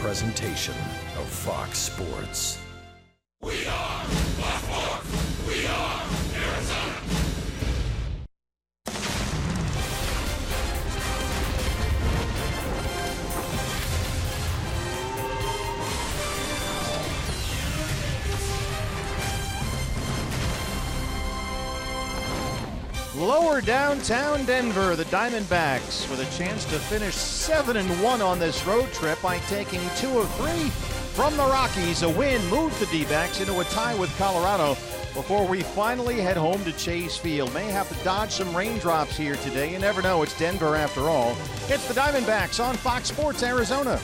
presentation of Fox Sports. We are Fox Sports. We are Arizona. Lower downtown Denver, the Diamondbacks with a chance to finish 7-1 on this road trip by taking 2 of 3 from the Rockies. A win moved the D-backs into a tie with Colorado before we finally head home to Chase Field. May have to dodge some raindrops here today. You never know, it's Denver after all. It's the Diamondbacks on Fox Sports Arizona.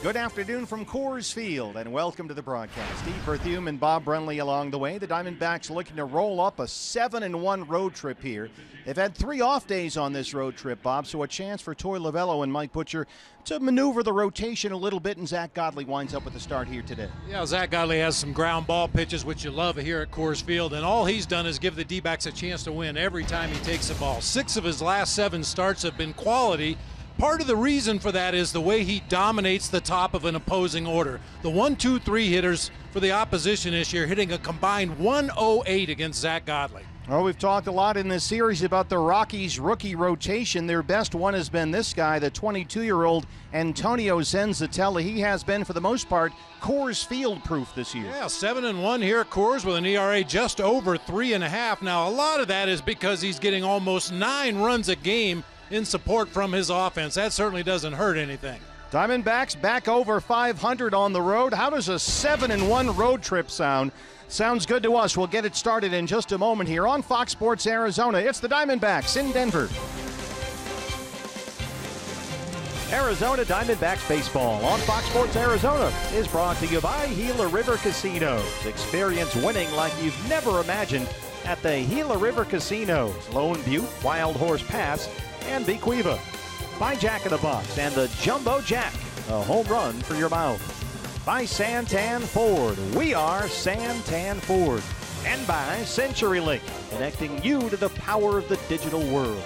Good afternoon from Coors Field, and welcome to the broadcast. Steve Berthiaume and Bob Brenly along the way. The Diamondbacks looking to roll up a 7-1 road trip here. They've had 3 off days on this road trip, Bob, so a chance for Toy Lovello and Mike Butcher to maneuver the rotation a little bit, and Zach Godley winds up with the start here today. Yeah, Zach Godley has some ground ball pitches, which you love here at Coors Field, and all he's done is give the D-backs a chance to win every time he takes the ball. 6 of his last 7 starts have been quality. Part of the reason for that is the way he dominates the top of an opposing order. The 1-2-3 hitters for the opposition this year hitting a combined 108 against Zach Godley. Well, we've talked a lot in this series about the Rockies' rookie rotation. Their best one has been this guy, the 22-year-old Antonio Senzatella. He has been, for the most part, Coors Field proof this year. Yeah, 7-1 here at Coors with an ERA just over 3.5. Now, a lot of that is because he's getting almost 9 runs a game in support from his offense. That certainly doesn't hurt anything. Diamondbacks back over 500 on the road. How does a 7-1 road trip sound? Sounds good to us. We'll get it started in just a moment here on Fox Sports Arizona. It's the Diamondbacks in Denver. Arizona Diamondbacks baseball on Fox Sports Arizona is brought to you by Gila River Casinos. Experience winning like you've never imagined at the Gila River Casinos. Lone Butte, Wild Horse Pass, and Bequiva. By Jack in the Box and the Jumbo Jack, a home run for your mouth. By Santan Ford, we are Santan Ford. And by CenturyLink, connecting you to the power of the digital world.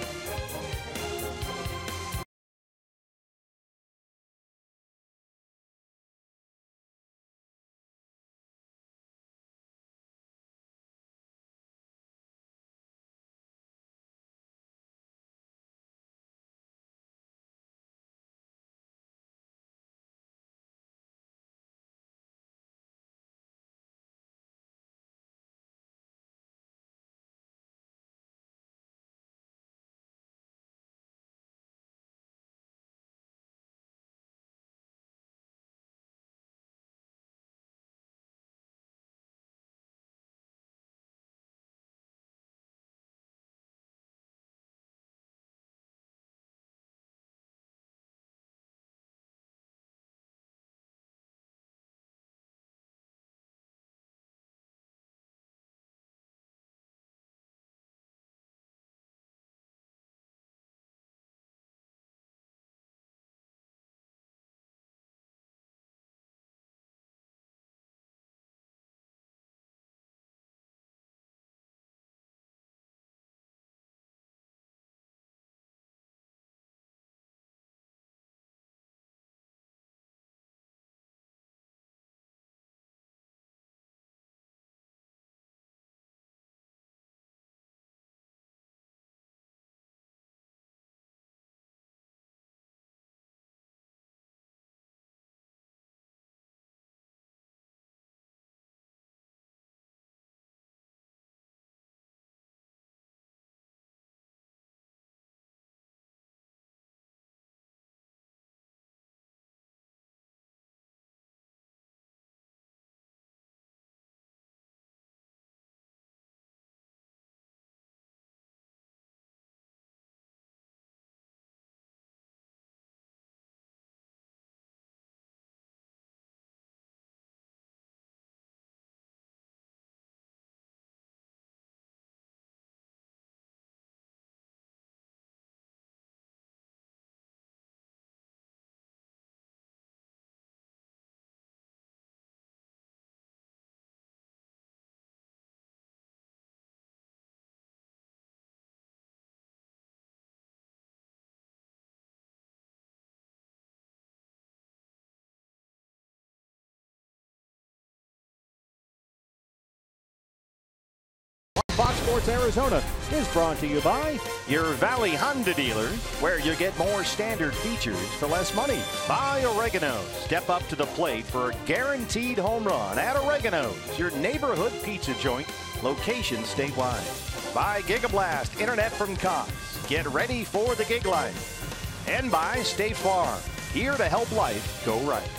Fox Sports Arizona is brought to you by your Valley Honda dealer, where you get more standard features for less money. By Oregano. Step up to the plate for a guaranteed home run at Oregano's, your neighborhood pizza joint, location statewide. By Gigablast, internet from Cox. Get ready for the gig life. And by State Farm, here to help life go right.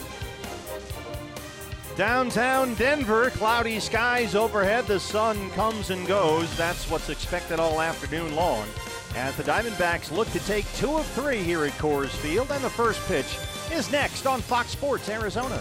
Downtown Denver, cloudy skies overhead. The sun comes and goes. That's what's expected all afternoon long, as the Diamondbacks look to take 2 of 3 here at Coors Field. And the first pitch is next on Fox Sports Arizona.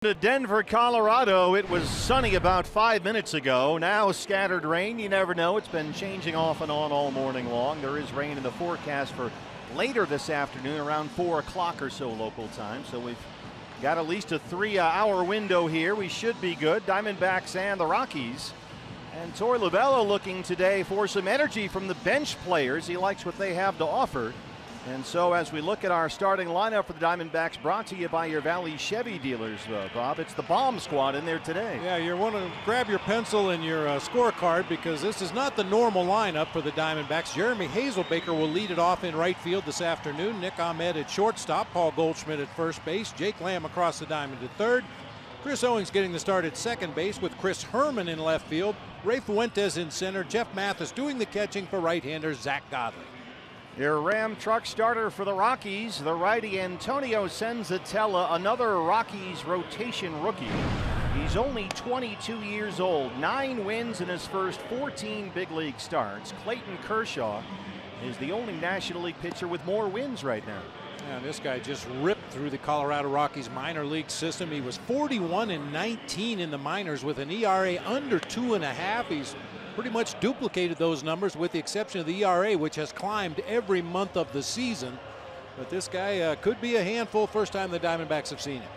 To Denver, Colorado. It was sunny about 5 minutes ago. Now scattered rain. You never know. It's been changing off and on all morning long. There is rain in the forecast for later this afternoon, around 4 o'clock or so local time. So we've got at least a 3-hour window here. We should be good. Diamondbacks and the Rockies. And Torey Lovullo looking today for some energy from the bench players. He likes what they have to offer. And so as we look at our starting lineup for the Diamondbacks, brought to you by your Valley Chevy dealers, Bob, it's the bomb squad in there today. Yeah, you want to grab your pencil and your scorecard, because this is not the normal lineup for the Diamondbacks. Jeremy Hazelbaker will lead it off in right field this afternoon. Nick Ahmed at shortstop, Paul Goldschmidt at first base, Jake Lamb across the diamond at third. Chris Owings getting the start at second base with Chris Herman in left field. Ray Fuentes in center. Jeff Mathis doing the catching for right-hander Zach Godley. Your Ram truck starter for the Rockies, the righty Antonio Senzatella, another Rockies rotation rookie. He's only 22 years old, 9 wins in his first 14 big league starts. Clayton Kershaw is the only National League pitcher with more wins right now. Yeah, this guy just ripped through the Colorado Rockies minor league system. He was 41-19 in the minors with an ERA under 2.5. He's pretty much duplicated those numbers with the exception of the ERA, which has climbed every month of the season. But this guy could be a handful. First time the Diamondbacks have seen it.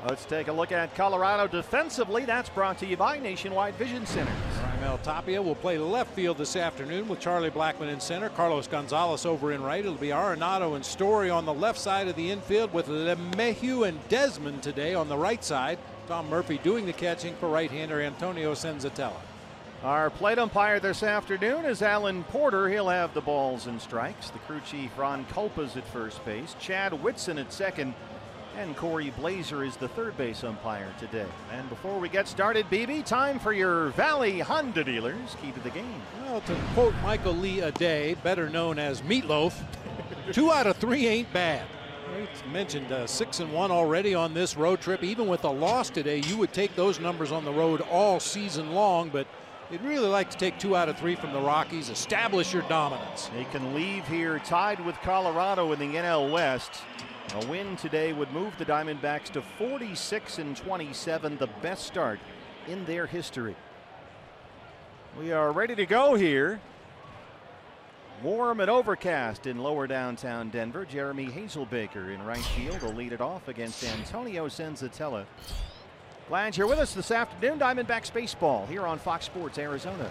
Let's take a look at Colorado defensively. That's brought to you by Nationwide Vision Centers. Raimel Tapia will play left field this afternoon with Charlie Blackmon in center. Carlos Gonzalez over in right. It'll be Arenado and Story on the left side of the infield with LeMahieu and Desmond today on the right side. Tom Murphy doing the catching for right-hander Antonio Senzatella. Our plate umpire this afternoon is Alan Porter. He'll have the balls and strikes. The crew chief Ron Culpa's at first base. Chad Whitson at second. And Corey Blazer is the third base umpire today. And before we get started, BB, time for your Valley Honda dealers. Key to the game. Well, to quote Michael Lee a day, better known as Meatloaf, 2 out of 3 ain't bad. He mentioned 6-1 already on this road trip. Even with a loss today, you would take those numbers on the road all season long, but you'd really like to take 2 out of 3 from the Rockies, establish your dominance. They can leave here tied with Colorado in the NL West. A win today would move the Diamondbacks to 46-27, the best start in their history. We are ready to go here. Warm and overcast in lower downtown Denver. Jeremy Hazelbaker in right field will lead it off against Antonio Senzatella. Glad you're with us this afternoon. Diamondbacks baseball here on Fox Sports Arizona.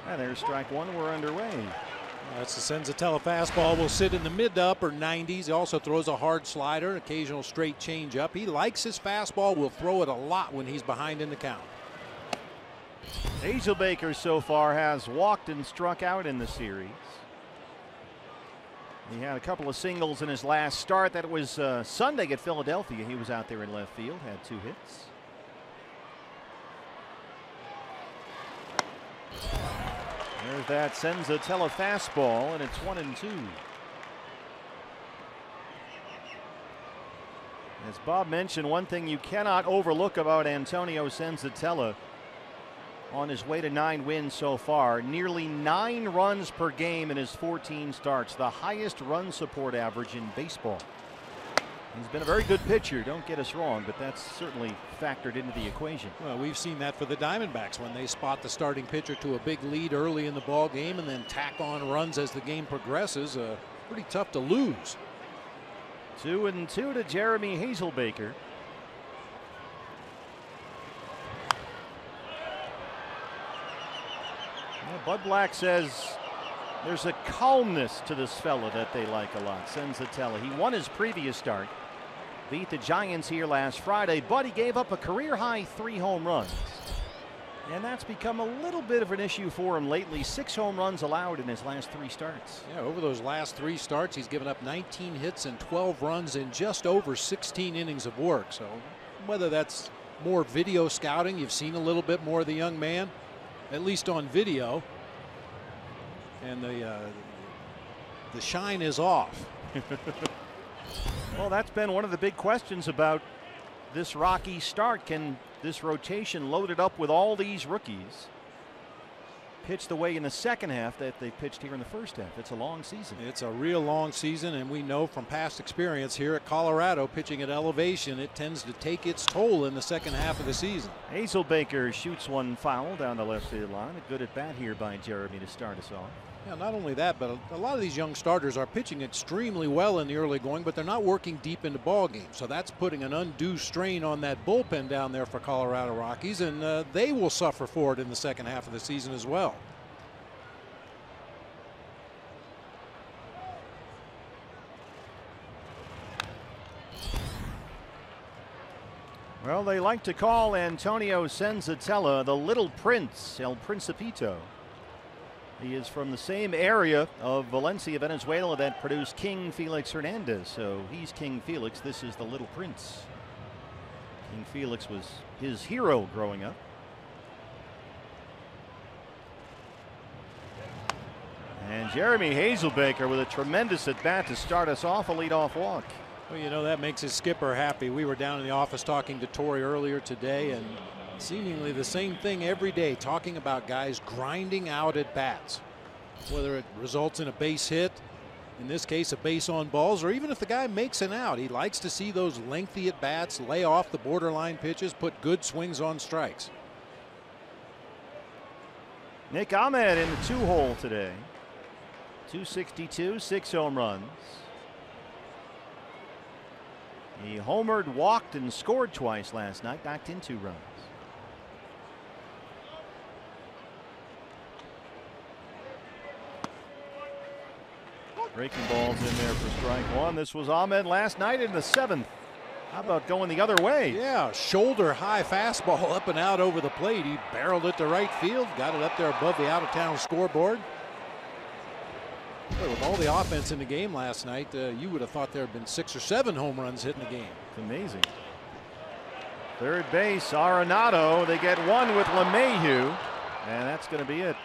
And there's strike one. We're underway. That's the Senzatella fastball. Will sit in the mid to upper 90s. He also throws a hard slider, an occasional straight changeup. He likes his fastball. Will throw it a lot when he's behind in the count. Hazelbaker so far has walked and struck out in the series. He had a couple of singles in his last start. That was Sunday at Philadelphia. He was out there in left field, had 2 hits. There's that Senzatella fastball, and it's 1-2. As Bob mentioned, one thing you cannot overlook about Antonio Senzatella on his way to 9 wins so far, nearly 9 runs per game in his 14 starts, the highest run support average in baseball. He's been a very good pitcher, don't get us wrong, but that's certainly factored into the equation. Well, we've seen that for the Diamondbacks when they spot the starting pitcher to a big lead early in the ball game and then tack on runs as the game progresses. Pretty tough to lose. 2-2 to Jeremy Hazelbaker. Bud Black says there's a calmness to this fella that they like a lot. Senzatella. He won his previous start. Beat the Giants here last Friday, but he gave up a career-high 3 home runs. And that's become a little bit of an issue for him lately. 6 home runs allowed in his last 3 starts. Yeah, over those last 3 starts, he's given up 19 hits and 12 runs in just over 16 innings of work. So whether that's more video scouting, you've seen a little bit more of the young man, at least on video, and the shine is off. Well, that's been one of the big questions about this Rocky start. Can this rotation loaded up with all these rookies pitch the way in the second half that they pitched here in the first half? It's a long season. It's a real long season, and we know from past experience here at Colorado, pitching at elevation, it tends to take its toll in the second half of the season. Hazelbaker shoots one foul down the left field line. A good at bat here by Jeremy to start us off. Yeah, not only that, but a lot of these young starters are pitching extremely well in the early going, but they're not working deep into ball games. So that's putting an undue strain on that bullpen down there for Colorado Rockies, and they will suffer for it in the second half of the season as well. Well, they like to call Antonio Senzatella the Little Prince, El Principito. He is from the same area of Valencia, Venezuela, that produced King Felix Hernandez. So he's King Felix. This is the Little Prince. King Felix was his hero growing up. And Jeremy Hazelbaker with a tremendous at bat to start us off, a leadoff walk. Well, you know, that makes his skipper happy. We were down in the office talking to Torrey earlier today, and seemingly the same thing every day, talking about guys grinding out at bats, whether it results in a base hit, in this case a base on balls, or even if the guy makes an out. He likes to see those lengthy at bats, lay off the borderline pitches, put good swings on strikes. Nick Ahmed in the 2-hole today. 262, 6 home runs. He homered, walked, and scored twice last night, backed in 2 runs. Breaking balls in there for strike one. This was Ahmed last night in the 7th. How about going the other way? Yeah, shoulder high fastball up and out over the plate. He barreled it to right field, got it up there above the out of town scoreboard. Well, with all the offense in the game last night, you would have thought there had been 6 or 7 home runs hit in the game. It's amazing. Third base, Arenado. They get one with LeMahieu, and that's going to be it.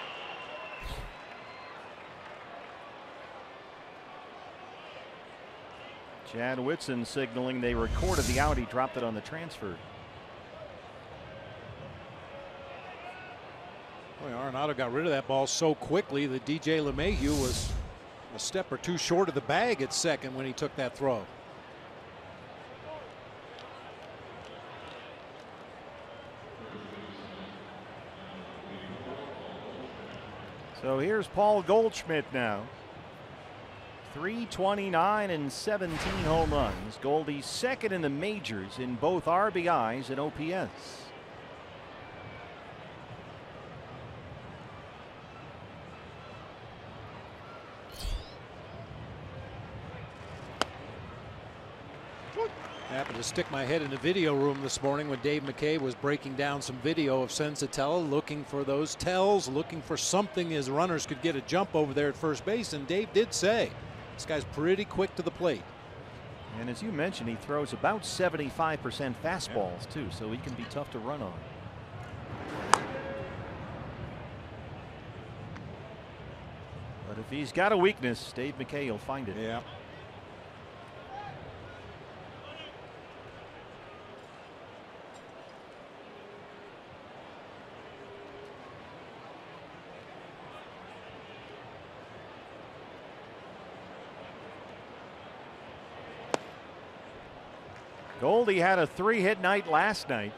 Chad Whitson signaling they recorded the out. He dropped it on the transfer. Boy, Arenado got rid of that ball so quickly that DJ LeMahieu was a step or two short of the bag at second when he took that throw. So here's Paul Goldschmidt now. 329 and 17 home runs. Goldie's second in the majors in both RBIs and OPS. I happened to stick my head in the video room this morning when Dave McKay was breaking down some video of Senzatella, looking for those tells, looking for something his runners could get a jump over there at first base, and Dave did say this guy's pretty quick to the plate. And as you mentioned, he throws about 75% fastballs too, so he can be tough to run on. But if he's got a weakness, Dave McKay will find it. Yeah. Goldie had a 3-hit night last night.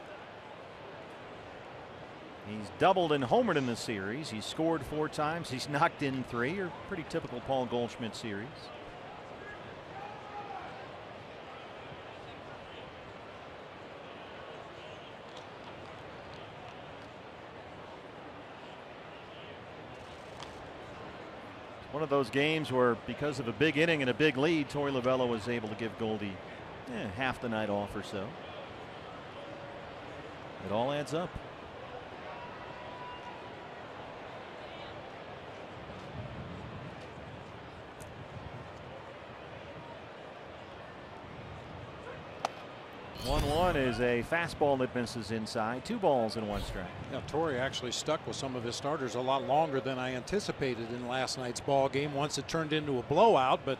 He's doubled and homered in the series. He's scored 4 times. He's knocked in 3. Or pretty typical Paul Goldschmidt series. One of those games where, because of a big inning and a big lead, Torey Lovullo was able to give Goldie half the night off or so. It all adds up. One is a fastball that misses inside. 2 balls and 1 strike. Yeah, Torey actually stuck with some of his starters a lot longer than I anticipated in last night's ball game. Once it turned into a blowout, but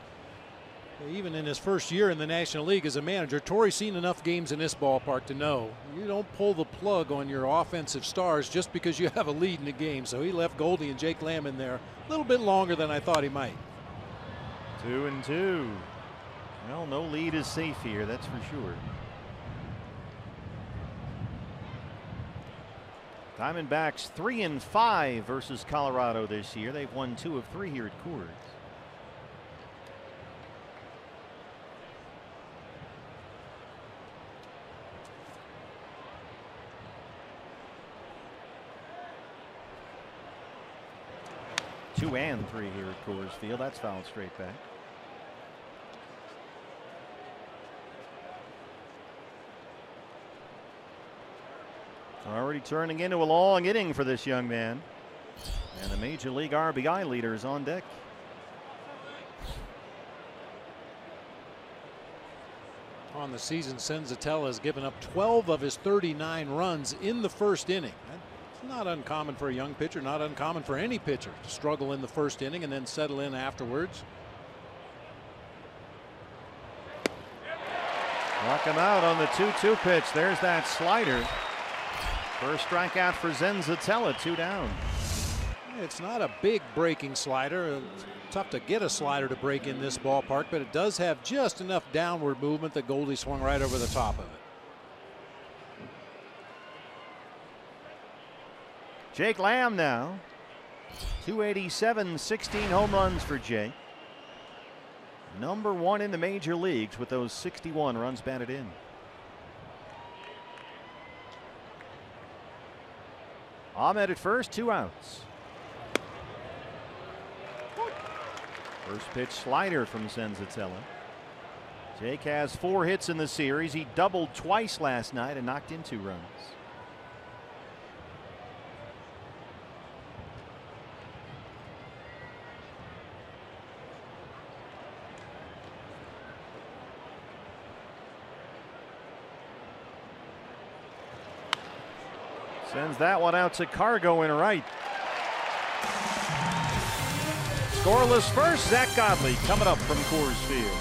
even in his first year in the National League as a manager, Torey's seen enough games in this ballpark to know you don't pull the plug on your offensive stars just because you have a lead in the game. So he left Goldie and Jake Lamb in there a little bit longer than I thought he might. 2-2. Well, no lead is safe here, that's for sure. Diamondbacks 3-5 versus Colorado this year. They've won 2 of 3 here at Coors. Two and 3 here at Coors Field. That's fouled straight back. Already turning into a long inning for this young man. And the Major League RBI leader is on deck. On the season, Senzatella has given up 12 of his 39 runs in the first inning. That's not uncommon for a young pitcher, not uncommon for any pitcher to struggle in the first inning and then settle in afterwards. Knock him out on the 2-2 pitch. There's that slider. First strikeout for Senzatella, 2 down. It's not a big breaking slider. It's tough to get a slider to break in this ballpark, but it does have just enough downward movement that Goldie swung right over the top of it. Jake Lamb now. 287, 16 home runs for Jake. Number 1 in the major leagues with those 61 runs batted in. Ahmed at first, 2 outs. First pitch slider from Senzatella. Jake has 4 hits in the series. He doubled twice last night and knocked in 2 runs. Sends that one out to Cargo in right. Scoreless first, Zach Godley coming up from Coors Field.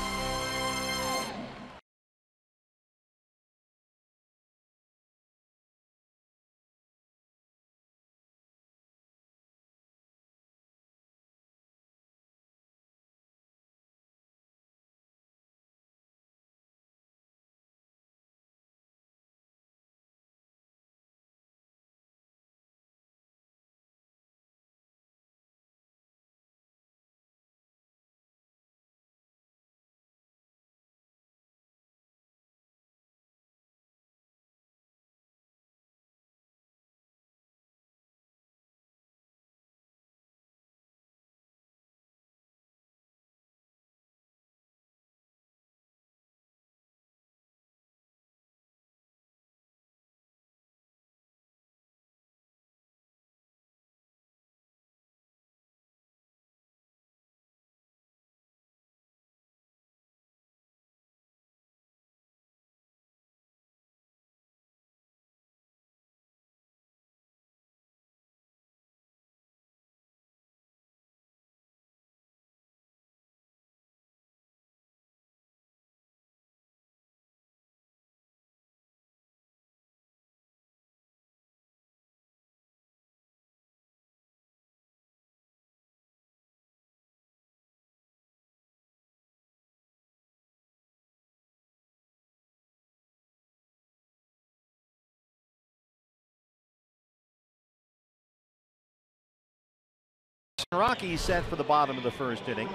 Rockies set for the bottom of the first inning.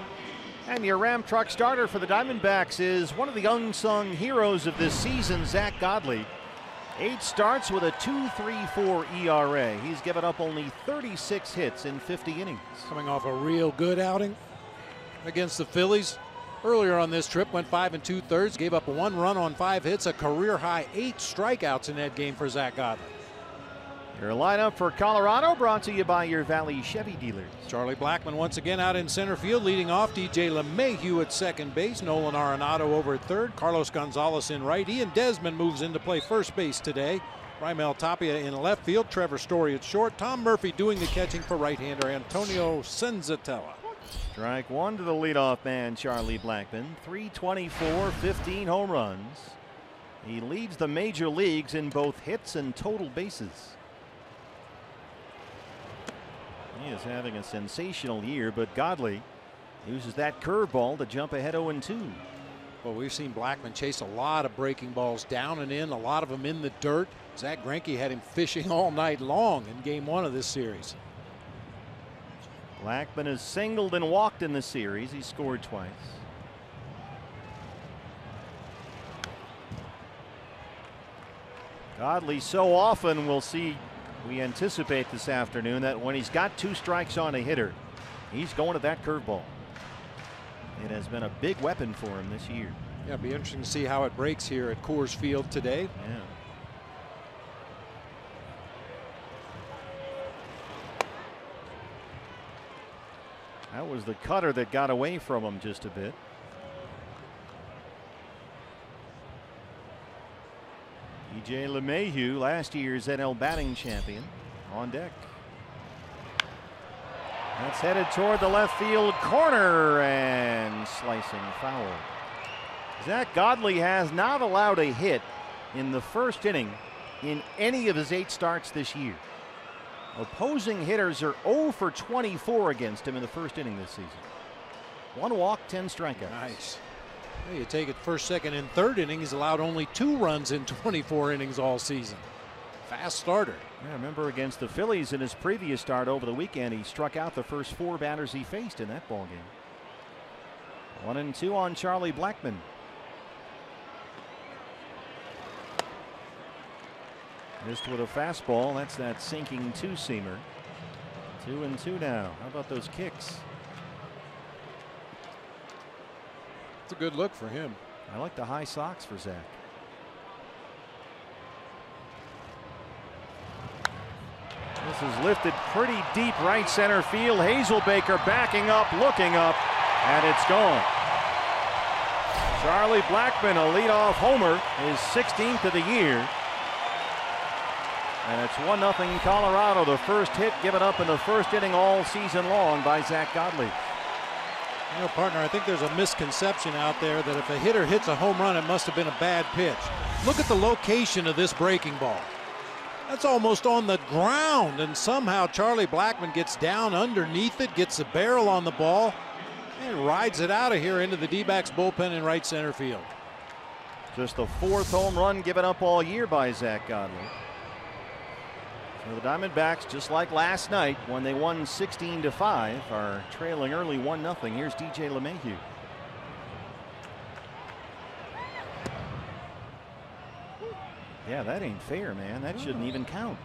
And your Ram truck starter for the Diamondbacks is one of the unsung heroes of this season, Zach Godley. 8 starts with a 2.34 ERA. He's given up only 36 hits in 50 innings. Coming off a real good outing against the Phillies. Earlier on this trip, went 5 2/3, gave up 1 run on 5 hits, a career high 8 strikeouts in that game for Zach Godley. Your lineup for Colorado brought to you by your Valley Chevy dealers. Charlie Blackmon once again out in center field, leading off. DJ LeMahieu at second base. Nolan Arenado over at third. Carlos Gonzalez in right. Ian Desmond moves in to play first base today. Raimel Tapia in left field. Trevor Story at short. Tom Murphy doing the catching for right-hander Antonio Senzatella. Strike one to the leadoff man, Charlie Blackmon. 324, 15 home runs. He leads the major leagues in both hits and total bases. He is having a sensational year, but Godley uses that curveball to jump ahead 0-2. Well, we've seen Blackmon chase a lot of breaking balls down and in, a lot of them in the dirt. Zach Greinke had him fishing all night long in game 1 of this series. Blackmon has singled and walked in the series. He scored twice. Godley so often we anticipate this afternoon that when he's got 2 strikes on a hitter, he's going to that curveball. It has been a big weapon for him this year. Yeah, it'll be interesting to see how it breaks here at Coors Field today. Yeah. That was the cutter that got away from him just a bit. DJ LeMahieu, last year's NL batting champion, on deck. That's headed toward the left field corner and slicing foul. Zach Godley has not allowed a hit in the first inning in any of his 8 starts this year. Opposing hitters are 0 for 24 against him in the first inning this season. 1 walk, 10 strikeouts. Nice. Well, you take it first, second, and third inning. He's allowed only 2 runs in 24 innings all season. Fast starter. Yeah, remember against the Phillies in his previous start over the weekend, he struck out the first 4 batters he faced in that ball game. 1-2 on Charlie Blackmon. Missed with a fastball. That's that sinking 2-seamer. 2-2 now. How about those kicks? It's a good look for him. I like the high socks for Zach. This is lifted pretty deep right center field. Hazelbaker backing up, looking up, and it's gone. Charlie Blackmon, a leadoff homer, his 16th of the year. And it's 1-0 Colorado. The first hit given up in the first inning all season long by Zach Godley. You know, partner, I think there's a misconception out there that if a hitter hits a home run, it must have been a bad pitch. Look at the location of this breaking ball. That's almost on the ground, and somehow Charlie Blackmon gets down underneath it, gets the barrel on the ball, and rides it out of here into the D-backs bullpen in right center field. Just the 4th home run given up all year by Zach Godley. So the Diamondbacks, just like last night when they won 16-5, are trailing early 1-0. Here's DJ LeMahieu. Yeah, that ain't fair, man. That shouldn't even count.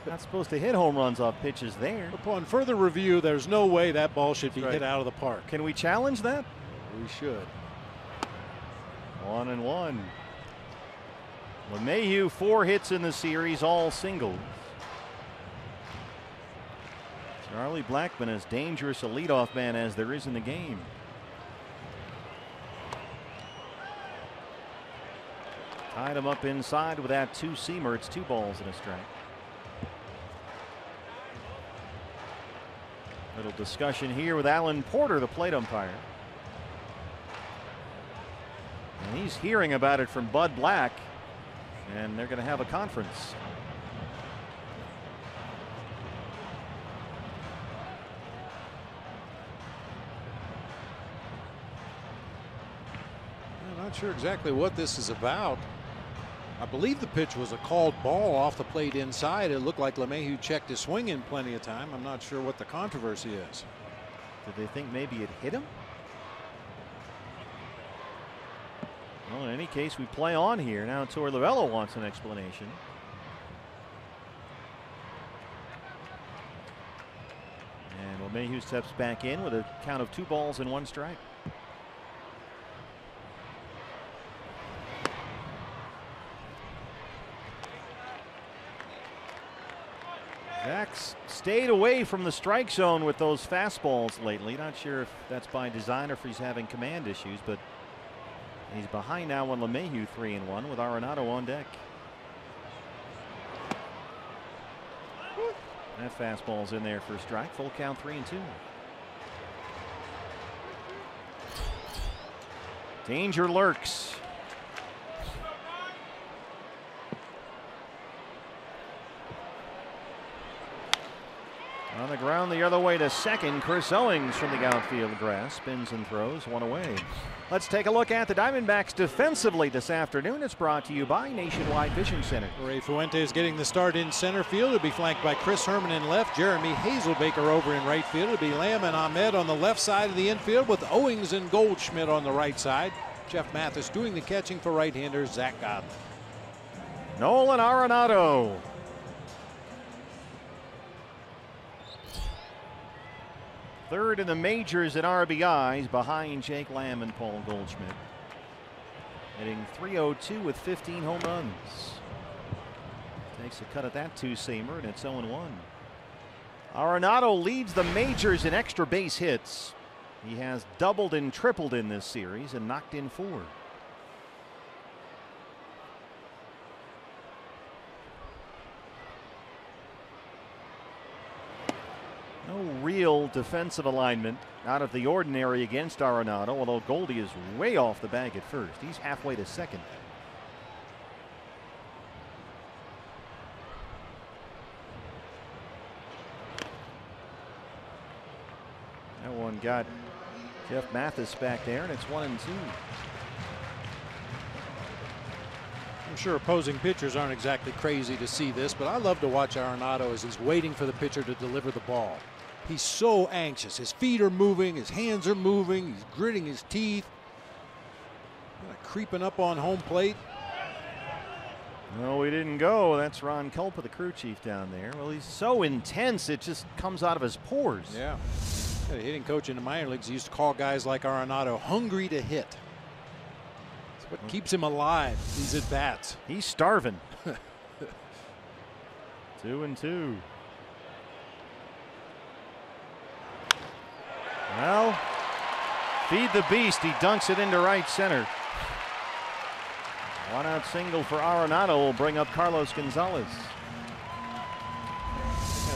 Not supposed to hit home runs off pitches there. Upon further review, there's no way that ball should be hit out of the park. Can we challenge that? We should. 1-1. LeMahieu, 4 hits in the series, all singles. Charlie Blackmon, as dangerous a leadoff man as there is in the game. Tied him up inside with that 2-seamer. It's 2 balls and a strike. Little discussion here with Alan Porter, the plate umpire. And he's hearing about it from Bud Black, and they're going to have a conference. I'm not sure exactly what this is about. I believe the pitch was a called ball off the plate inside. It looked like LeMahieu checked his swing in plenty of time. I'm not sure what the controversy is. Did they think maybe it hit him? Well, in any case, we play on here. Now Torey Lovullo wants an explanation. And LeMahieu steps back in with a count of 2 balls and 1 strike. Zach's stayed away from the strike zone with those fastballs lately. Not sure if that's by design or if he's having command issues, but he's behind now on LeMahieu 3-1 with Arenado on deck. That fastball's in there for a strike. Full count, 3-2. Danger lurks. On the ground the other way to second. Chris Owings from the outfield grass spins and throws 1 away. Let's take a look at the Diamondbacks defensively this afternoon. It's brought to you by Nationwide Vision Center. Ray Fuentes getting the start in center field. It'll be flanked by Chris Herman in left, Jeremy Hazelbaker over in right field. It'll be Lamb and Ahmed on the left side of the infield with Owings and Goldschmidt on the right side. Jeff Mathis doing the catching for right-hander Zach Godley. Nolan Arenado. Third in the majors at RBIs behind Jake Lamb and Paul Goldschmidt. Hitting .302 with 15 home runs. Takes a cut at that 2-seamer, and it's 0-1. Arenado leads the majors in extra base hits. He has doubled and tripled in this series and knocked in 4. No real defensive alignment out of the ordinary against Arenado, although Goldie is way off the bag at first. He's halfway to second. That one got Jeff Mathis back there, and it's 1-2. I'm sure opposing pitchers aren't exactly crazy to see this, but I love to watch Arenado as he's waiting for the pitcher to deliver the ball. He's so anxious. His feet are moving, his hands are moving, he's gritting his teeth, creeping up on home plate. No, we didn't go. That's Ron Culpa, the crew chief down there. Well, he's so intense, it just comes out of his pores. Yeah. A hitting coach in the minor leagues used to call guys like Arenado hungry to hit. It's what keeps him alive, these at bats. He's starving. 2-2. Well, feed the beast. He dunks it into right center. One-out single for Arenado will bring up Carlos Gonzalez.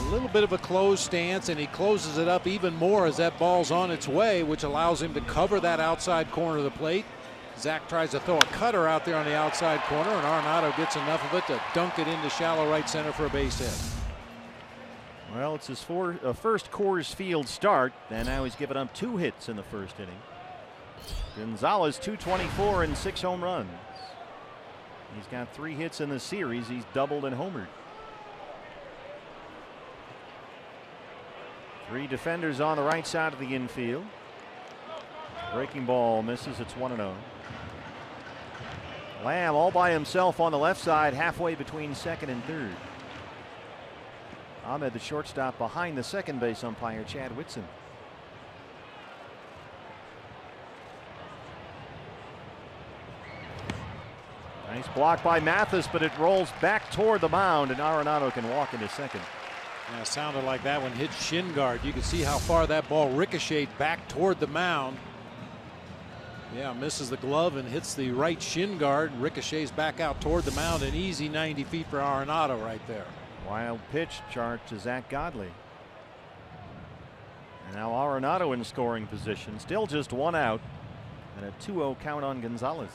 A little bit of a closed stance, and he closes it up even more as that ball's on its way, which allows him to cover that outside corner of the plate. Zach tries to throw a cutter out there on the outside corner, and Arenado gets enough of it to dunk it into shallow right center for a base hit. Well, it's his first Coors Field start, and now he's given up 2 hits in the first inning. Gonzalez, 224 and 6 home runs. He's got 3 hits in the series. He's doubled and homered. 3 defenders on the right side of the infield. Breaking ball misses. It's 1-0. Lamb all by himself on the left side, halfway between second and third. Ahmed, the shortstop, behind the second base umpire, Chad Whitson. Nice block by Mathis, but it rolls back toward the mound, and Arenado can walk into second. Yeah, it sounded like that one hit shin guard. You can see how far that ball ricocheted back toward the mound. Yeah, misses the glove and hits the right shin guard, ricochets back out toward the mound. An easy 90 feet for Arenado right there. Wild pitch chart to Zach Godley. And now Arenado in scoring position. Still just 1 out and a 2-0 count on Gonzalez.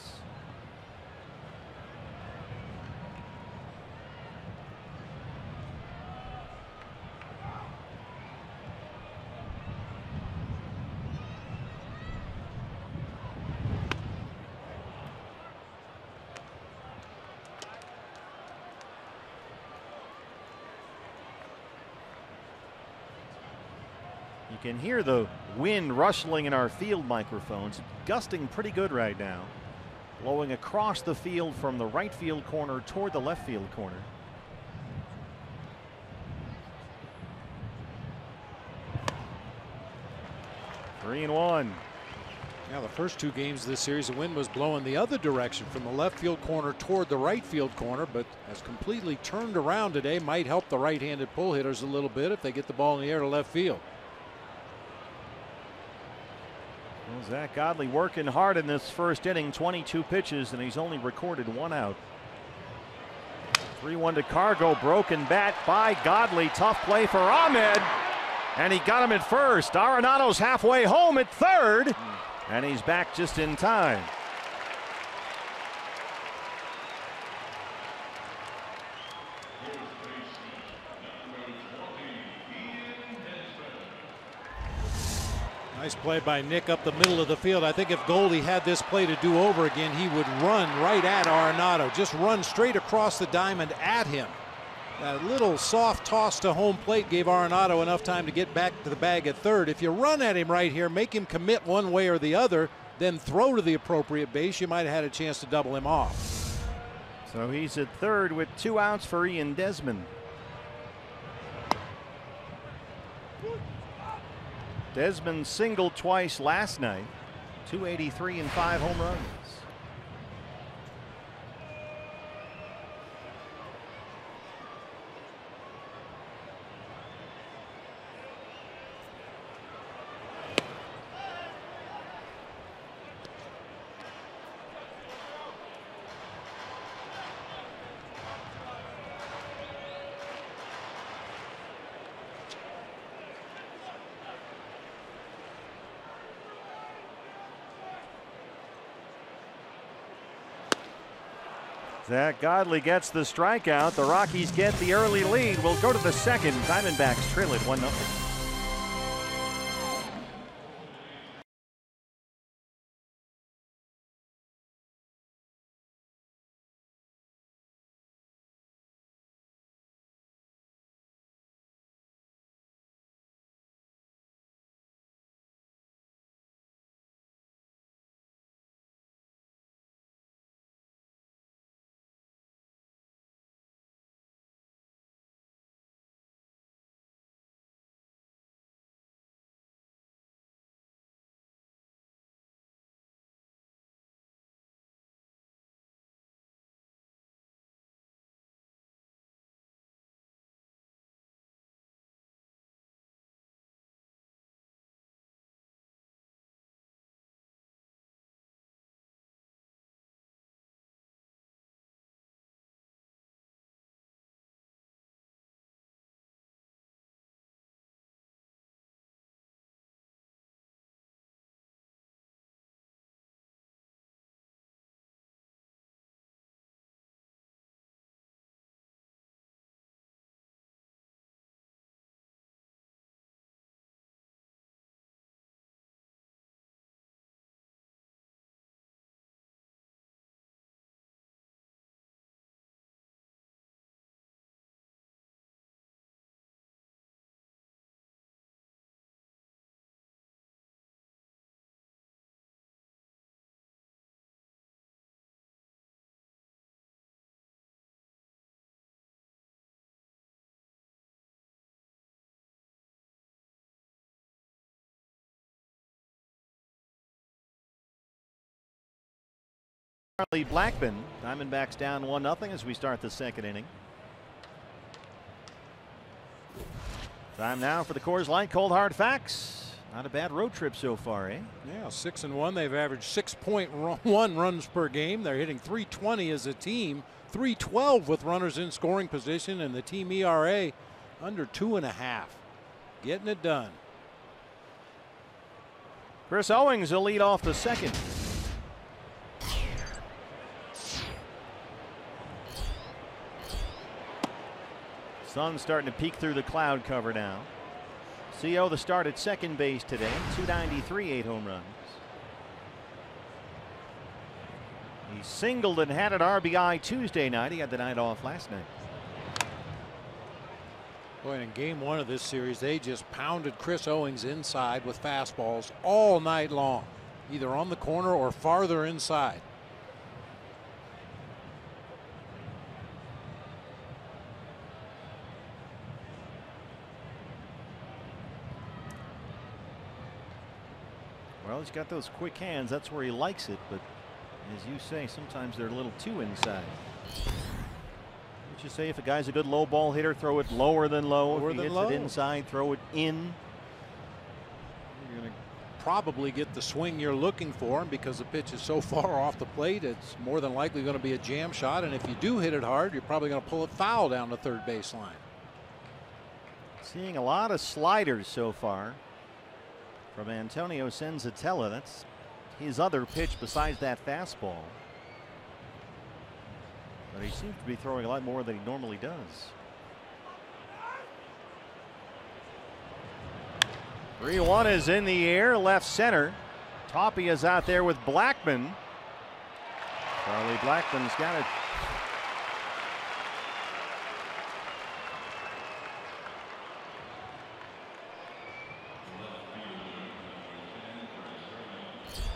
You can hear the wind rustling in our field microphones, gusting pretty good right now, blowing across the field from the right field corner toward the left field corner. Three and one. Now, the first 2 games of this series, the wind was blowing the other direction from the left field corner toward the right field corner, but has completely turned around today. Might help the right-handed pull hitters a little bit if they get the ball in the air to left field. Well, Zach Godley working hard in this first inning, 22 pitches, and he's only recorded 1 out. 3-1 to Cargo, broken bat by Godley. Tough play for Ahmed, and he got him at first. Arenado's halfway home at third, and he's back just in time. Nice play by Nick up the middle of the field. I think if Goldie had this play to do over again, he would run right at Arenado. Just run straight across the diamond at him. That little soft toss to home plate gave Arenado enough time to get back to the bag at third. If you run at him right here, make him commit one way or the other, then throw to the appropriate base, you might have had a chance to double him off. So he's at third with 2 outs for Ian Desmond. Desmond singled twice last night, 283 and 5 home runs. Zach Godley gets the strikeout. The Rockies get the early lead. We'll go to the second. Diamondbacks trail it 1-0. Charlie Blackmon. Diamondbacks down 1-0 as we start the second inning. Time now for the Coors Light Cold Hard Facts. Not a bad road trip so far, eh? Yeah, 6-1. They've averaged 6.1 runs per game. They're hitting .320 as a team, .312 with runners in scoring position, and the team ERA under 2.5. Getting it done. Chris Owings will lead off the second. Sun's starting to peek through the cloud cover now. CO the start at second base today. .293, 8 home runs. He singled and had an RBI Tuesday night. He had the night off last night. Boy, in game one of this series, they just pounded Chris Owings inside with fastballs all night long, either on the corner or farther inside. Well, he's got those quick hands. That's where he likes it. But as you say, sometimes they're a little too inside. Would you say if a guy's a good low ball hitter, throw it lower than low? Lower if he than hits low. it inside, throw it in. You're going to probably get the swing you're looking for, and because the pitch is so far off the plate, it's more than likely going to be a jam shot. And if you do hit it hard, you're probably going to pull it foul down the third baseline. Seeing a lot of sliders so far from Antonio Senzatella. That's his other pitch besides that fastball. But he seems to be throwing a lot more than he normally does. 3-1 is in the air, left center. Toppy is out there with Blackmon. Charlie Blackmon's got it.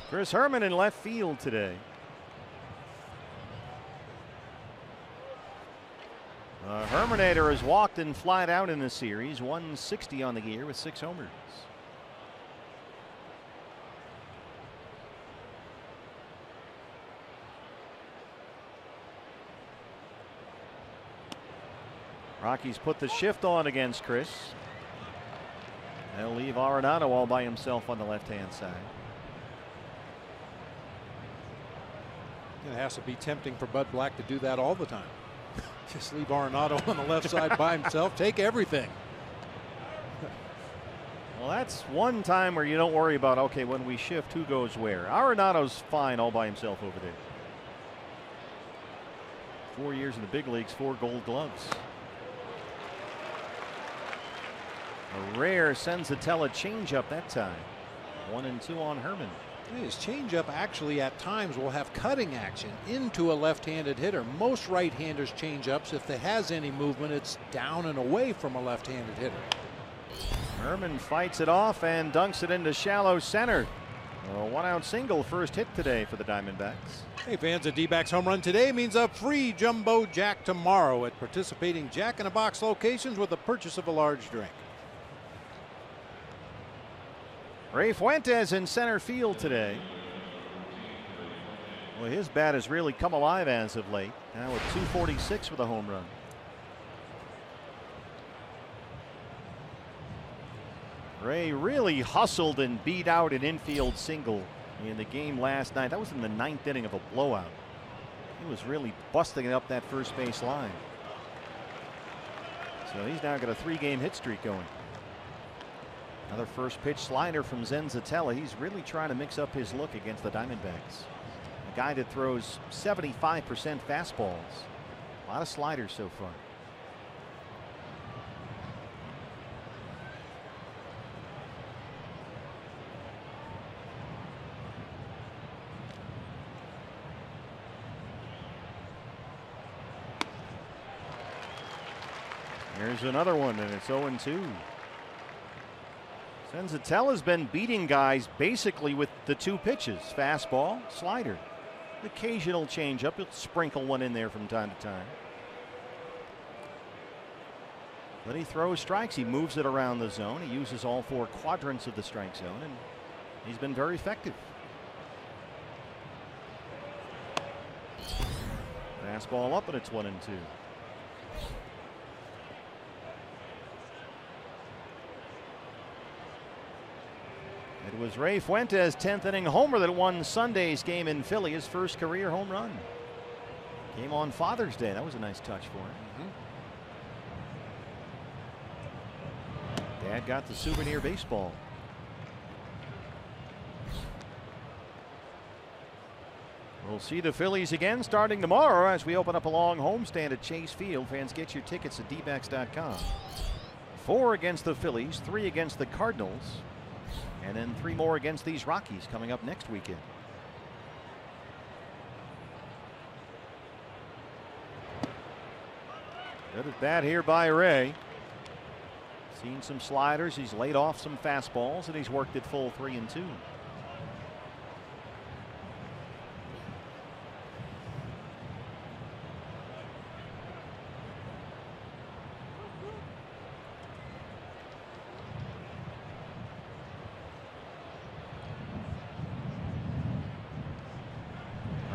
Chris Herman in left field today. Herminator has walked and flied out in the series. 160 on the year with 6 homers. Rockies put the shift on against Chris. They'll leave Arenado all by himself on the left-hand side. It has to be tempting for Bud Black to do that all the time. Just leave Arenado on the left side by himself. Take everything. Well, that's one time where you don't worry about, okay, when we shift, who goes where. Arenado's fine all by himself over there. 4 years in the big leagues, 4 gold gloves. A rare Senzatella changeup that time. 1-2 on Herman. His changeup actually at times will have cutting action into a left-handed hitter. Most right-handers changeups, if it has any movement, it's down and away from a left-handed hitter. Herman fights it off and dunks it into shallow center. A 1-out single, first hit today for the Diamondbacks. Hey fans, a D-backs home run today means a free Jumbo Jack tomorrow at participating Jack in the Box locations with the purchase of a large drink. Ray Fuentes in center field today. Well, his bat has really come alive as of late. Now with 246 with a home run. Ray really hustled and beat out an infield single in the game last night. That was in the 9th inning of a blowout. He was really busting it up that first base line. So he's now got a 3-game hit streak going. Another first pitch slider from Senzatella. He's really trying to mix up his look against the Diamondbacks. A guy that throws 75% fastballs. A lot of sliders so far. Here's another one, and it's 0-2. Senzatella's been beating guys basically with the 2 pitches, fastball, slider. Occasional changeup, he'll sprinkle one in there from time to time. But he throws strikes, he moves it around the zone, he uses all 4 quadrants of the strike zone, and he's been very effective. Fastball up, and it's 1-2. It was Ray Fuentes' 10th inning homer that won Sunday's game in Philly, his first career home run. Came on Father's Day. That was a nice touch for him. Dad got the souvenir baseball. We'll see the Phillies again starting tomorrow as we open up a long homestand at Chase Field. Fans, get your tickets at dbacks.com. 4 against the Phillies, 3 against the Cardinals, and then 3 more against these Rockies coming up next weekend. Good at bat here by Ray. Seen some sliders. He's laid off some fastballs, and he's worked at full 3-2.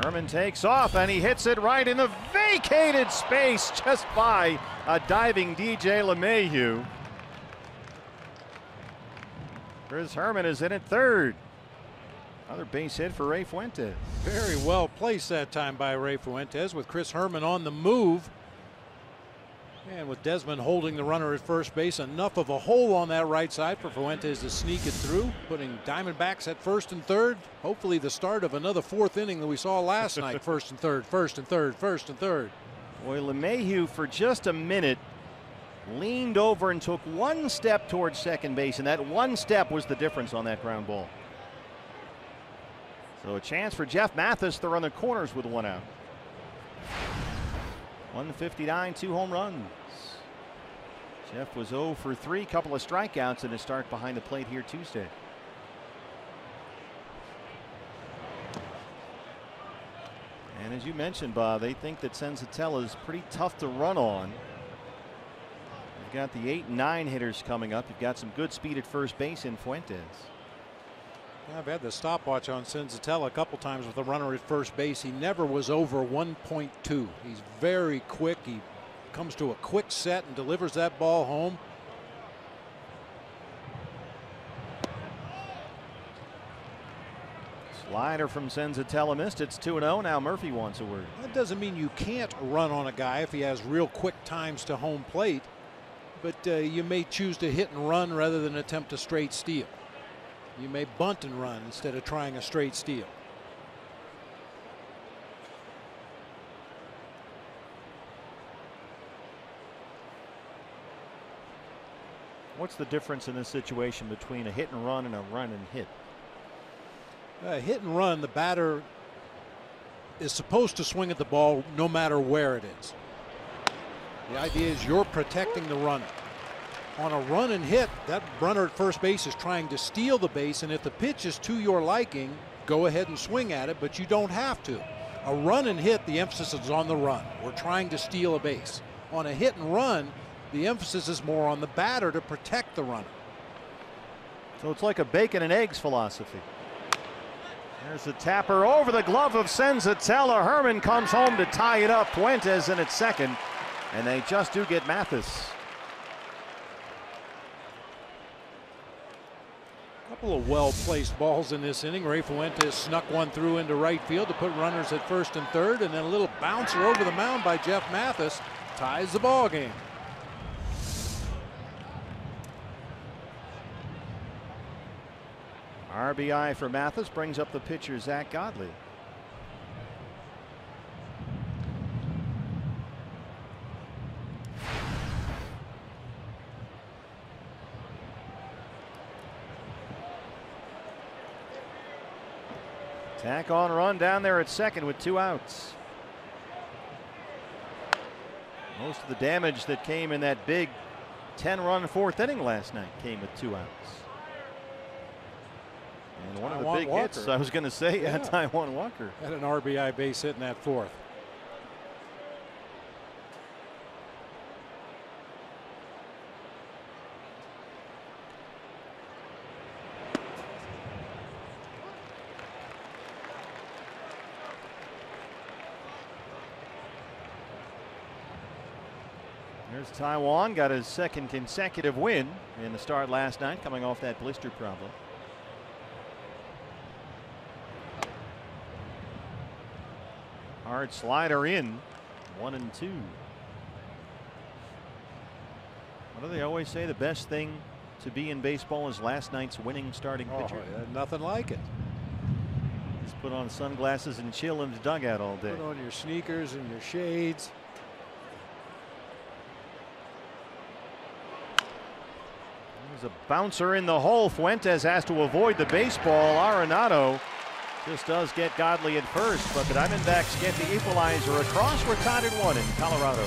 Herman takes off, and he hits it right in the vacated space just by a diving DJ LeMahieu. Chris Herman is in at third. Another base hit for Ray Fuentes. Very well placed that time by Ray Fuentes, with Chris Herman on the move. And with Desmond holding the runner at first base, enough of a hole on that right side for Fuentes to sneak it through, putting Diamondbacks at first and third. Hopefully the start of another 4th inning that we saw last night. First and third, first and third, first and third. Boy, LeMahieu for just a minute leaned over and took 1 step towards second base, and that 1 step was the difference on that ground ball. So a chance for Jeff Mathis to run the corners with 1 out. 159, 2 home runs. Jeff was 0 for 3, couple of strikeouts in his start behind the plate here Tuesday. And as you mentioned, Bob, they think that Senzatella is pretty tough to run on. You've got the 8 and 9 hitters coming up. You've got some good speed at first base in Fuentes. Yeah, I've had the stopwatch on Senzatella a couple times with a runner at first base. He never was over 1.2. He's very quick. He comes to a quick set and delivers that ball home. Slider from Senzatella missed. It's 2-0. Now Murphy wants a word. That doesn't mean you can't run on a guy if he has real quick times to home plate, but you may choose to hit and run rather than attempt a straight steal. You may bunt and run instead of trying a straight steal. What's the difference in this situation between a hit and run and a run and hit? Hit and run, the batter is supposed to swing at the ball no matter where it is. The idea is you're protecting the runner. On a run and hit, that runner at first base is trying to steal the base, and if the pitch is to your liking, go ahead and swing at it, but you don't have to. A run and hit, the emphasis is on the run. We're trying to steal a base. On a hit and run, the emphasis is more on the batter to protect the runner. So it's like a bacon and eggs philosophy. There's the tapper over the glove of Senzatella. Herman comes home to tie it up. Fuentes in at second, and they just do get Mathis. Couple of well-placed balls in this inning. Ray Fuentes snuck one through into right field to put runners at first and third, and then a little bouncer over the mound by Jeff Mathis ties the ball game. RBI for Mathis brings up the pitcher Zach Godley. Tack on run down there at second with 2 outs. Most of the damage that came in that big 10-run 4th inning last night came with 2 outs. And one of the big hits, I was going to say, Taijuan Walker had an RBI base hit in that 4th. There's Taiwan, got his second consecutive win in the start last night, coming off that blister problem. Hard slider in, 1-2. What do they always say? The best thing to be in baseball is last night's winning starting pitcher. Yeah, nothing like it. Just put on sunglasses and chill in the dugout all day. Put on your sneakers and your shades. There's a bouncer in the hole. Fuentes has to avoid the baseball. Arenado just does get Godley at first, but the Diamondbacks get the equalizer across. We're tied at 1 in Colorado.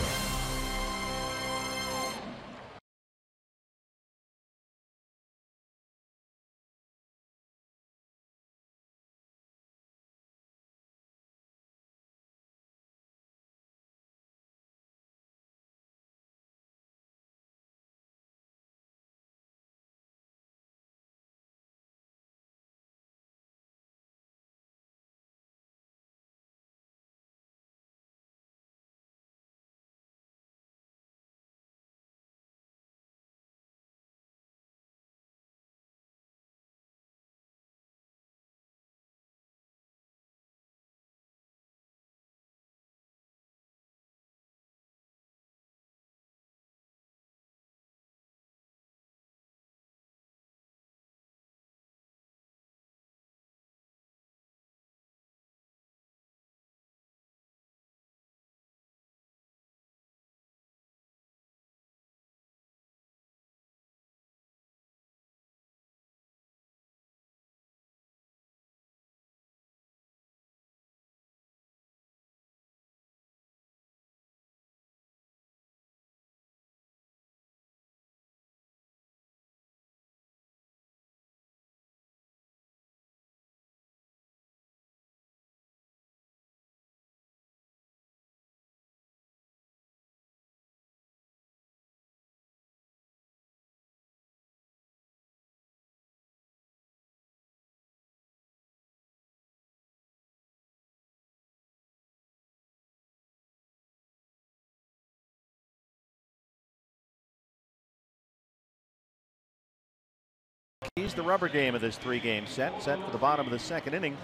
He's the rubber game of this 3-game set for the bottom of the second inning.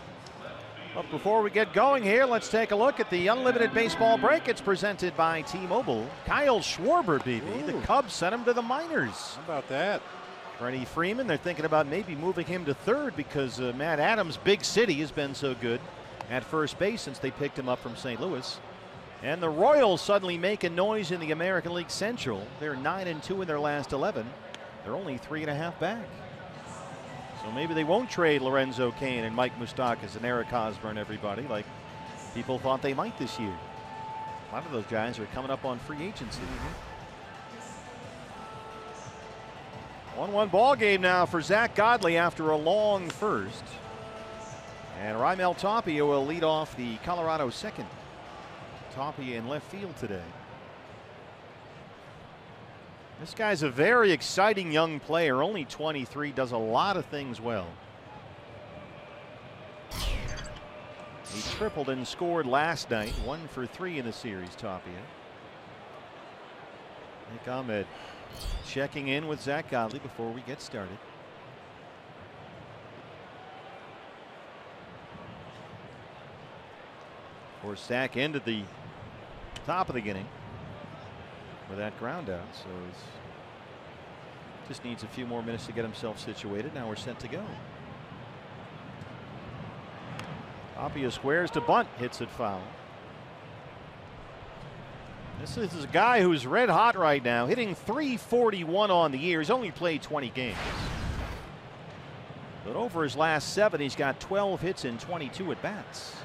But before we get going here, let's take a look at the Unlimited Baseball Break. It's presented by T-Mobile. Kyle Schwarber, BB. Ooh. The Cubs sent him to the minors. How about that? Freddie Freeman, they're thinking about maybe moving him to third because Matt Adams, big city, has been so good at first base since they picked him up from St. Louis. And the Royals suddenly making noise in the American League Central. They're 9-2 in their last 11. They're only 3.5 back. So maybe they won't trade Lorenzo Cain and Mike Moustakas and Eric Hosmer and everybody like people thought they might this year. A lot of those guys are coming up on free agency. 1-1 ball game now for Zach Godley after a long first. And Raimel Tapia will lead off the Colorado second. Tapia in left field today. This guy's a very exciting young player, only 23, does a lot of things well. He tripled and scored last night, 1 for 3 in the series, Tapia. Nick Ahmed checking in with Zach Godley before we get started. Of course, Zach ended the top of the inning with that ground out, so he's just needs a few more minutes to get himself situated. Now we're set to go. Tapia squares to bunt, hits it foul. This is a guy who's red hot right now, hitting .341 on the year. He's only played 20 games. But over his last 7, he's got 12 hits and 22 at bats.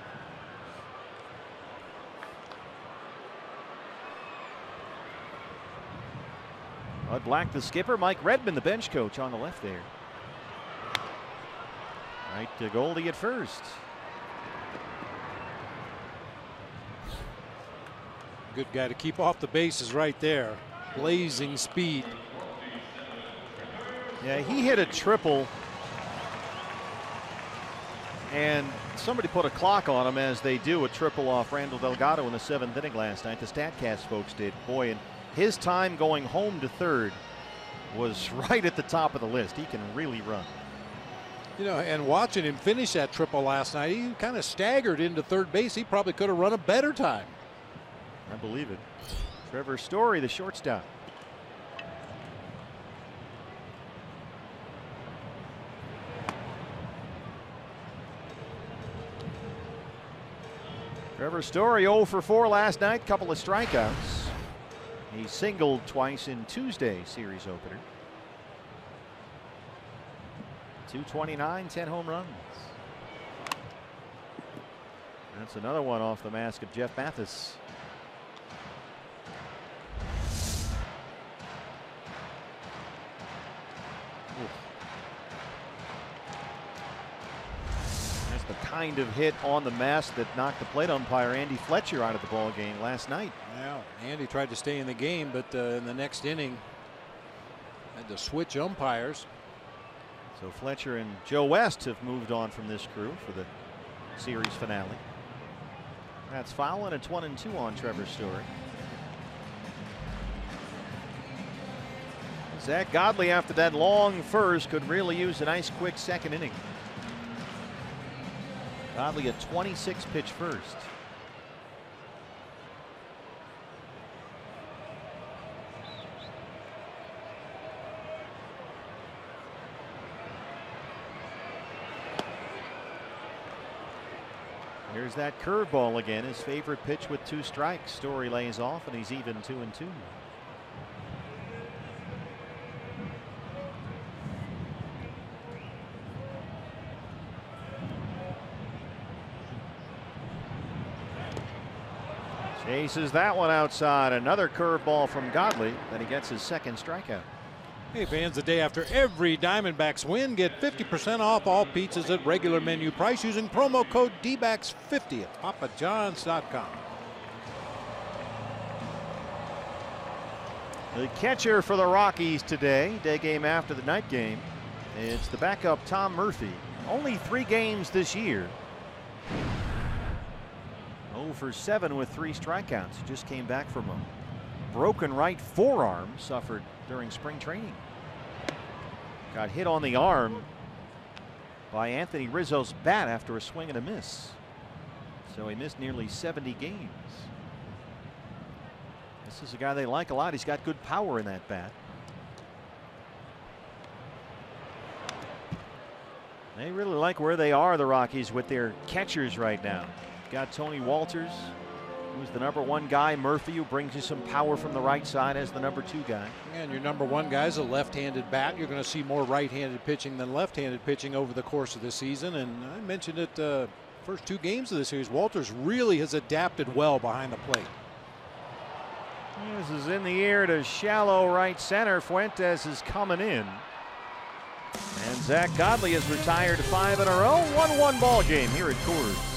Bud Black, the skipper. Mike Redmond, the bench coach, on the left there. Right to Goldie at first. Good guy to keep off the bases right there. Blazing speed. Yeah, he hit a triple. And somebody put a clock on him, as they do, a triple off Randall Delgado in the 7th inning last night. The StatCast folks did. Boy, and his time going home to third was right at the top of the list. He can really run. You know, and watching him finish that triple last night, he kind of staggered into third base. He probably could have run a better time. I believe it. Trevor Story, the shortstop. Trevor Story 0 for 4 last night, couple of strikeouts. He singled twice in Tuesday's series opener. 229, 10 home runs. That's another one off the mask of Jeff Mathis. That's the kind of hit on the mask that knocked the plate umpire Andy Fletcher out of the ball game last night. Yeah, Andy tried to stay in the game, but in the next inning had to switch umpires. So Fletcher and Joe West have moved on from this crew for the series finale. That's foul, and it's 1-2 on Trevor Story. Zach Godley, after that long first, could really use a nice quick second inning. Godley a 26 pitch first. Here's that curveball again, his favorite pitch with 2 strikes. Story lays off, and he's even 2-2. Chases that one outside. Another curveball from Godley. Then he gets his second strikeout. Hey fans, the day after every Diamondbacks win, get 50% off all pizzas at regular menu price using promo code DBACKS50 at papajohns.com. The catcher for the Rockies today, day game after the night game, it's the backup Tom Murphy. Only 3 games this year. 0 for 7 with 3 strikeouts. He just came back from a broken right forearm suffered during spring training. Got hit on the arm by Anthony Rizzo's bat after a swing and a miss. So he missed nearly 70 games. This is a guy they like a lot. He's got good power in that bat. They really like where they are, the Rockies, with their catchers right now. Got Tony Walters, who's the #1 guy. Murphy, who brings you some power from the right side as the #2 guy. And your #1 guy is a left-handed bat. You're going to see more right-handed pitching than left-handed pitching over the course of the season. And I mentioned it first 2 games of the series. Walters really has adapted well behind the plate. This is in the air to shallow right center. Fuentes is coming in. And Zach Godley has retired 5 in a row. 1-1 ball game here at Coors.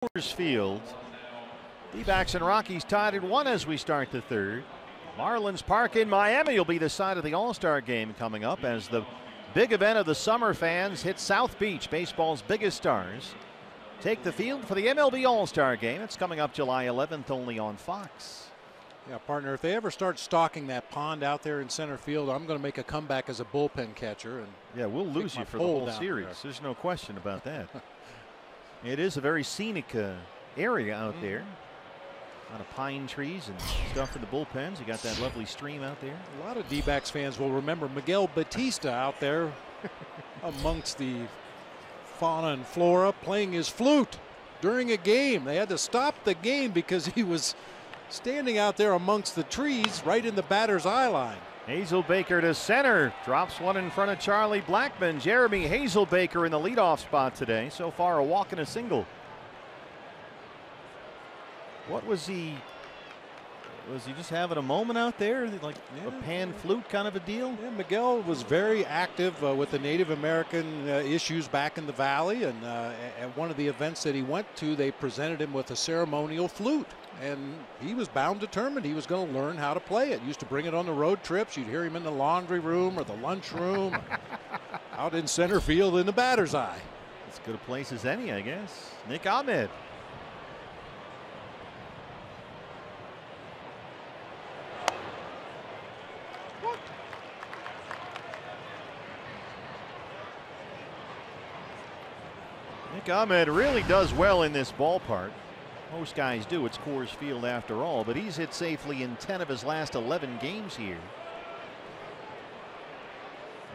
Coors Field. D-backs and Rockies tied at 1 as we start the third. Marlins Park in Miami will be the site of the All-Star game coming up as the big event of the summer fans hit South Beach. Baseball's biggest stars take the field for the MLB All-Star game. It's coming up July 11th only on Fox. Yeah, partner, if they ever start stocking that pond out there in center field, I'm going to make a comeback as a bullpen catcher. And yeah, we'll lose you for the whole series. There's no question about that. It is a very scenic area out there. A lot of pine trees and stuff for the bullpens. You got that lovely stream out there. A lot of D-backs fans will remember Miguel Batista out there amongst the fauna and flora playing his flute during a game. They had to stop the game because he was standing out there amongst the trees right in the batter's eye line. Hazelbaker to center, drops one in front of Charlie Blackmon. Jeremy Hazelbaker in the leadoff spot today. So far a walk and a single. What was he just having a moment out there, like a pan flute kind of a deal? Yeah, Miguel was very active with the Native American issues back in the valley, and at one of the events that he went to, they presented him with a ceremonial flute, and he was bound determined he was going to learn how to play it. Used to bring it on the road trips. You'd hear him in the laundry room or the lunch room, out in center field in the batter's eye. As good a place as any, I guess. Nick Ahmed. Nick Ahmed really does well in this ballpark. Most guys do. It's Coors Field after all, but he's hit safely in 10 of his last 11 games here.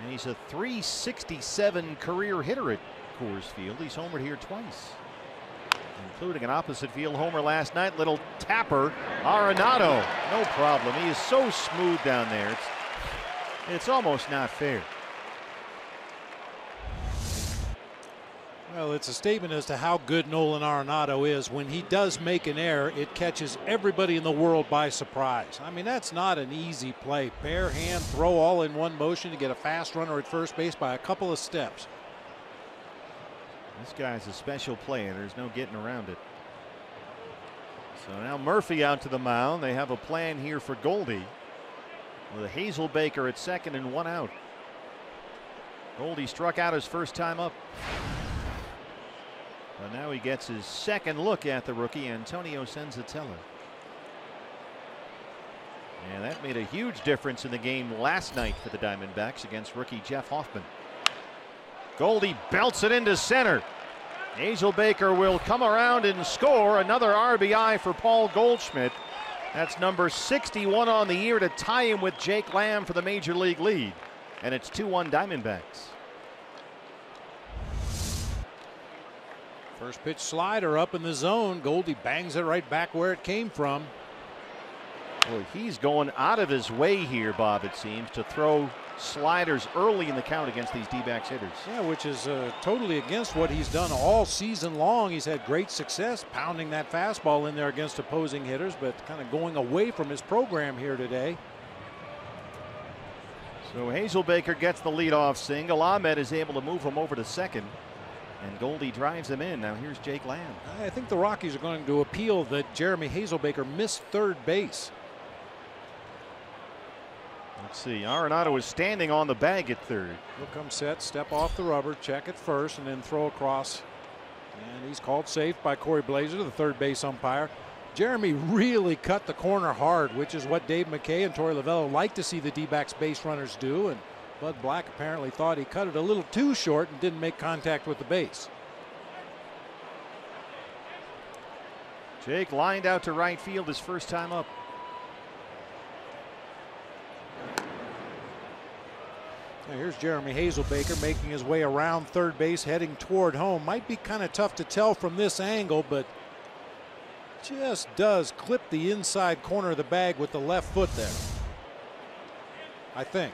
And he's a .367 career hitter at Coors Field. He's homered here twice, including an opposite field homer last night. Little tapper, Arenado. No problem. He is so smooth down there. It's almost not fair. Well, it's a statement as to how good Nolan Arenado is. When he does make an error, it catches everybody in the world by surprise. I mean, that's not an easy play. Bare hand throw all in one motion to get a fast runner at first base by a couple of steps. This guy's a special player. There's no getting around it. So now Murphy out to the mound. They have a plan here for Goldie with Hazelbaker at second and 1 out. Goldie struck out his first time up. But now he gets his second look at the rookie, Antonio Senzatella. And that made a huge difference in the game last night for the Diamondbacks against rookie Jeff Hoffman. Goldie belts it into center. Hazelbaker will come around and score another RBI for Paul Goldschmidt. That's number 61 on the year to tie him with Jake Lamb for the major league lead. And it's 2-1 Diamondbacks. First pitch slider up in the zone. Goldie bangs it right back where it came from. Boy, he's going out of his way here, Bob, it seems, to throw sliders early in the count against these D-backs hitters. Yeah, which is totally against what he's done all season long. He's had great success pounding that fastball in there against opposing hitters, but kind of going away from his program here today. So Hazelbaker gets the leadoff single. Ahmed is able to move him over to second. And Goldie drives him in. Now here's Jake Lamb. I think the Rockies are going to appeal that Jeremy Hazelbaker missed third base. Let's see. Arenado is standing on the bag at third. He'll come set, step off the rubber, check at first, and then throw across. And he's called safe by Corey Blazer, the third base umpire. Jeremy really cut the corner hard, which is what Dave McKay and Torey Lovullo like to see the D-backs base runners do. And Bud Black apparently thought he cut it a little too short and didn't make contact with the base. Jake lined out to right field his first time up. Now here's Jeremy Hazelbaker making his way around third base, heading toward home. Might be kind of tough to tell from this angle, but just does clip the inside corner of the bag with the left foot there, I think.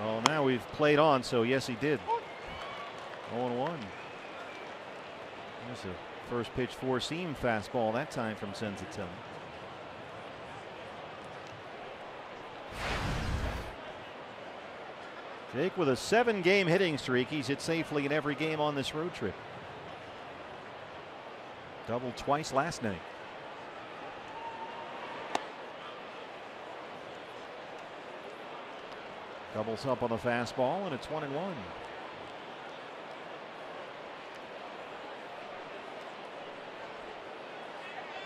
Well, now we've played on, so yes, he did. 0-1. There's a first pitch four-seam fastball that time from Senzatella. Jake with a 7-game hitting streak. He's hit safely in every game on this road trip. Doubled twice last night. Doubles up on the fastball, and it's 1-1.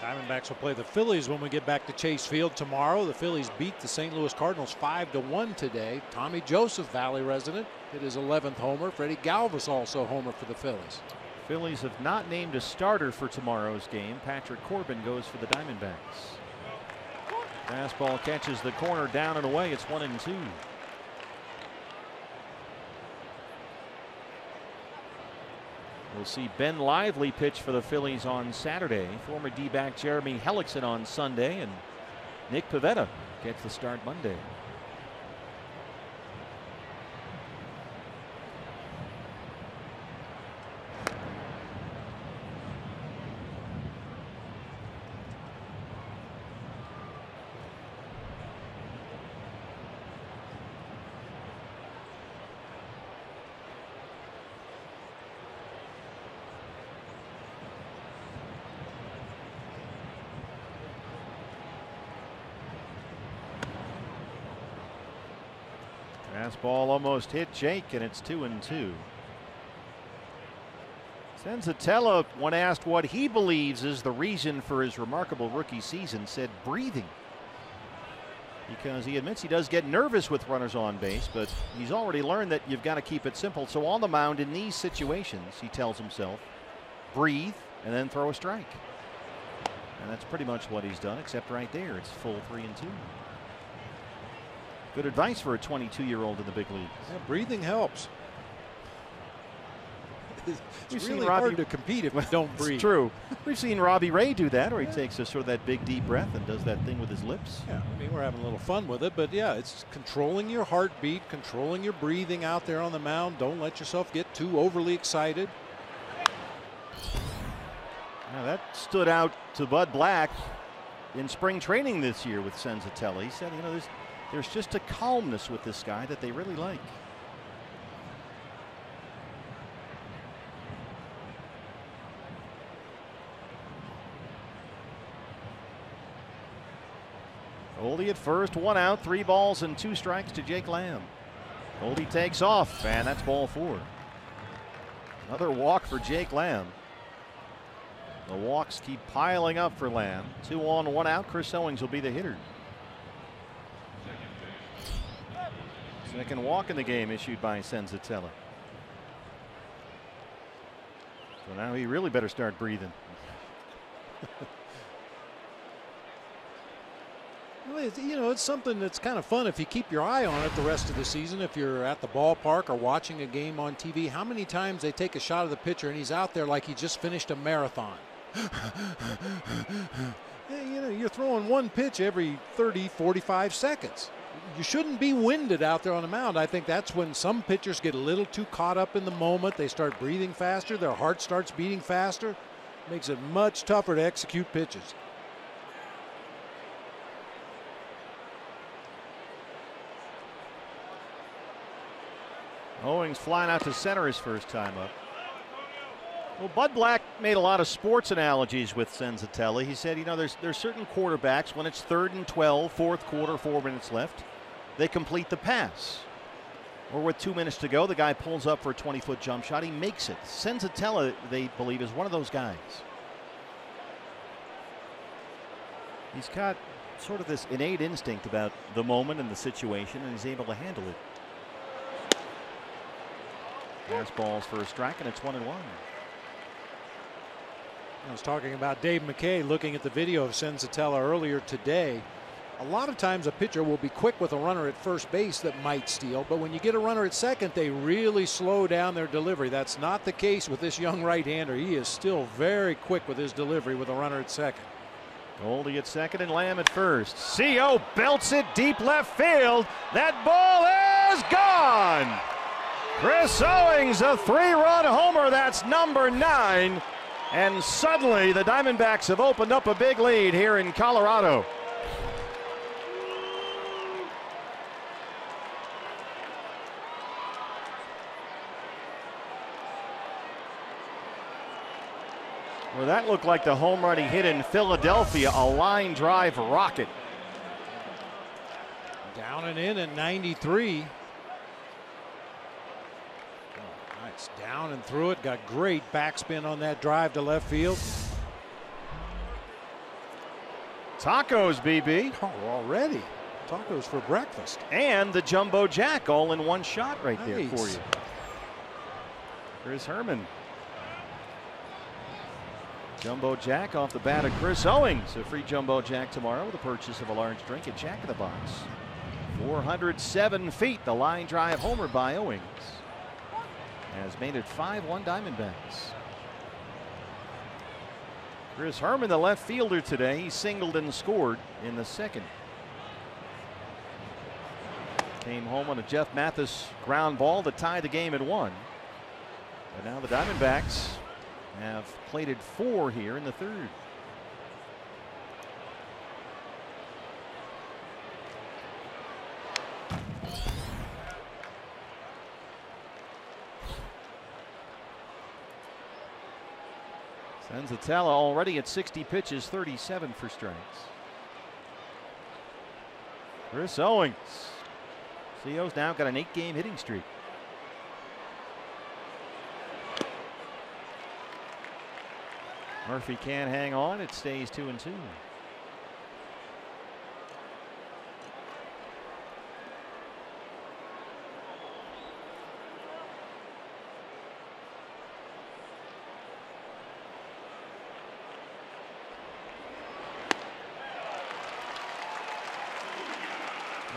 Diamondbacks will play the Phillies when we get back to Chase Field tomorrow. The Phillies beat the St. Louis Cardinals 5-1 today. Tommy Joseph, Valley resident, hit his 11th homer. Freddie Galvis also homer for the Phillies. Phillies have not named a starter for tomorrow's game. Patrick Corbin goes for the Diamondbacks. Fastball catches the corner, down and away. It's 1-2. We'll see Ben Lively pitch for the Phillies on Saturday. Former D-back Jeremy Hellickson on Sunday, and Nick Pivetta gets the start Monday. Fastball almost hit Jake, and it's 2-2. Senzatella, when asked what he believes is the reason for his remarkable rookie season, said breathing. Because he admits he does get nervous with runners on base, but he's already learned that you've got to keep it simple. So on the mound in these situations, he tells himself, breathe and then throw a strike. And that's pretty much what he's done, except right there, it's full 3-2. Good advice for a 22-year-old in the big leagues. Yeah, breathing helps. We've really seen hard to compete if you don't breathe. It's true. We've seen Robbie Ray do that, where he takes a sort of that big deep breath and does that thing with his lips. Yeah, I mean, we're having a little fun with it, but yeah, it's controlling your heartbeat, controlling your breathing out there on the mound. Don't let yourself get too overly excited. Now that stood out to Bud Black in spring training this year with Senzatella. He said, you know, there's just a calmness with this guy that they really like. Goldie at first, 1 out, 3 balls and 2 strikes to Jake Lamb. Goldie takes off, and that's ball 4. Another walk for Jake Lamb. The walks keep piling up for Lamb. 2 on, 1 out. Chris Owings will be the hitter. Second walk in the game issued by Senzatella. So now he really better start breathing. Well, you know, it's something that's kind of fun if you keep your eye on it the rest of the season. If you're at the ballpark or watching a game on TV, how many times they take a shot of the pitcher and he's out there like he just finished a marathon. You know, you're throwing one pitch every 30, 45 seconds. You shouldn't be winded out there on the mound. I think that's when some pitchers get a little too caught up in the moment. They start breathing faster. Their heart starts beating faster. Makes it much tougher to execute pitches. Owings flying out to center his first time up. Well, Bud Black made a lot of sports analogies with Senzatella. He said, you know, there's certain quarterbacks, when it's 3rd and 12, fourth quarter, 4 minutes left, they complete the pass. Or with 2 minutes to go, the guy pulls up for a 20-foot jump shot. He makes it. Senzatella, they believe, is one of those guys. He's got sort of this innate instinct about the moment and the situation, and he's able to handle it. Fastballs for a strike, and it's 1-1. I was talking about Dave McKay looking at the video of Senzatella earlier today. A lot of times a pitcher will be quick with a runner at first base that might steal, but when you get a runner at second, they really slow down their delivery. That's not the case with this young right-hander. He is still very quick with his delivery with a runner at second. Goldie at second and Lamb at first. CO belts it deep left field. That ball is gone. Chris Owings, a 3-run homer. That's number 9. And suddenly the Diamondbacks have opened up a big lead here in Colorado. Well, that looked like the home run he hit in Philadelphia, a line drive rocket. Down and in at 93. Oh, nice. Down and through it. Got great backspin on that drive to left field. Tacos, BB. Oh, already. Tacos for breakfast. And the Jumbo Jack all in one shot right there Nice. for you. Chris Herman. Jumbo Jack off the bat of Chris Owings. A free Jumbo Jack tomorrow with the purchase of a large drink at Jack in the Box. 407 feet, the line drive homer by Owings has made it 5-1 Diamondbacks. Chris Herman, the left fielder today, he singled and scored in the second. Came home on a Jeff Mathis ground ball to tie the game at 1. But now the Diamondbacks have plated 4 here in the third. Senzatella already at 60 pitches, 37 for strikes. Chris Owings. CO's now got an 8-game hitting streak. Murphy can't hang on. It stays 2-2.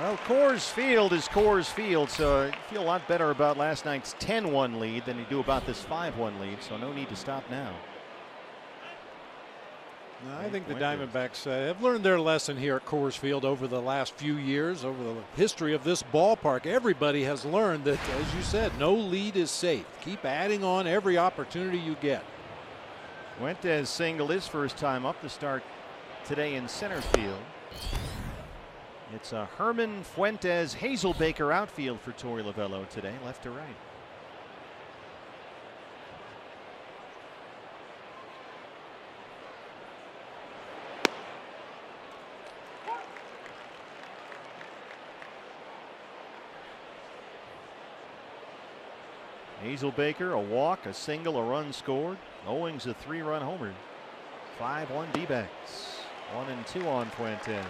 Well, Coors Field is Coors Field, so you feel a lot better about last night's 10-1 lead than you do about this 5-1 lead, so no need to stop now. No, I think the Diamondbacks have learned their lesson here at Coors Field over the last few years, over the history of this ballpark. Everybody has learned that, as you said, no lead is safe. Keep adding on every opportunity you get. Fuentes singled his first time up to start today in center field. It's a Herman, Fuentes, Hazelbaker outfield for Torey Lovullo today, left to right. Hazelbaker, a walk, a single, a run scored. Owings, a 3-run homer. 5-1 D-backs. 1-2 on Fuentes.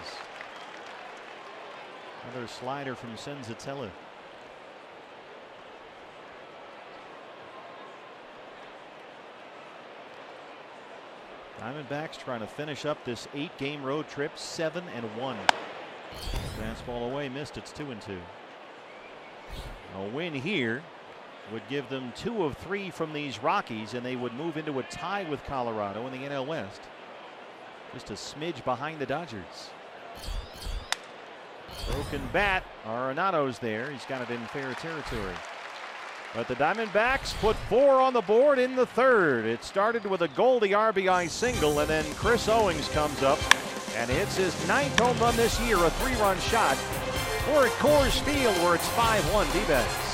Another slider from Senzatella. Diamondbacks trying to finish up this 8-game road trip, 7-1. Fastball away, missed. It's 2-2. A win here would give them 2 of 3 from these Rockies, and they would move into a tie with Colorado in the NL West. Just a smidge behind the Dodgers. Broken bat. Arenado's there. He's got it in fair territory. But the Diamondbacks put 4 on the board in the third. It started with a Goldie RBI single, and then Chris Owings comes up and hits his 9th home run this year, a 3-run shot. We're at Coors Field where it's 5-1 D-backs.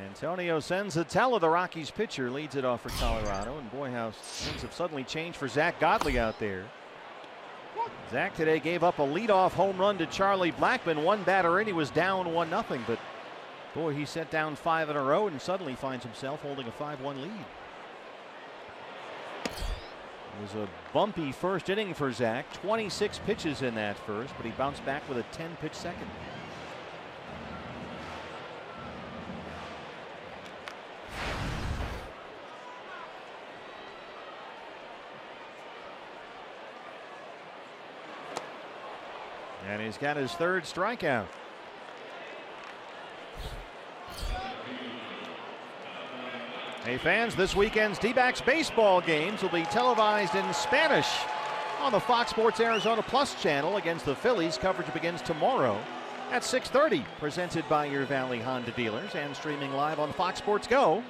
Antonio Senzatella, the Rockies pitcher, leads it off for Colorado. And boy, how things have suddenly changed for Zach Godley out there. Zach today gave up a leadoff home run to Charlie Blackmon. One batter in, he was down 1-0. But boy, he set down 5 in a row and suddenly finds himself holding a 5-1 lead. It was a bumpy first inning for Zach. 26 pitches in that first, but he bounced back with a 10-pitch second. And he's got his 3rd strikeout. Hey fans, this weekend's D-backs baseball games will be televised in Spanish on the Fox Sports Arizona Plus channel against the Phillies. Coverage begins tomorrow at 6:30, presented by your Valley Honda dealers and streaming live on Fox Sports Go.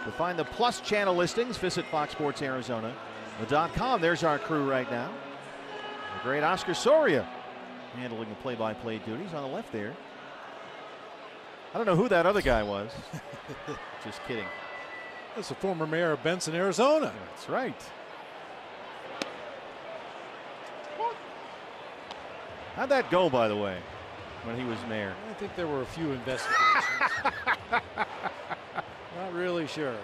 To find the Plus channel listings, visit foxsportsarizona.com. There's our crew right now. The great Oscar Soria handling the play-by-play duties on the left there. I don't know who that other guy was. Just kidding. That's the former mayor of Benson, Arizona. That's right. How'd that go, by the way, when he was mayor? I think there were a few investigations. Not really sure.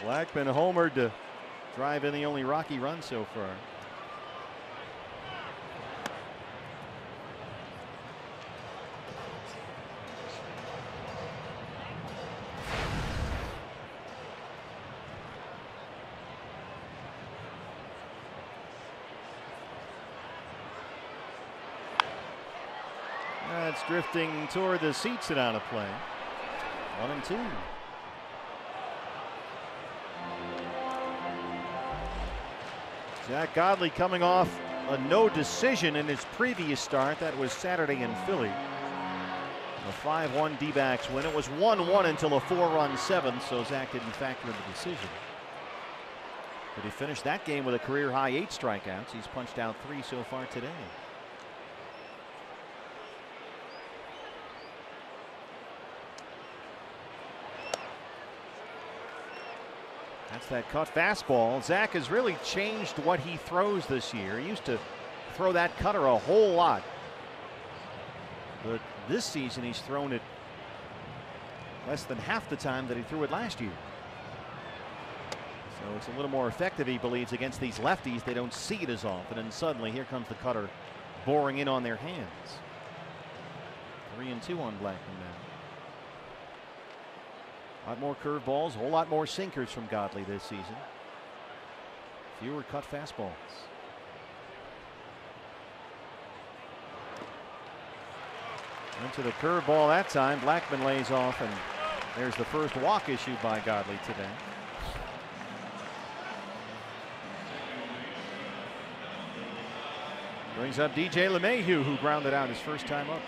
Blackmon homered to drive in the only Rocky run so far. That's drifting toward the seats and out of play. 1-2. Zach Godley coming off a no decision in his previous start. That was Saturday in Philly. A 5-1 D-backs win. It was 1-1 until a 4-run 7th, so Zach didn't factor in the decision. But he finished that game with a career high 8 strikeouts. He's punched out 3 so far today. That's that cut fastball. Zach has really changed what he throws this year. He used to throw that cutter a whole lot, but this season he's thrown it less than half the time that he threw it last year. So it's a little more effective, he believes, against these lefties. They don't see it as often, and suddenly here comes the cutter boring in on their hands. 3-2 on Blackmon now. A lot more curveballs, a whole lot more sinkers from Godley this season. Fewer cut fastballs. Into the curveball that time. Blackmon lays off, and there's the first walk issued by Godley today. Brings up DJ LeMahieu, who grounded out his first time up.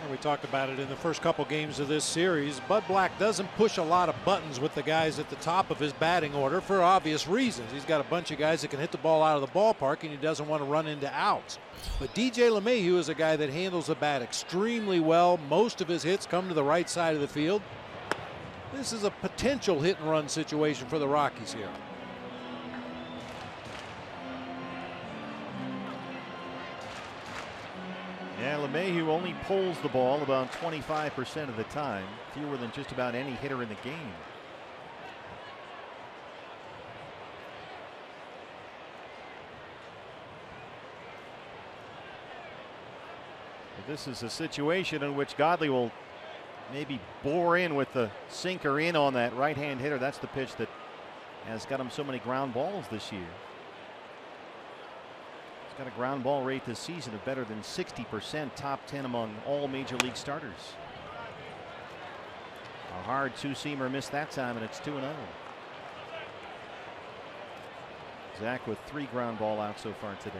We talked about it in the first couple games of this series. Bud Black doesn't push a lot of buttons with the guys at the top of his batting order for obvious reasons. He's got a bunch of guys that can hit the ball out of the ballpark, and he doesn't want to run into outs. But DJ LeMahieu is a guy that handles the bat extremely well. Most of his hits come to the right side of the field. This is a potential hit and run situation for the Rockies here. Yeah, LeMahieu only pulls the ball about 25% of the time, fewer than just about any hitter in the game. But this is a situation in which Godley will maybe bore in with the sinker in on that right-hand hitter. That's the pitch that has got him so many ground balls this year. Got a ground ball rate this season of better than 60%, top 10 among all major league starters. A hard two-seamer missed that time, and it's 2-0. Zach with 3 ground ball outs so far today.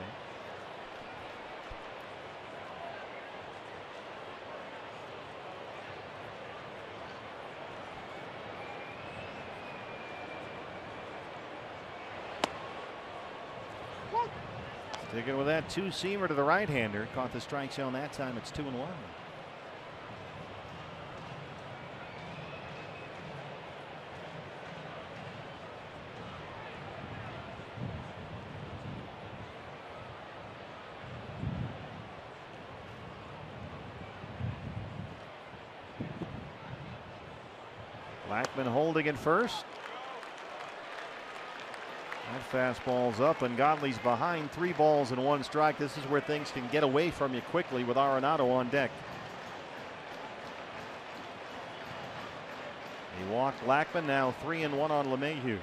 Sticking with that two-seamer to the right-hander. Caught the strike zone that time. It's 2-1. Blackman holding at first. That fastball's up and Godley's behind. 3 balls and 1 strike. This is where things can get away from you quickly with Arenado on deck. He walked Blackman, now 3-1 on LeMahieu.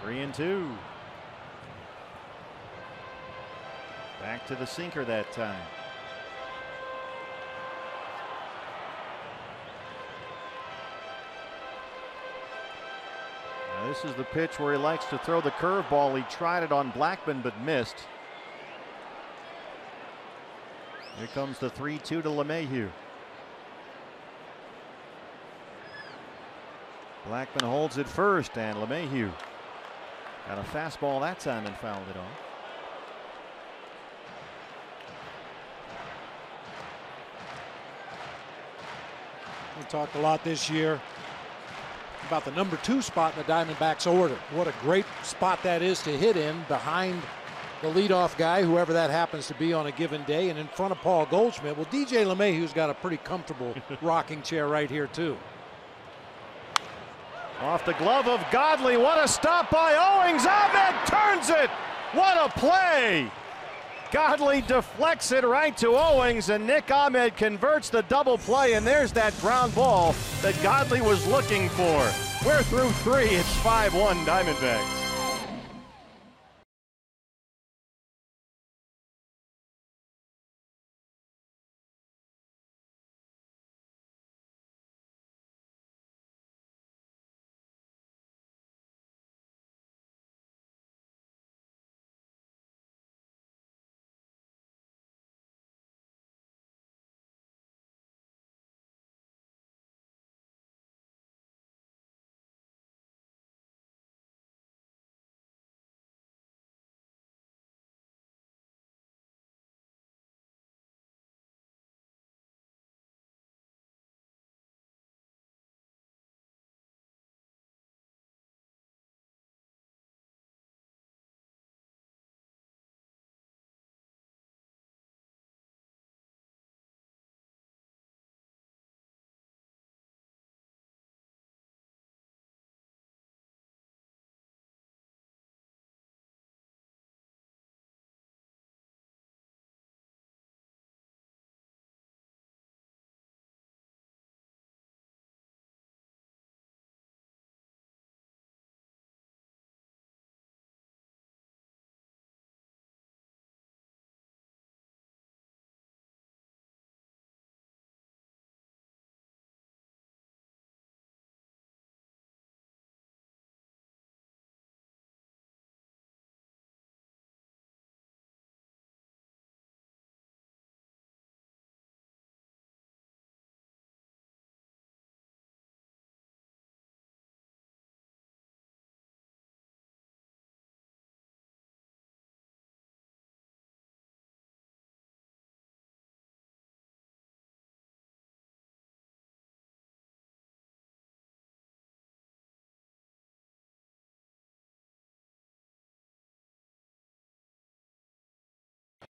Three and 2. Back to the sinker that time. Now this is the pitch where he likes to throw the curveball. He tried it on Blackman but missed. Here comes the 3-2 to LeMahieu. Blackman holds it first, and LeMahieu got a fastball that time and fouled it off. We talked a lot this year about the number 2 spot in the Diamondbacks order. What a great spot that is to hit in, behind the leadoff guy, whoever that happens to be on a given day, and in front of Paul Goldschmidt. Well, DJ LeMahieu's got a pretty comfortable rocking chair right here too. Off the glove of Godley. What a stop by Owings. Ahmed turns it. What a play. Godley deflects it right to Owings, and Nick Ahmed converts the double play, and there's that ground ball that Godley was looking for. We're through 3. It's 5-1 Diamondbacks.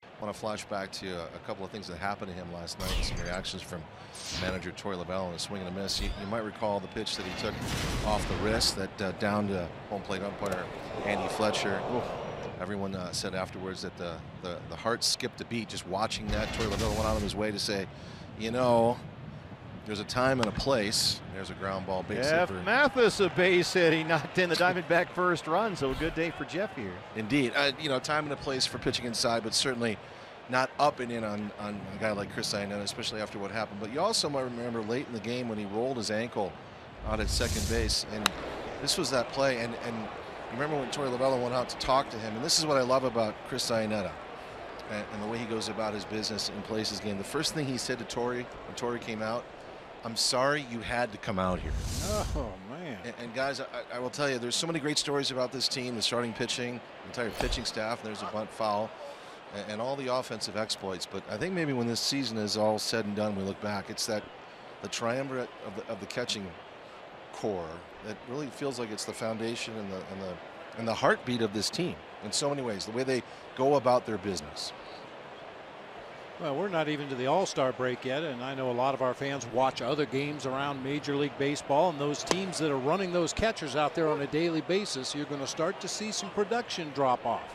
I want to flash back to a couple of things that happened to him last night and some reactions from manager Troy Lavelle on a swing and a miss. You might recall the pitch that he took off the wrist that down to home plate umpire Andy Fletcher. Everyone said afterwards that the heart skipped a beat just watching that. Troy Lavelle went out of his way to say, you know, there's a time and a place. There's a ground ball base hit. Jeff Mathis, a base hit. He knocked in the Diamondback first run, so a good day for Jeff here. Indeed. You know, time and a place for pitching inside, but certainly not up and in on a guy like Chris Iannetta, especially after what happened. But you also might remember late in the game when he rolled his ankle out at second base, and this was that play. And remember when Torey Lovullo went out to talk to him, and this is what I love about Chris Iannetta and the way he goes about his business and plays his game. The first thing he said to Torey when Torey came out, "I'm sorry you had to come out here." Oh, man. And guys, I will tell you, there's so many great stories about this team, the starting pitching, the entire pitching staff, and there's a bunt foul, and all the offensive exploits. But I think maybe when this season is all said and done, we look back, it's that the triumvirate of the catching core that really feels like it's the foundation and the heartbeat of this team in so many ways, the way they go about their business. Well, we're not even to the All-Star break yet, and I know a lot of our fans watch other games around Major League Baseball, and those teams that are running those catchers out there on a daily basis, you're going to start to see some production drop off.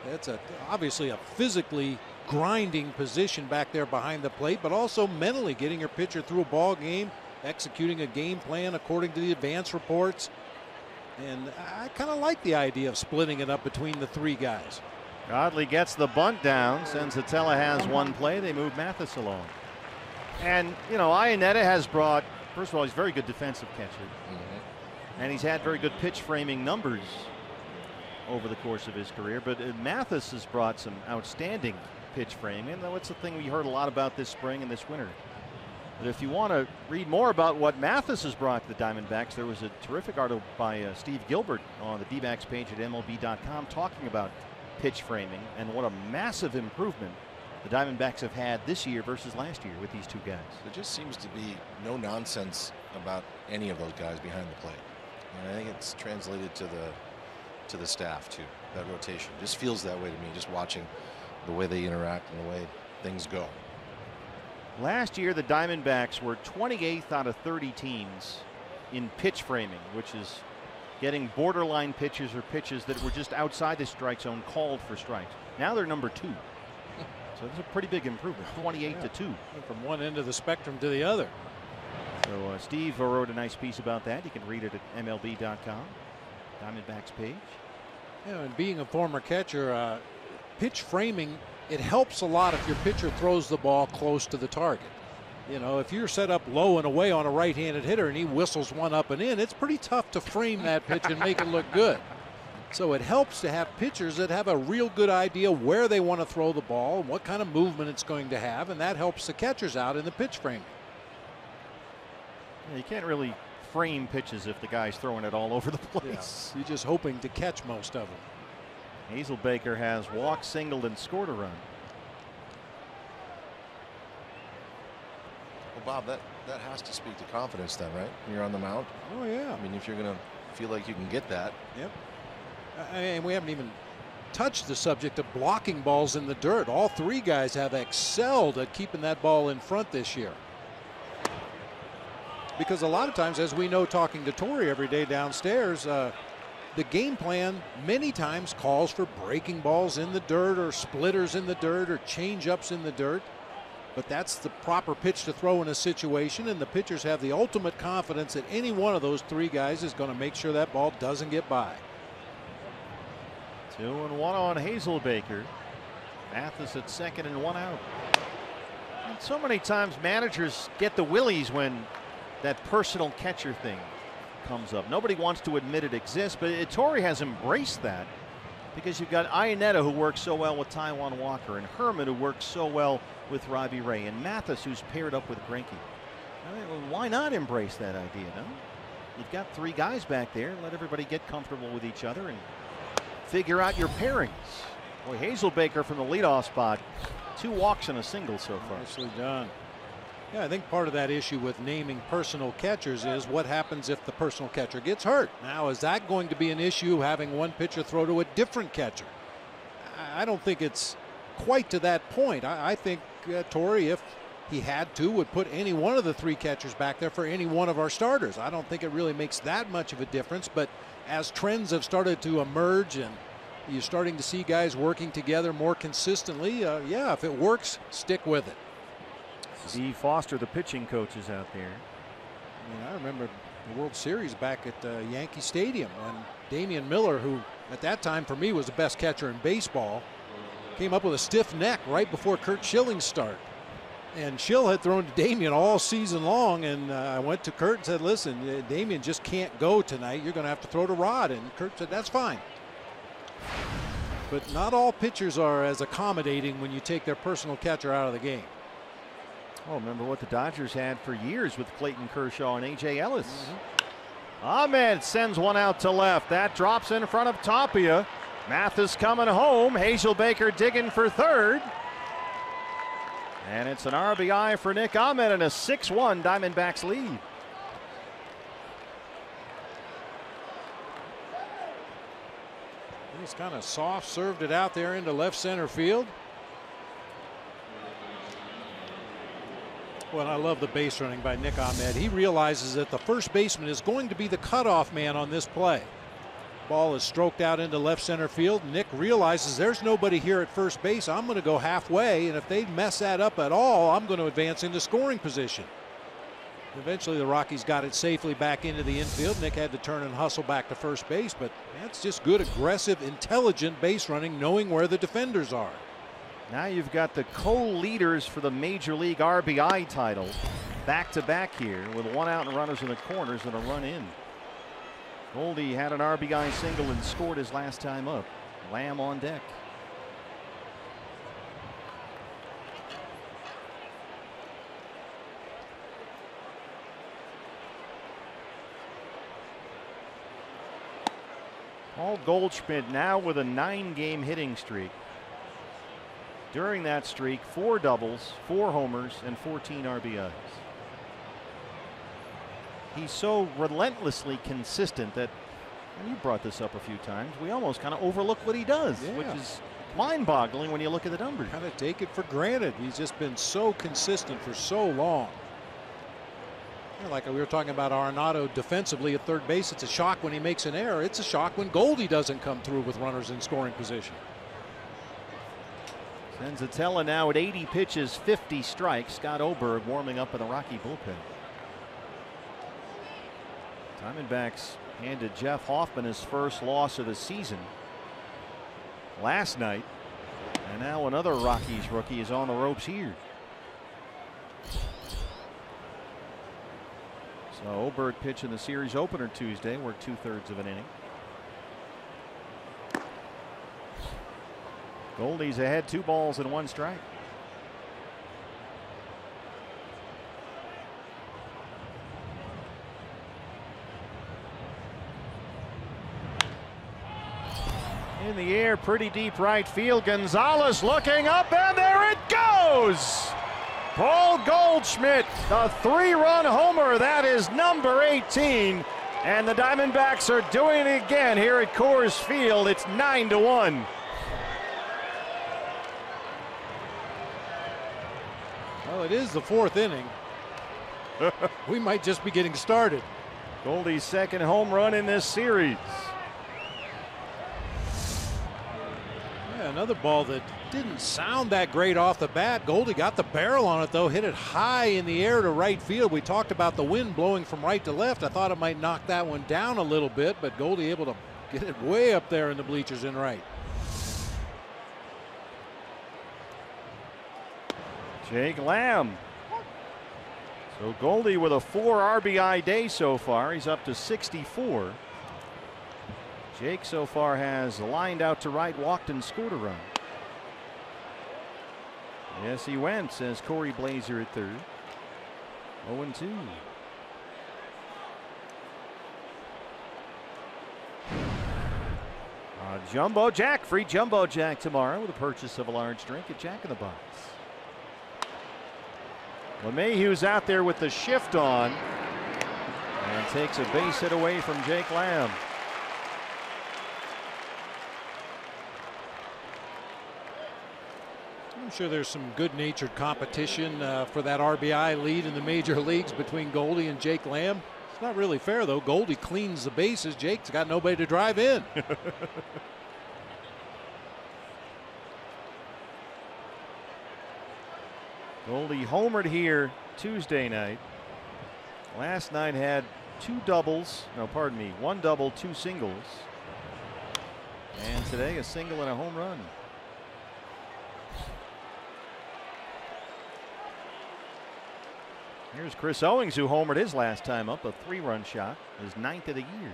That's obviously a physically grinding position back there behind the plate, but also mentally getting your pitcher through a ball game, executing a game plan according to the advance reports. And I kind of like the idea of splitting it up between the three guys. Godley gets the bunt down. Senzatella has one play. They move Mathis along. And, you know, Iannetta has brought, first of all, he's a very good defensive catcher. And he's had very good pitch framing numbers over the course of his career. But Mathis has brought some outstanding pitch framing. And that's the thing we heard a lot about this spring and this winter. But if you want to read more about what Mathis has brought to the Diamondbacks, there was a terrific article by Steve Gilbert on the D-backs page at MLB.com talking about pitch framing and what a massive improvement the Diamondbacks have had this year versus last year with these two guys. There just seems to be no nonsense about any of those guys behind the plate. And I think it's translated to the staff too. That rotation just feels that way to me, just watching the way they interact and the way things go. Last year the Diamondbacks were 28th out of 30 teams in pitch framing, which is getting borderline pitches or pitches that were just outside the strike zone called for strikes. Now they're number 2. So it's a pretty big improvement, 28 to 2. From one end of the spectrum to the other. So Steve wrote a nice piece about that. You can read it at MLB.com, Diamondbacks page. You know, and being a former catcher, pitch framing, it helps a lot if your pitcher throws the ball close to the target. You know, if you're set up low and away on a right-handed hitter and he whistles one up and in, it's pretty tough to frame that pitch and make it look good. So it helps to have pitchers that have a real good idea where they want to throw the ball and what kind of movement it's going to have, and that helps the catchers out in the pitch framing. You can't really frame pitches if the guy's throwing it all over the place. Yeah, you're just hoping to catch most of them. Hazelbaker has walked, singled, and scored a run. Well, Bob, that has to speak to confidence then, right? When you're on the mound. Oh, yeah. I mean, if you're going to feel like you can get that. Yep. And we haven't even touched the subject of blocking balls in the dirt. All three guys have excelled at keeping that ball in front this year. Because a lot of times, as we know talking to Torey every day downstairs, the game plan many times calls for breaking balls in the dirt or splitters in the dirt or change-ups in the dirt. But that's the proper pitch to throw in a situation, and the pitchers have the ultimate confidence that any one of those three guys is going to make sure that ball doesn't get by. 2-1 on Hazelbaker. Mathis at second and 1 out. And so many times managers get the willies when that personal catcher thing comes up. Nobody wants to admit it exists, but Torey has embraced that because you've got Iannetta, who works so well with Taijuan Walker, and Herman, who works so well with Robbie Ray, and Mathis, who's paired up with Greinke. I mean, well, why not embrace that idea, no? You've got three guys back there. Let everybody get comfortable with each other and figure out your pairings. Boy, Hazelbaker from the leadoff spot. 2 walks and a single so far. Nicely done. Yeah, I think part of that issue with naming personal catchers is what happens if the personal catcher gets hurt. Now, is that going to be an issue, having one pitcher throw to a different catcher? I don't think it's quite to that point. I think Torey, if he had to, would put any one of the three catchers back there for any one of our starters. I don't think it really makes that much of a difference, but as trends have started to emerge and you're starting to see guys working together more consistently, yeah, if it works, stick with it. Steve Foster, the pitching coach, is out there. I mean, I remember the World Series back at Yankee Stadium when Damian Miller, who at that time for me was the best catcher in baseball, came up with a stiff neck right before Curt Schilling's start. And Schill had thrown to Damian all season long, and I went to Kurt and said, listen, Damian just can't go tonight. You're going to have to throw to Rod. And Kurt said, that's fine. But not all pitchers are as accommodating when you take their personal catcher out of the game. Oh, remember what the Dodgers had for years with Clayton Kershaw and A.J. Ellis. Ahmed sends one out to left. That drops in front of Tapia. Mathis coming home. Hazelbaker digging for third. And it's an RBI for Nick Ahmed and a 6-1 Diamondbacks lead. He's kind of soft served it out there into left center field. Well, I love the base running by Nick Ahmed. He realizes that the first baseman is going to be the cutoff man on this play. Ball is stroked out into left center field. Nick realizes there's nobody here at first base. I'm going to go halfway, and if they mess that up at all, I'm going to advance into scoring position. Eventually, the Rockies got it safely back into the infield. Nick had to turn and hustle back to first base, but that's just good, aggressive, intelligent base running, knowing where the defenders are. Now you've got the co-leaders for the Major League RBI title back-to-back here with one out and runners in the corners and a run in. Goldie had an RBI single and scored his last time up. Lamb on deck. Paul Goldschmidt now with a 9-game hitting streak. During that streak, 4 doubles, 4 homers, and 14 RBIs. He's so relentlessly consistent that, and you brought this up a few times, we almost kind of overlook what he does, which is mind-boggling when you look at the numbers. Kind of take it for granted. He's just been so consistent for so long. Like we were talking about Arenado defensively at third base, it's a shock when he makes an error. It's a shock when Goldie doesn't come through with runners in scoring position. Senzatella now at 80 pitches, 50 strikes. Scott Oberg warming up in the Rocky bullpen. Diamondbacks handed Jeff Hoffman his first loss of the season last night. And now another Rockies rookie is on the ropes here. So Oberg pitched in the series opener Tuesday, worked 2/3 of an inning. Goldie's ahead, 2 balls and 1 strike. In the air, pretty deep right field. Gonzalez looking up, and there it goes! Paul Goldschmidt, the 3-run homer. That is number 18. And the Diamondbacks are doing it again here at Coors Field. It's 9-1. Well, it is the 4th inning. We might just be getting started. Goldie's 2nd home run in this series. Yeah, another ball that didn't sound that great off the bat. Goldie got the barrel on it, though, hit it high in the air to right field. We talked about the wind blowing from right to left. I thought it might knock that one down a little bit, but Goldie able to get it way up there in the bleachers in right. Jake Lamb. So Goldie with a 4 RBI day so far. He's up to 64. Jake so far has lined out to right, walked, and scored a run. Yes, he went, says Corey Blazer at third. 0-2. Jumbo Jack, free Jumbo Jack tomorrow with a purchase of a large drink at Jack in the Box. LeMahieu's out there with the shift on and takes a base hit away from Jake Lamb. I'm sure there's some good-natured competition for that RBI lead in the major leagues between Goldie and Jake Lamb. It's not really fair, though. Goldie cleans the bases. Jake's got nobody to drive in. Goldie homered here Tuesday night. Last night had 2 doubles. No, pardon me. 1 double, 2 singles. And today a single and a home run. Here's Chris Owings, who homered his last time up, a 3-run shot, his 9th of the year.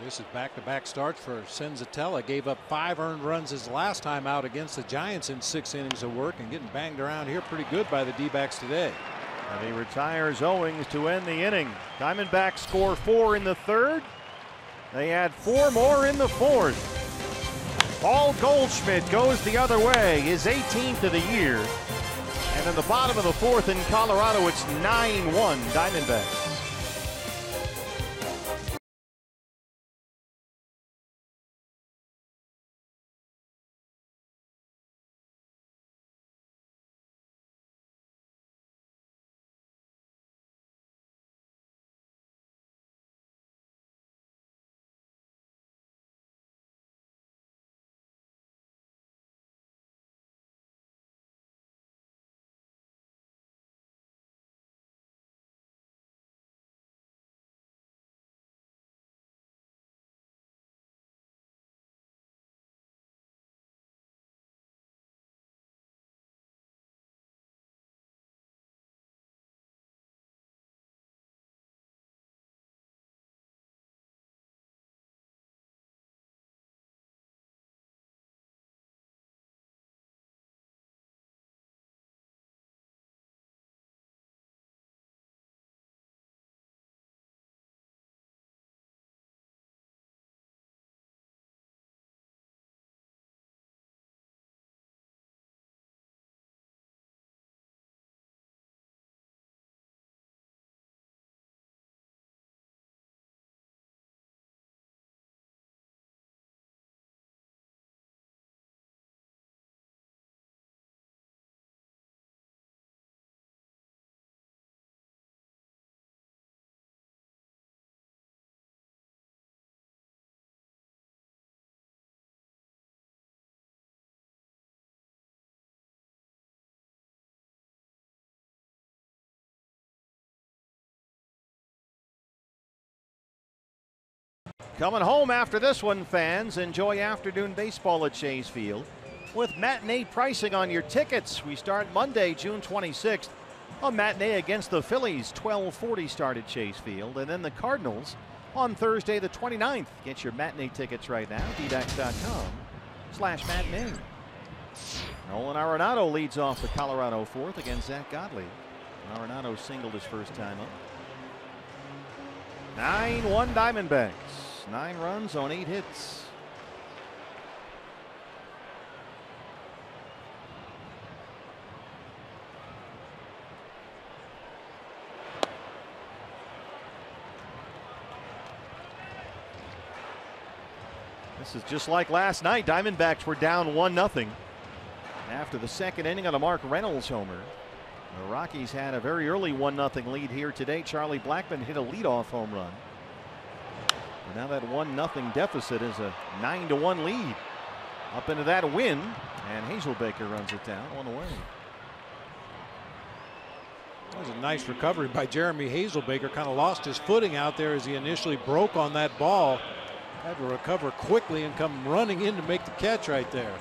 This is back-to-back starts for Senzatella. Gave up 5 earned runs his last time out against the Giants in 6 innings of work, and getting banged around here pretty good by the D-backs today. And he retires Owings to end the inning. Diamondbacks score 4 in the 3rd. They add 4 more in the 4th. Paul Goldschmidt goes the other way, his 18th of the year. And in the bottom of the 4th in Colorado, it's 9-1 Diamondbacks. Coming home after this one, fans. Enjoy afternoon baseball at Chase Field with matinee pricing on your tickets. We start Monday, June 26th. A matinee against the Phillies, 12:40 start at Chase Field. And then the Cardinals on Thursday the 29th. Get your matinee tickets right now, dbacks.com/matinee. Nolan Arenado leads off the Colorado 4th against Zach Godley. Arenado singled his first time up. 9-1 Diamondbacks. 9 runs on 8 hits. This is just like last night. Diamondbacks were down 1-0 after the 2nd inning on a Mark Reynolds homer. The Rockies had a very early 1-0 lead here today. Charlie Blackmon hit a leadoff home run. And now that 1-0 deficit is a 9-1 lead. Up into that win, and Hazelbaker runs it down, 1 away. That was a nice recovery by Jeremy Hazelbaker. Kind of lost his footing out there as he initially broke on that ball. Had to recover quickly and come running in to make the catch right there.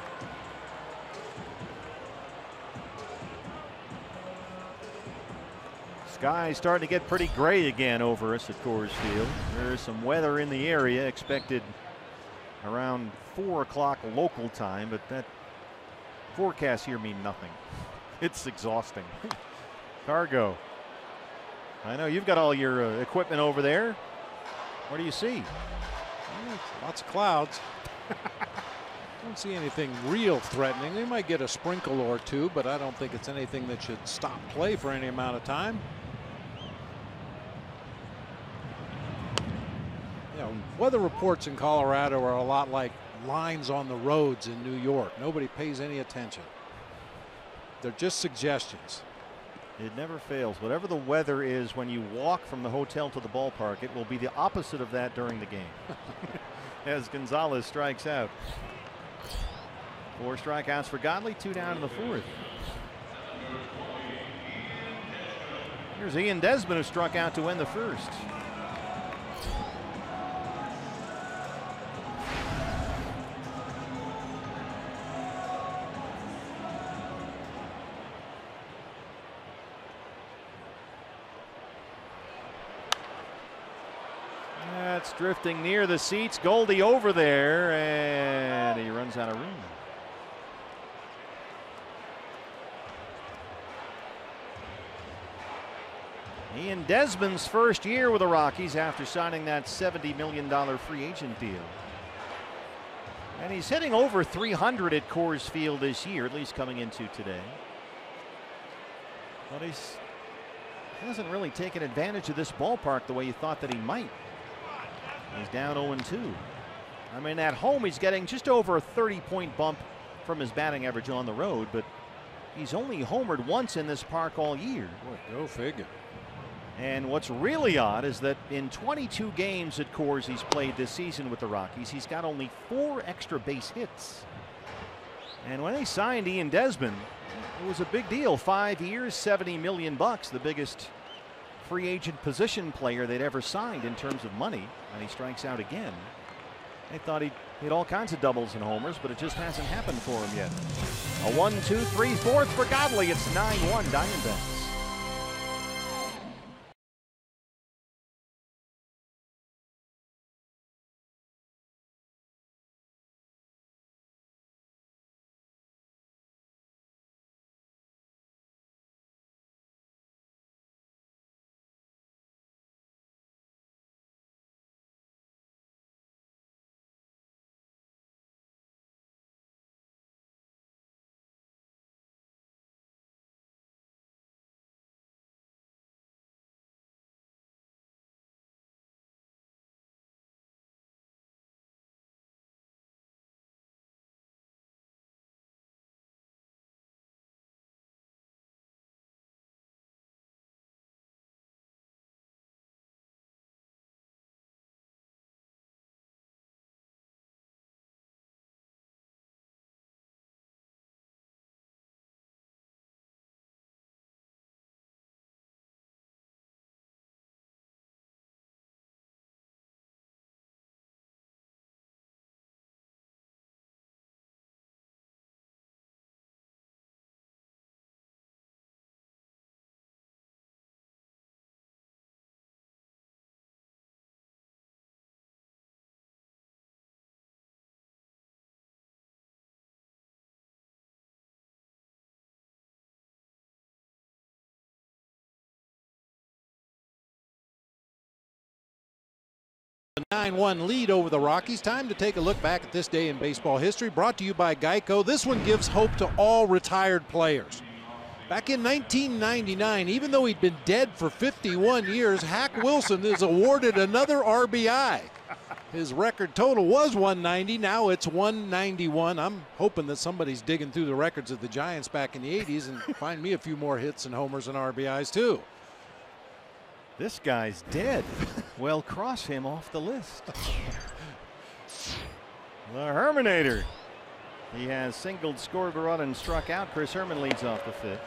Sky's starting to get pretty gray again over us at Coors Field. There is some weather in the area expected around 4 o'clock local time, but that forecasts here mean nothing. It's exhausting. Cargo. I know you've got all your equipment over there. What do you see? Lots of clouds. Don't see anything real threatening. They might get a sprinkle or two, but I don't think it's anything that should stop play for any amount of time. You know, weather reports in Colorado are a lot like lines on the roads in New York. Nobody pays any attention. They're just suggestions. It never fails. Whatever the weather is when you walk from the hotel to the ballpark, it will be the opposite of that during the game. As Gonzalez strikes out. 4 strikeouts for Godley, 2 down in the 4th. Here's Ian Desmond, who struck out to win the first. That's drifting near the seats. Goldie over there, and he runs out of room. Ian Desmond's first year with the Rockies after signing that $70 million free agent deal. And he's hitting over 300 at Coors Field this year, at least coming into today. But he hasn't really taken advantage of this ballpark the way you thought that he might. He's down 0-2. I mean, at home he's getting just over a 30-point bump from his batting average on the road, but he's only homered once in this park all year. Boy, go figure. And what's really odd is that in 22 games at Coors he's played this season with the Rockies, he's got only 4 extra base hits. And when they signed Ian Desmond, it was a big deal. 5 years, $70 million, the biggest free agent position player they'd ever signed in terms of money. And he strikes out again. They thought he'd hit all kinds of doubles and homers, but it just hasn't happened for him yet. A 1-2-3 fourth for Godley. It's 9-1 Diamondbacks. A 9-1 lead over the Rockies. Time to take a look back at this day in baseball history, brought to you by Geico. This one gives hope to all retired players. Back in 1999, even though he'd been dead for 51 years, Hack Wilson is awarded another RBI. His record total was 190. Now it's 191. I'm hoping that somebody's digging through the records of the Giants back in the 80s and find me a few more hits and homers and RBIs too. This guy's dead. Well, cross him off the list. The Herminator. He has singled, scored a run, and struck out. Chris Herman leads off the fifth.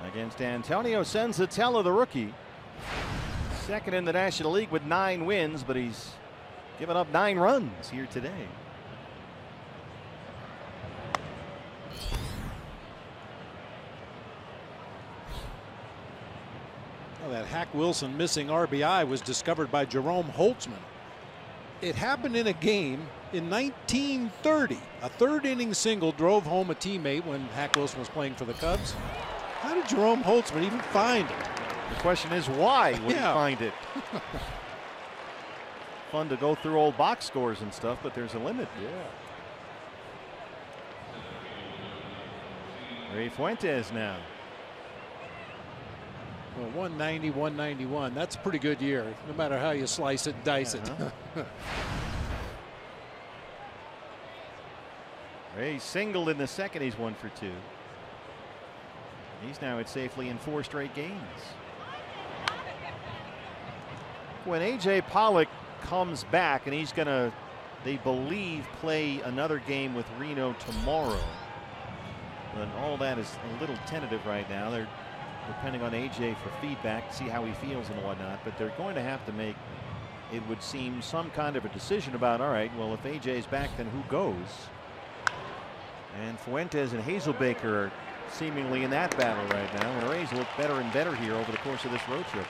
Against Antonio Senzatella, the rookie. Second in the National League with 9 wins, but he's given up 9 runs here today. That Hack Wilson missing RBI was discovered by Jerome Holtzman. It happened in a game in 1930. A third-inning single drove home a teammate when Hack Wilson was playing for the Cubs. How did Jerome Holtzman even find it? The question is, why would he find it? Fun to go through old box scores and stuff, but there's a limit. Ray Fuentes now. Well, 190, 191. That's a pretty good year, no matter how you slice it and dice it. Ray singled in the second. He's 1 for 2. He's now at safely in 4 straight games. When A.J. Pollock comes back, and he's going to, they believe, play another game with Reno tomorrow. But all that is a little tentative right now. They're depending on AJ for feedback, see how he feels and whatnot. But they're going to have to make, it would seem, some kind of a decision about, all right, well, if AJ's back, then who goes? And Fuentes and Hazelbaker are seemingly in that battle right now. And the Rays look better and better here over the course of this road trip.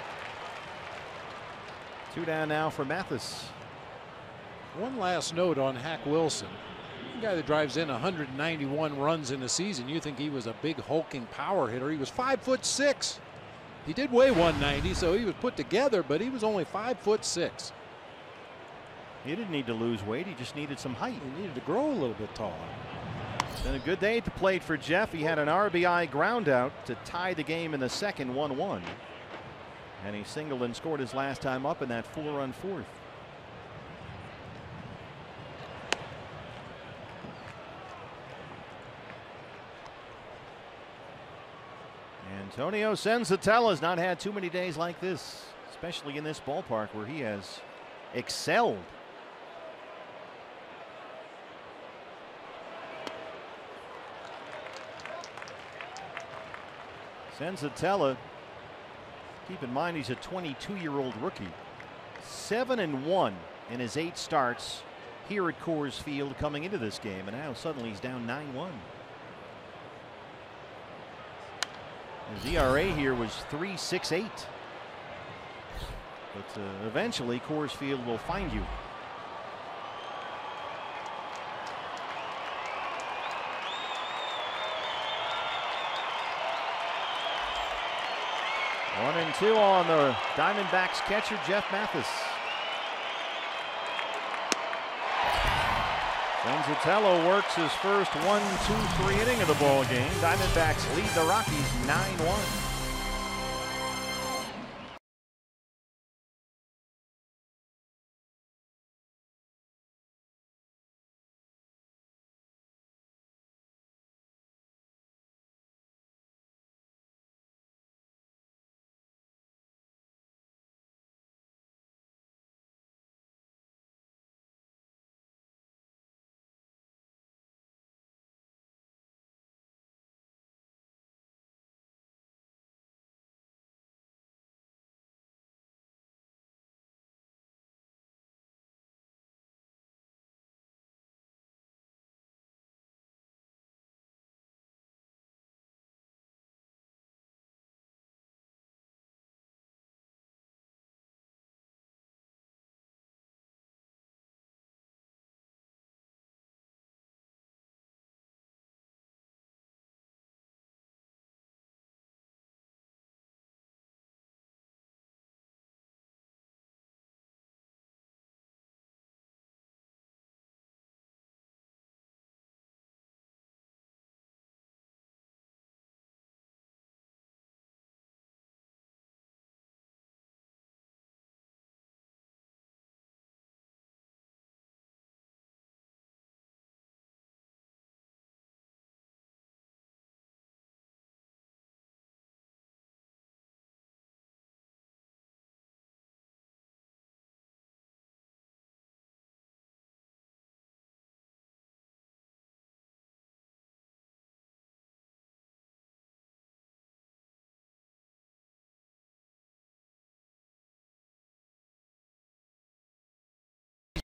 2 down now for Mathis. One last note on Hack Wilson. The guy that drives in 191 runs in a season. You think he was a big hulking power hitter. He was 5'6". He did weigh 190, so he was put together, but he was only 5'6". He didn't need to lose weight. He just needed some height. He needed to grow a little bit taller. It's been a good day at the plate for Jeff. He had an RBI ground out to tie the game in the second, 1-1. And he singled and scored his last time up in that 4-run fourth. Antonio Senzatella has not had too many days like this, especially in this ballpark where he has excelled. Senzatella, keep in mind he's a 22-year-old rookie. 7-1 in his 8 starts here at Coors Field coming into this game, and now suddenly he's down 9-1. His ERA here was 3.68. But eventually Coors Field will find you. One and two on the Diamondbacks catcher, Jeff Mathis. Senzatella works his first 1-2-3 inning of the ball game. Diamondbacks lead the Rockies 9-1.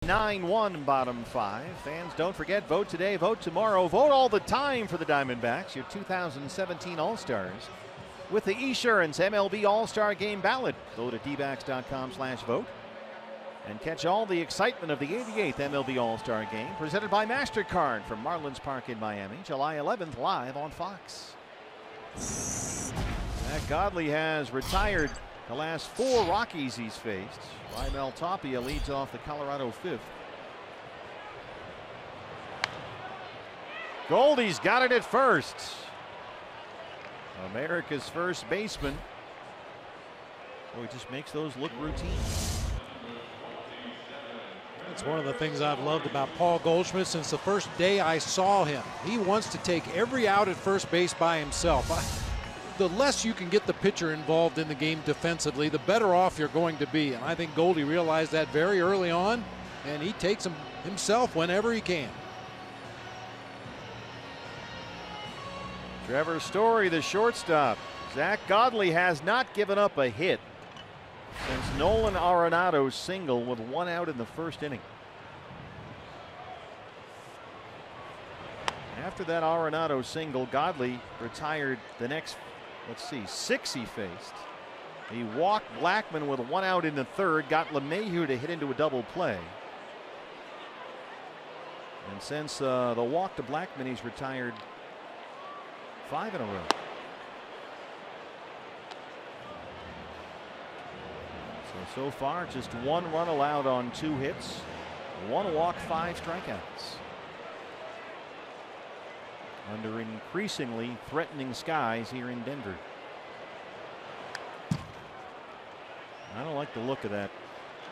(9-1) bottom 5. Fans, don't forget, vote today, vote tomorrow, vote all the time for the Diamondbacks, your 2017 All-Stars, with the Esurance MLB All-Star Game ballot. Go to dbacks.com/vote and catch all the excitement of the 88th MLB All-Star Game, presented by MasterCard from Marlins Park in Miami, July 11th, live on Fox. Matt Godley has retired the last 4 Rockies he's faced. Raimel Tapia leads off the Colorado 5th. Goldie's got it at first. America's first baseman. Boy, he just makes those look routine. That's one of the things I've loved about Paul Goldschmidt since the first day I saw him. He wants to take every out at first base by himself. The less you can get the pitcher involved in the game defensively, the better off you're going to be. And I think Goldie realized that very early on, and he takes him himself whenever he can. Trevor Story, the shortstop, Zach Godley has not given up a hit since Nolan Arenado's single with 1 out in the first inning. After that Arenado single, Godley retired the next, 6 he faced. He walked Blackman with 1 out in the third, got LeMahieu to hit into a double play. And since the walk to Blackman, he's retired 5 in a row. So far, just 1 run allowed on 2 hits, 1 walk, 5 strikeouts. Under increasingly threatening skies here in Denver. I don't like the look of that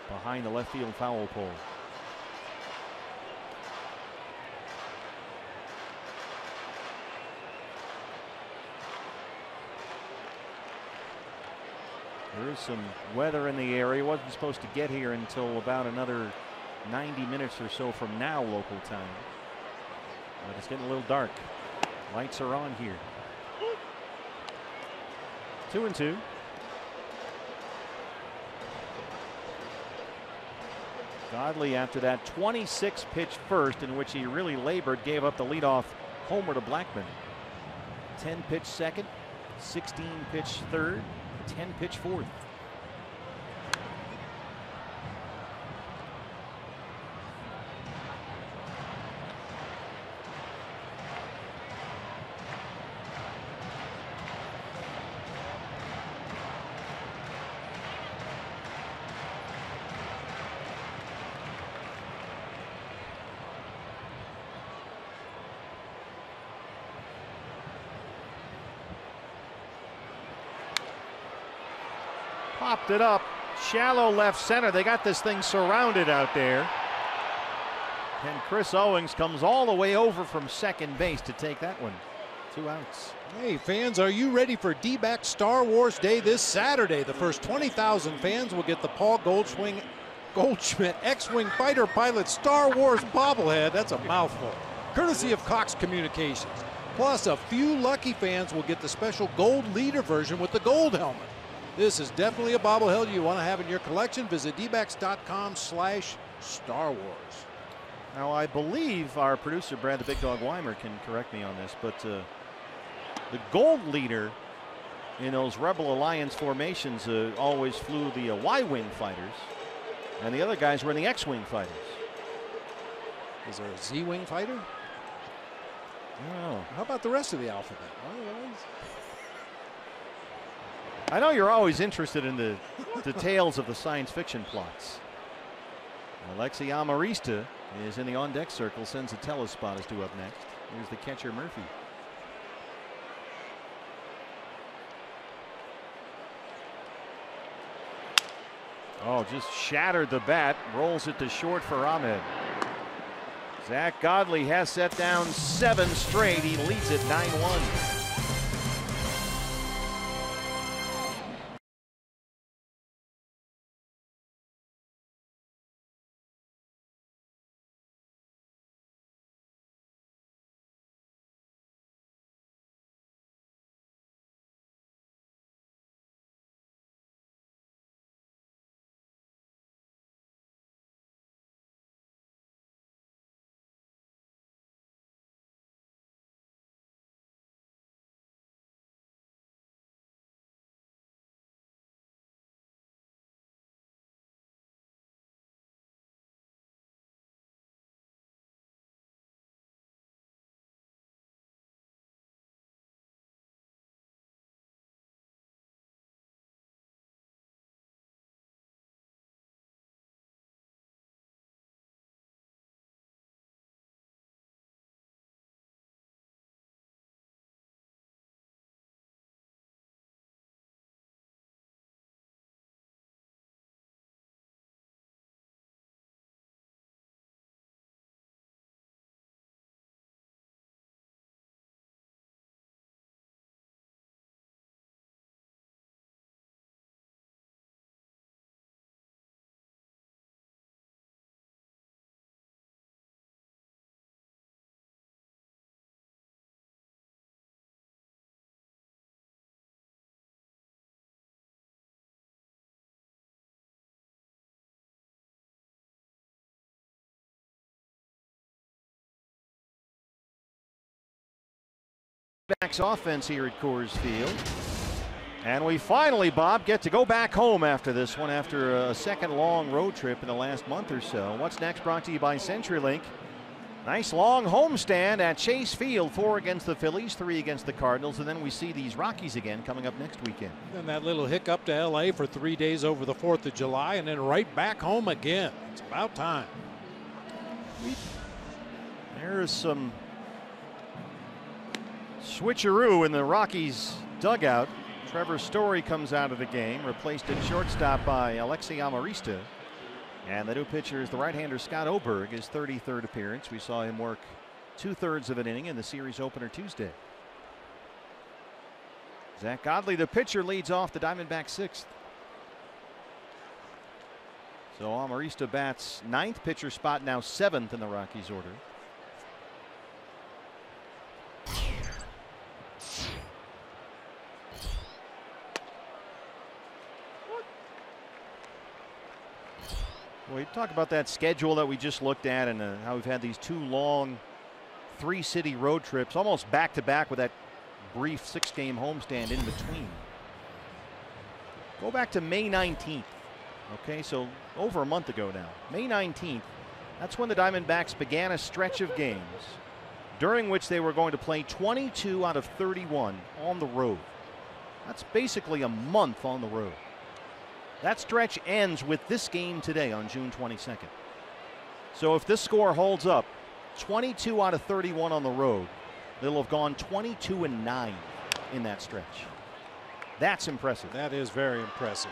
behind the left field foul pole. There is some weather in the area. Wasn't supposed to get here until about another 90 minutes or so from now, local time. But it's getting a little dark. Lights are on here. 2-2. Godley, after that 26 pitch first, in which he really labored, gave up the leadoff homer to Blackman. 10 pitch second, 16 pitch third, 10 pitch fourth. Popped it up, shallow left center. They got this thing surrounded out there. And Chris Owings comes all the way over from second base to take that one. 2 outs. Hey fans, are you ready for D-Backs Star Wars Day this Saturday? The first 20,000 fans will get the Paul Goldschmidt X-Wing fighter pilot Star Wars bobblehead. That's a mouthful. Courtesy of Cox Communications. Plus, a few lucky fans will get the special gold leader version with the gold helmet. This is definitely a bobblehead you want to have in your collection. Visit dbacks.com/Star Wars. Now, I believe our producer, Brad the Big Dog Weimer, can correct me on this, but the gold leader in those Rebel Alliance formations always flew the Y-Wing fighters, and the other guys were in the X-Wing fighters. Is there a Z-Wing fighter? I don't know. How about the rest of the alphabet? I know you're always interested in the details of the science fiction plots. Alexi Amarista is in the on-deck circle. Senzatella spot is due up next. Here's the catcher, Murphy. Oh, just shattered the bat. Rolls it to short for Ahmed. Zach Godley has set down 7 straight. He leads it 9-1. Diamondbacks offense here at Coors Field. And we finally, Bob, get to go back home after this one, after a second long road trip in the last month or so. What's next brought to you by CenturyLink. Nice long homestand at Chase Field, 4 against the Phillies, 3 against the Cardinals, and then we see these Rockies again coming up next weekend. And that little hiccup to LA for 3 days over the 4th of July, and then right back home again. It's about time. There's some switcheroo in the Rockies dugout. Trevor Story comes out of the game, replaced at shortstop by Alexi Amarista. And the new pitcher is the right-hander Scott Oberg, his 33rd appearance. We saw him work 2/3 of an inning in the series opener Tuesday. Zach Godley, the pitcher, leads off the Diamondbacks 6th. So Amarista bats 9th, pitcher spot now 7th in the Rockies order. We talk about that schedule that we just looked at, and how we've had these 2 long 3-city road trips almost back to back with that brief 6-game homestand in between. Go back to May 19th. Okay, so over a month ago now. May 19th, that's when the Diamondbacks began a stretch of games during which they were going to play 22 out of 31 on the road. That's basically a month on the road. That stretch ends with this game today on June 22nd. So if this score holds up, 22 out of 31 on the road, they'll have gone 22-9 in that stretch. That's impressive. That is very impressive.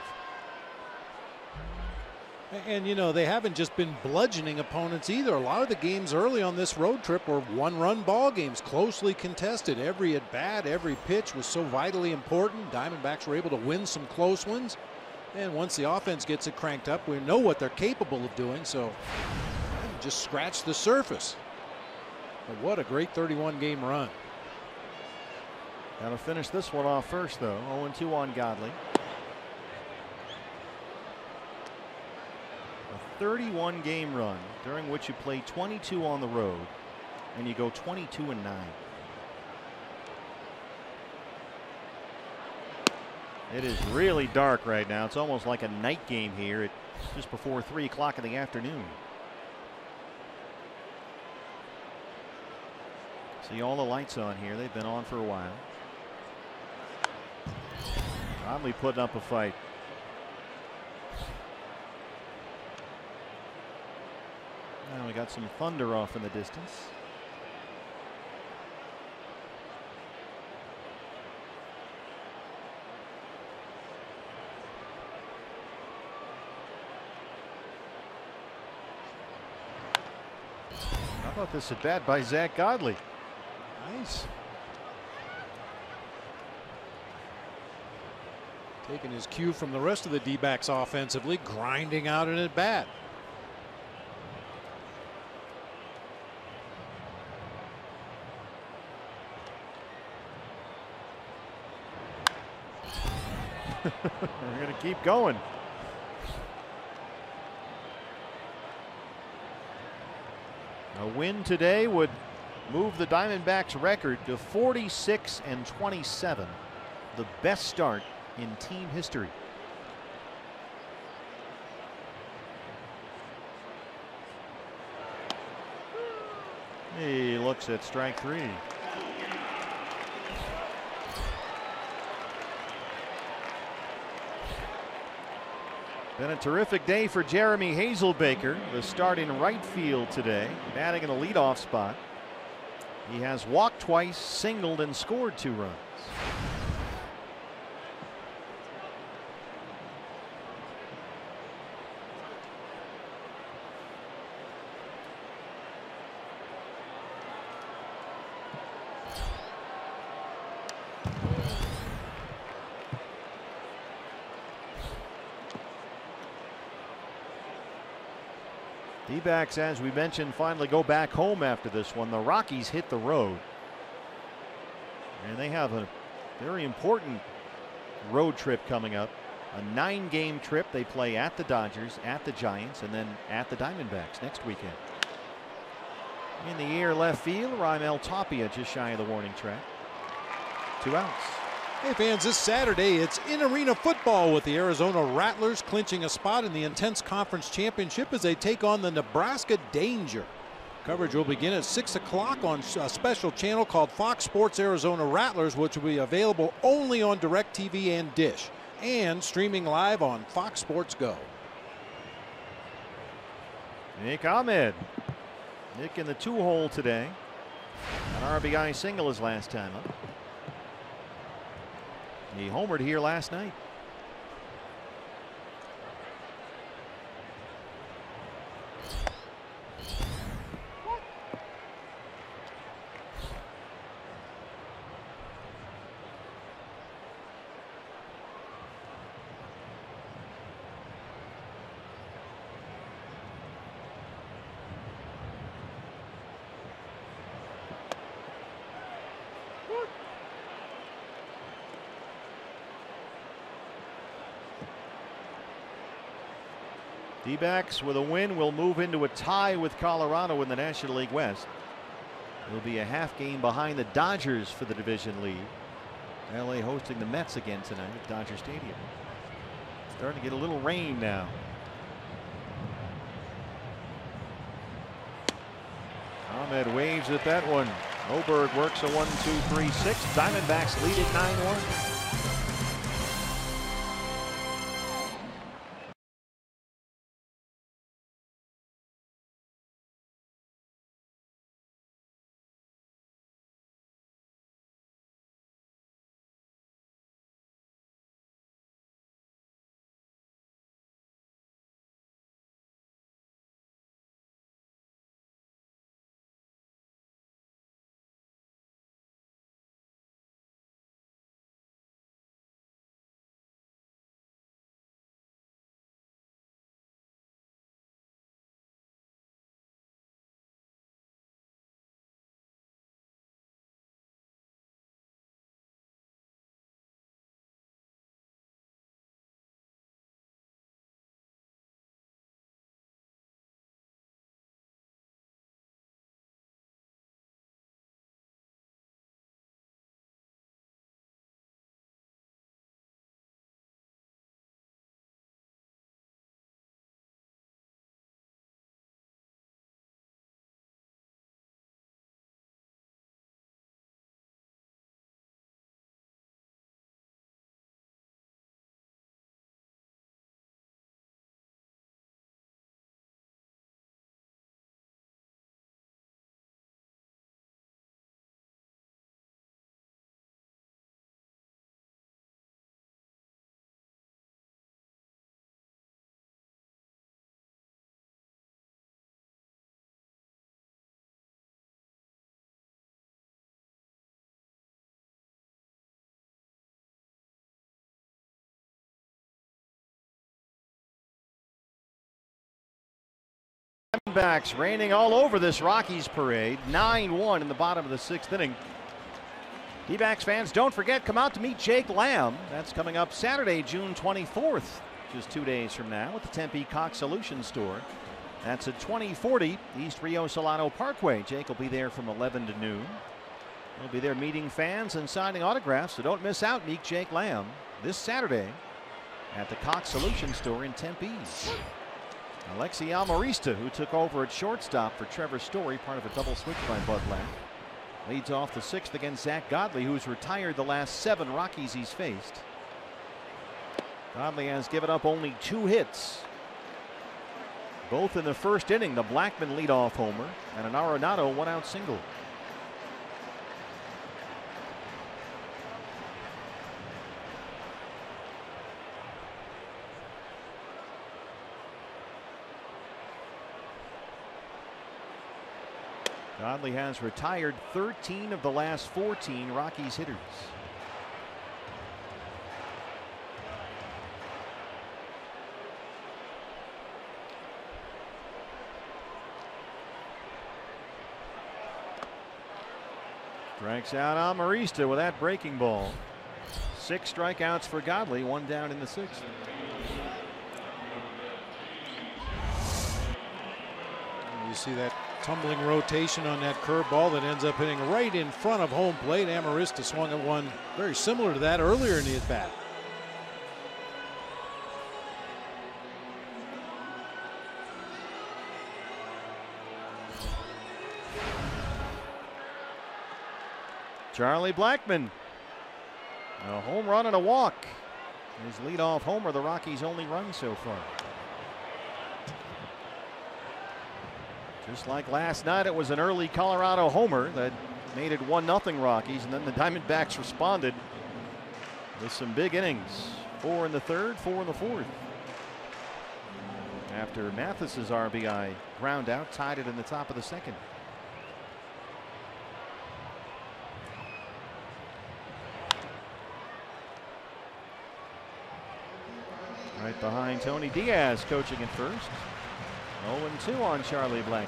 And, you know, they haven't just been bludgeoning opponents either. A lot of the games early on this road trip were 1-run ball games, closely contested. Every at bat, every pitch was so vitally important. Diamondbacks were able to win some close ones. And once the offense gets it cranked up, we know what they're capable of doing. So just scratch the surface. But what a great 31-game run. Got to finish this one off first, though. 0-2 on Godley. A 31-game run during which you play 22 on the road and you go 22-9. It is really dark right now. It's almost like a night game here. It's just before 3 o'clock in the afternoon. See all the lights on here. They've been on for a while. Probably putting up a fight. Now we got some thunder off in the distance. How about this at bat by Zach Godley? Nice. Taking his cue from the rest of the D-backs offensively, grinding out an at bat. We're going to keep going. A win today would move the Diamondbacks record to 46-27, the best start in team history. He looks at strike 3. Been a terrific day for Jeremy Hazelbaker, the start in right field today, batting in the leadoff spot. He has walked twice, singled, and scored 2 runs. D-backs, as we mentioned, finally go back home after this one. The Rockies hit the road, and they have a very important road trip coming up. A 9-game trip. They play at the Dodgers, at the Giants, and then at the Diamondbacks next weekend. In the air left field, Raimel Tapia just shy of the warning track. 2 outs. Hey fans, this Saturday it's in-arena football with the Arizona Rattlers clinching a spot in the Intense Conference Championship as they take on the Nebraska Danger. Coverage will begin at 6 o'clock on a special channel called Fox Sports Arizona Rattlers, which will be available only on DirecTV and Dish, and streaming live on Fox Sports Go. Nick Ahmed. Nick in the 2-hole today. An RBI single his last time up. He homered here last night. D-backs with a win will move into a tie with Colorado in the National League West. It'll be a half game behind the Dodgers for the division lead. LA hosting the Mets again tonight at Dodger Stadium. Starting to get a little rain now. Ahmed waves at that one. Oberg works a 1-2-3-6. Diamondbacks lead at 9-1. Diamondbacks raining all over this Rockies parade. 9-1 in the bottom of the 6th inning. D-backs fans, don't forget, come out to meet Jake Lamb. That's coming up Saturday, June 24th, just 2 days from now at the Tempe Cox Solutions Store. That's at 2040 East Rio Solano Parkway. Jake will be there from 11 to noon. He'll be there meeting fans and signing autographs, so don't miss out. Meet Jake Lamb this Saturday at the Cox Solutions Store in Tempe. Alexi Almarista, who took over at shortstop for Trevor Story, part of a double switch by Bud Lamb, leads off the 6th against Zach Godley, who's retired the last 7 Rockies he's faced. Godley has given up only 2 hits, both in the first inning. The Blackman leadoff homer and an Arenado 1-out single. Godley has retired 13 of the last 14 Rockies hitters. Strikes out Amarista with that breaking ball. 6 strikeouts for Godley, 1 down in the 6th. You see that Tumbling rotation on that curveball that ends up hitting right in front of home plate. Amarista swung at one very similar to that earlier in the at-bat. Charlie Blackmon. A home run and a walk. His leadoff homer, the Rockies' only run so far. Just like last night, it was an early Colorado homer that made it 1-0 Rockies, and then the Diamondbacks responded with some big innings. 4 in the third, 4 in the fourth. After Mathis's RBI ground out, tied it in the top of the second. Right behind Tony Diaz, coaching at first. 0-2 on Charlie Blackmon.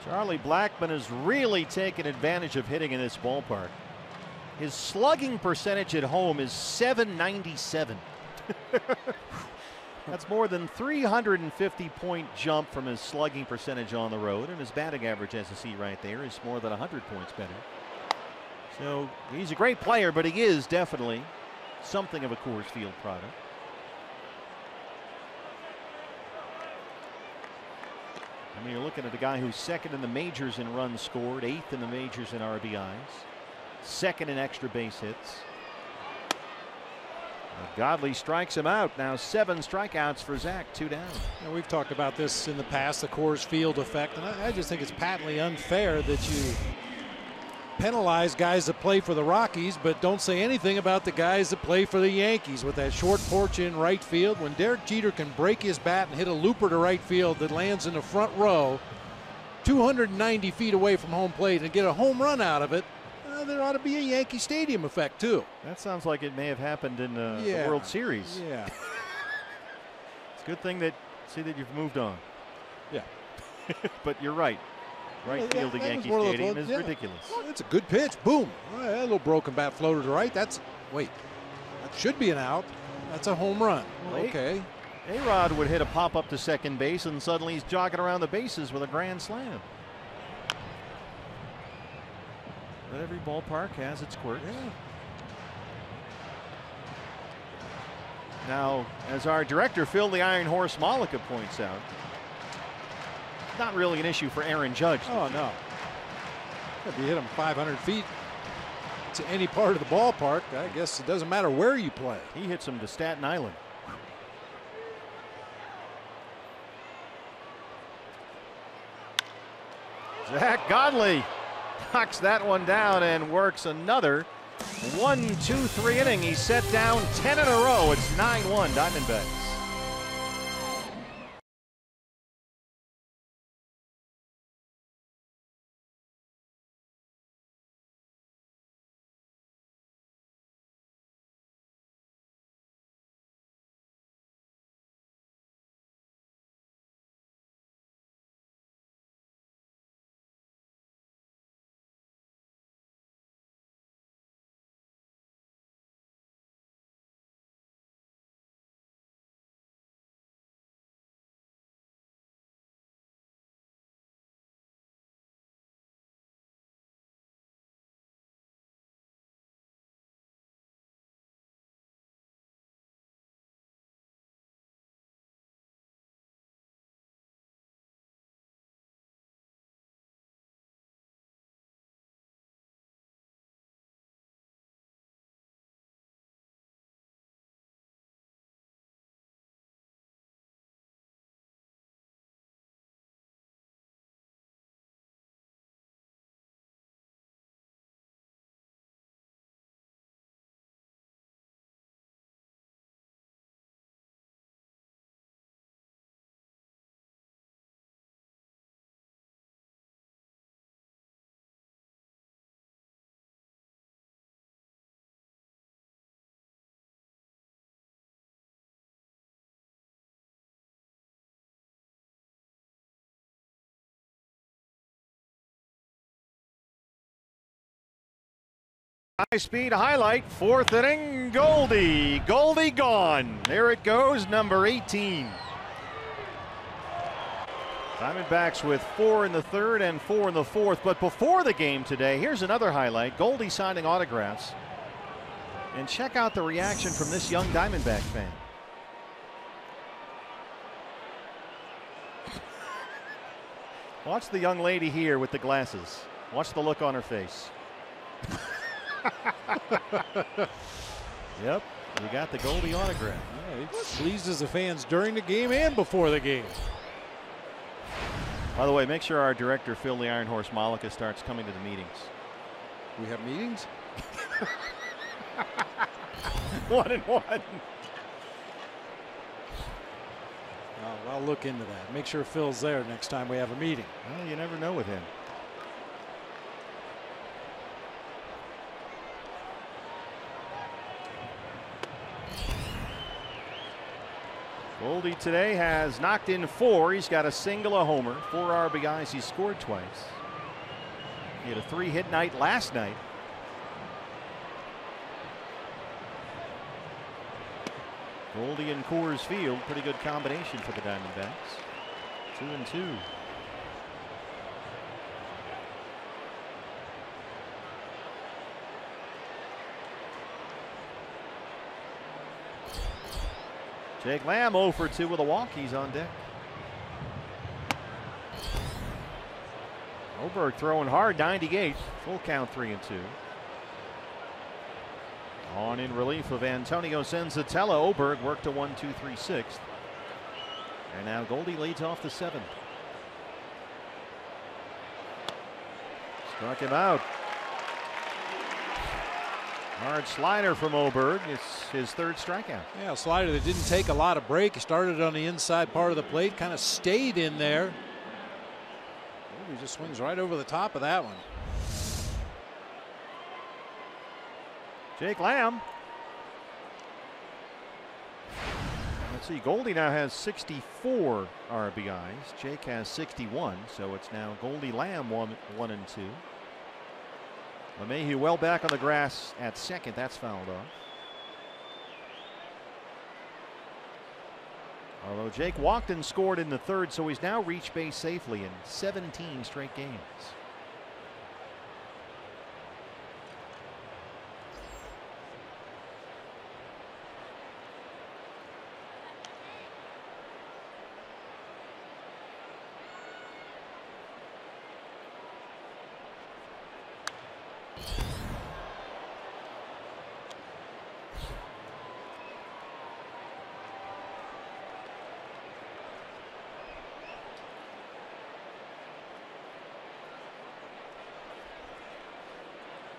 Charlie Blackmon has really taken advantage of hitting in this ballpark. His slugging percentage at home is .797. That's more than 350-point jump from his slugging percentage on the road, and his batting average, as you see right there, is more than 100 points better. So he's a great player, but he is definitely something of a Coors Field product. I mean, you're looking at a guy who's second in the majors in runs scored, 8th in the majors in RBIs, second in extra base hits. Godley strikes him out. Now 7 strikeouts for Zach, 2 down. And we've talked about this in the past, the Coors Field effect, and I just think it's patently unfair that you penalize guys that play for the Rockies, but don't say anything about the guys that play for the Yankees with that short porch in right field. When Derek Jeter can break his bat and hit a looper to right field that lands in the front row, 290 feet away from home plate, and get a home run out of it, there ought to be a Yankee Stadium effect too. That sounds like it may have happened in the World Series. Yeah. It's a good thing that you've moved on. Yeah. But you're right. Right field at Yankee Stadium is ridiculous. Well, it's a good pitch. Boom. A little broken bat floater to right. That should be an out. That's a home run. Well, okay. A-Rod would hit a pop up to second base, and suddenly he's jogging around the bases with a grand slam. But every ballpark has its quirks. Yeah. Now, as our director Phil the Iron Horse Malika points out, not really an issue for Aaron Judge. Oh, no. If you hit him 500 feet to any part of the ballpark, I guess it doesn't matter where you play. He hits him to Staten Island. Zach Godley knocks that one down and works another 1-2-3 inning. He's set down 10 in a row. It's 9-1 Diamondbacks. High-speed highlight, 4th inning, Goldie gone. There it goes, number 18. Diamondbacks with 4 in the 3rd and 4 in the 4th. But before the game today, here's another highlight. Goldie signing autographs. And check out the reaction from this young Diamondback fan. Watch the young lady here with the glasses. Watch the look on her face. Yep, we got the Goldie autograph. Yeah, he was pleased as the fans during the game and before the game. By the way, make sure our director, Phil the Iron Horse Malika, starts coming to the meetings. We have meetings? 1-1. I'll look into that. Make sure Phil's there next time we have a meeting. Well, you never know with him. Goldie today has knocked in 4. He's got a single, a homer, 4 RBIs. He scored twice. He had a 3-hit night last night. Goldie and Coors Field, pretty good combination for the Diamondbacks. 2-2. Jake Lamb 0 for 2 with a walk. He's on deck. Oberg throwing hard, 98. Full count, 3-2. On in relief of Antonio Senzatella. Oberg worked a 1-2-3 6th. And now Goldie leads off the 7th. Struck him out. Hard slider from Oberg. It's his 3rd strikeout. Yeah, a slider that didn't take a lot of break. He started on the inside part of the plate, kind of stayed in there. He just swings right over the top of that one. Jake Lamb. Let's see, Goldie now has 64 RBIs. Jake has 61, so it's now Goldie Lamb 1 and 2. LeMahieu well back on the grass at 2nd. That's fouled off. Although Jake walked and scored in the 3rd, so he's now reached base safely in 17 straight games.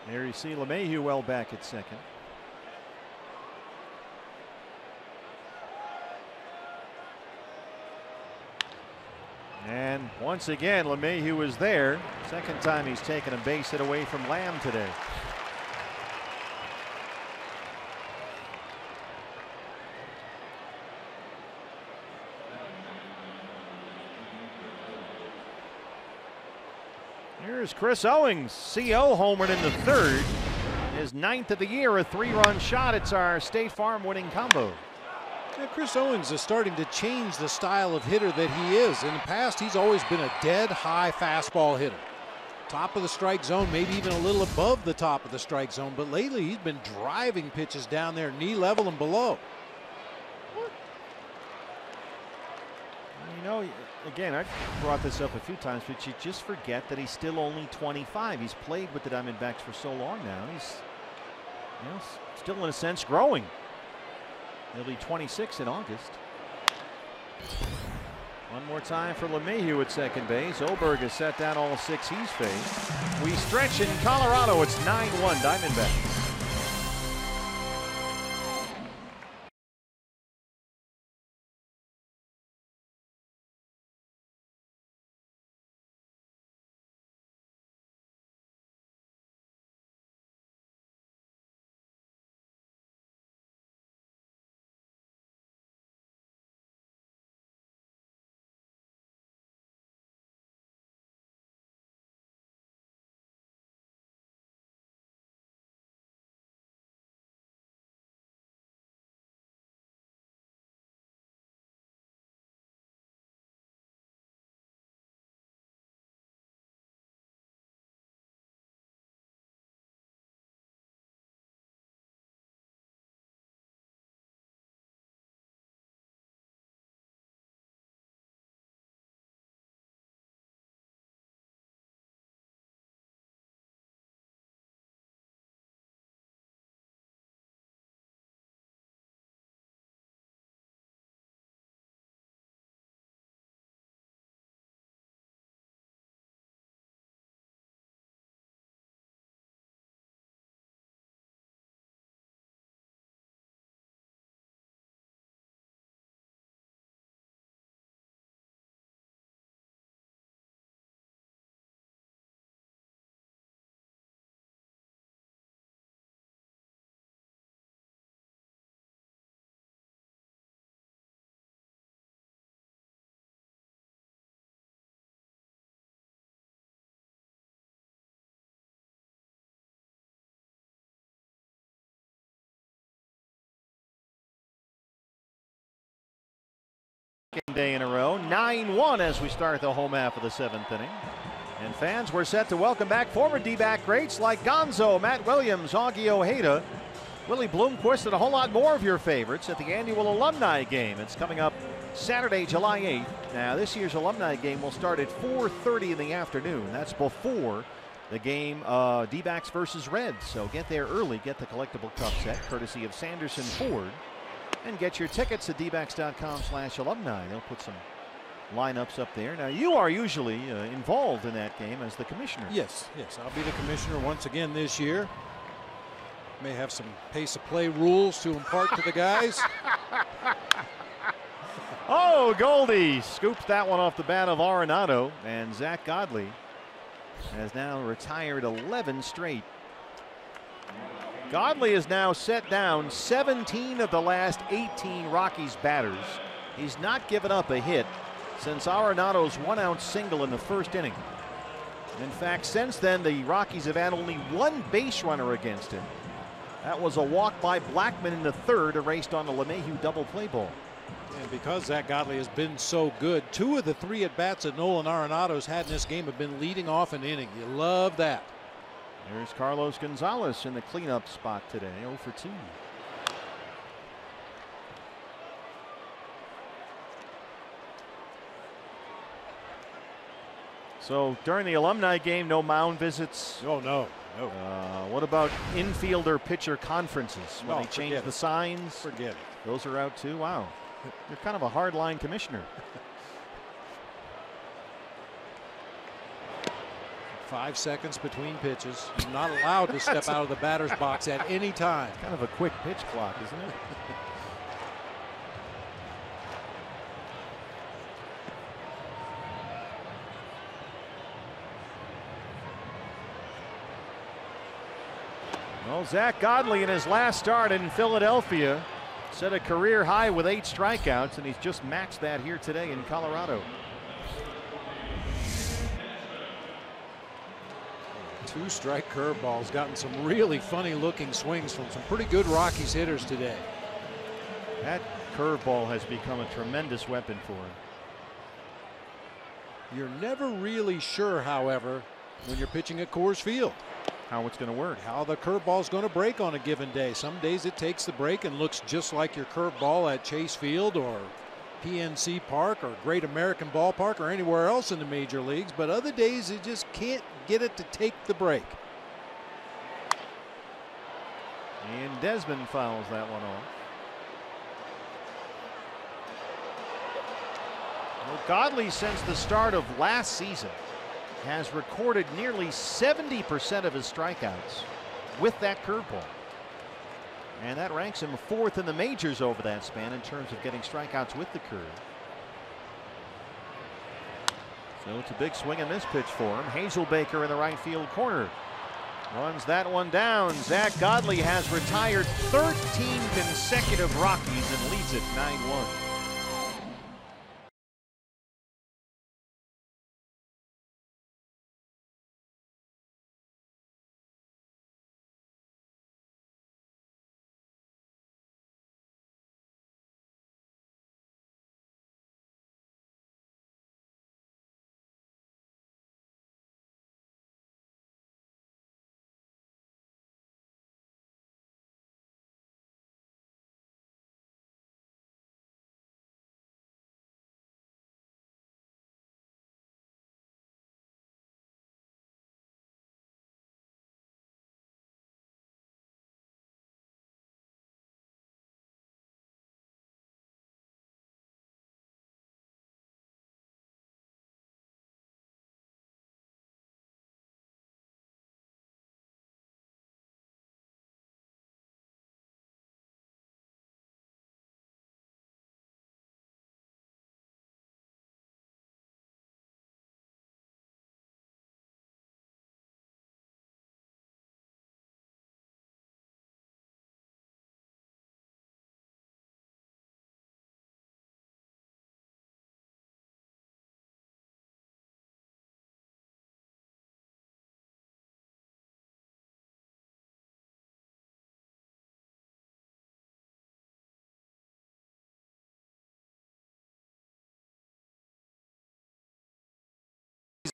There you see LeMahieu well back at 2nd. And once again, LeMahieu is there. 2nd time he's taken a base hit away from Lamb today. Here's Chris Owings, CO homered in the 3rd. His 9th of the year, a 3-run shot. It's our State Farm winning combo. Yeah, Chris Owings is starting to change the style of hitter that he is. In the past, he's always been a dead high fastball hitter. Top of the strike zone, maybe even a little above the top of the strike zone. But lately, he's been driving pitches down there, knee level and below. You know, again, I brought this up a few times, but you just forget that he's still only 25. He's played with the Diamondbacks for so long now. He's, you know, still in a sense growing. He'll be 26 in August. One more time for LeMahieu at 2nd base. Oberg has set down all 6 he's faced. We stretch in Colorado. It's 9-1 Diamondbacks. day in a row. 9-1 as we start the home half of the 7th inning. And fans were set to welcome back former D-back greats like Gonzo, Matt Williams, Augie Ojeda, Willie Bloomquist, and a whole lot more of your favorites at the annual alumni game. It's coming up Saturday, July 8th. Now, this year's alumni game will start at 4:30 in the afternoon. That's before the game D-backs versus Reds. So get there early, get the collectible cup set, courtesy of Sanderson Ford, and get your tickets at dbacks.com/alumni. They'll put some lineups up there. Now, you are usually involved in that game as the commissioner. Yes, I'll be the commissioner once again this year. May have some pace of play rules to impart to the guys. Oh, Goldie scoops that one off the bat of Arenado, and Zach Godley has now retired 11 straight. Godley is now set down 17 of the last 18 Rockies batters. He's not given up a hit since Arenado's one-out single in the first inning. In fact, since then, the Rockies have had only one base runner against him. That was a walk by Blackman in the third, erased on the LeMahieu double play ball. And because Zach Godley has been so good, 2 of the 3 at-bats that Nolan Arenado's had in this game have been leading off an inning. You love that. There's Carlos Gonzalez in the cleanup spot today, 0 for 2. So during the alumni game, no mound visits? Oh, no. What about infielder pitcher conferences when they change the signs? Forget it. Those are out too? Wow. You're kind of a hardline commissioner. 5 seconds between pitches. He's not allowed to step out of the batter's box at any time. Kind of a quick pitch clock, isn't it? Well, Zach Godley in his last start in Philadelphia set a career high with 8 strikeouts, and he's just matched that here today in Colorado. 2-strike curveballs, gotten some really funny looking swings from some pretty good Rockies hitters today. That curveball has become a tremendous weapon for him. You're never really sure, however, when you're pitching at Coors Field, how it's going to work, how the curveball's going to break on a given day. Some days it takes the break and looks just like your curveball at Chase Field or PNC Park or Great American Ballpark or anywhere else in the major leagues, but other days it just can't get it to take the break. And Desmond fouls that one off. Well, Godley, since the start of last season, has recorded nearly 70% of his strikeouts with that curveball. And that ranks him 4th in the majors over that span in terms of getting strikeouts with the curve. So it's a big swing in this pitch for him. Hazelbaker in the right field corner runs that one down. Zach Godley has retired 13 consecutive Rockies and leads it 9-1.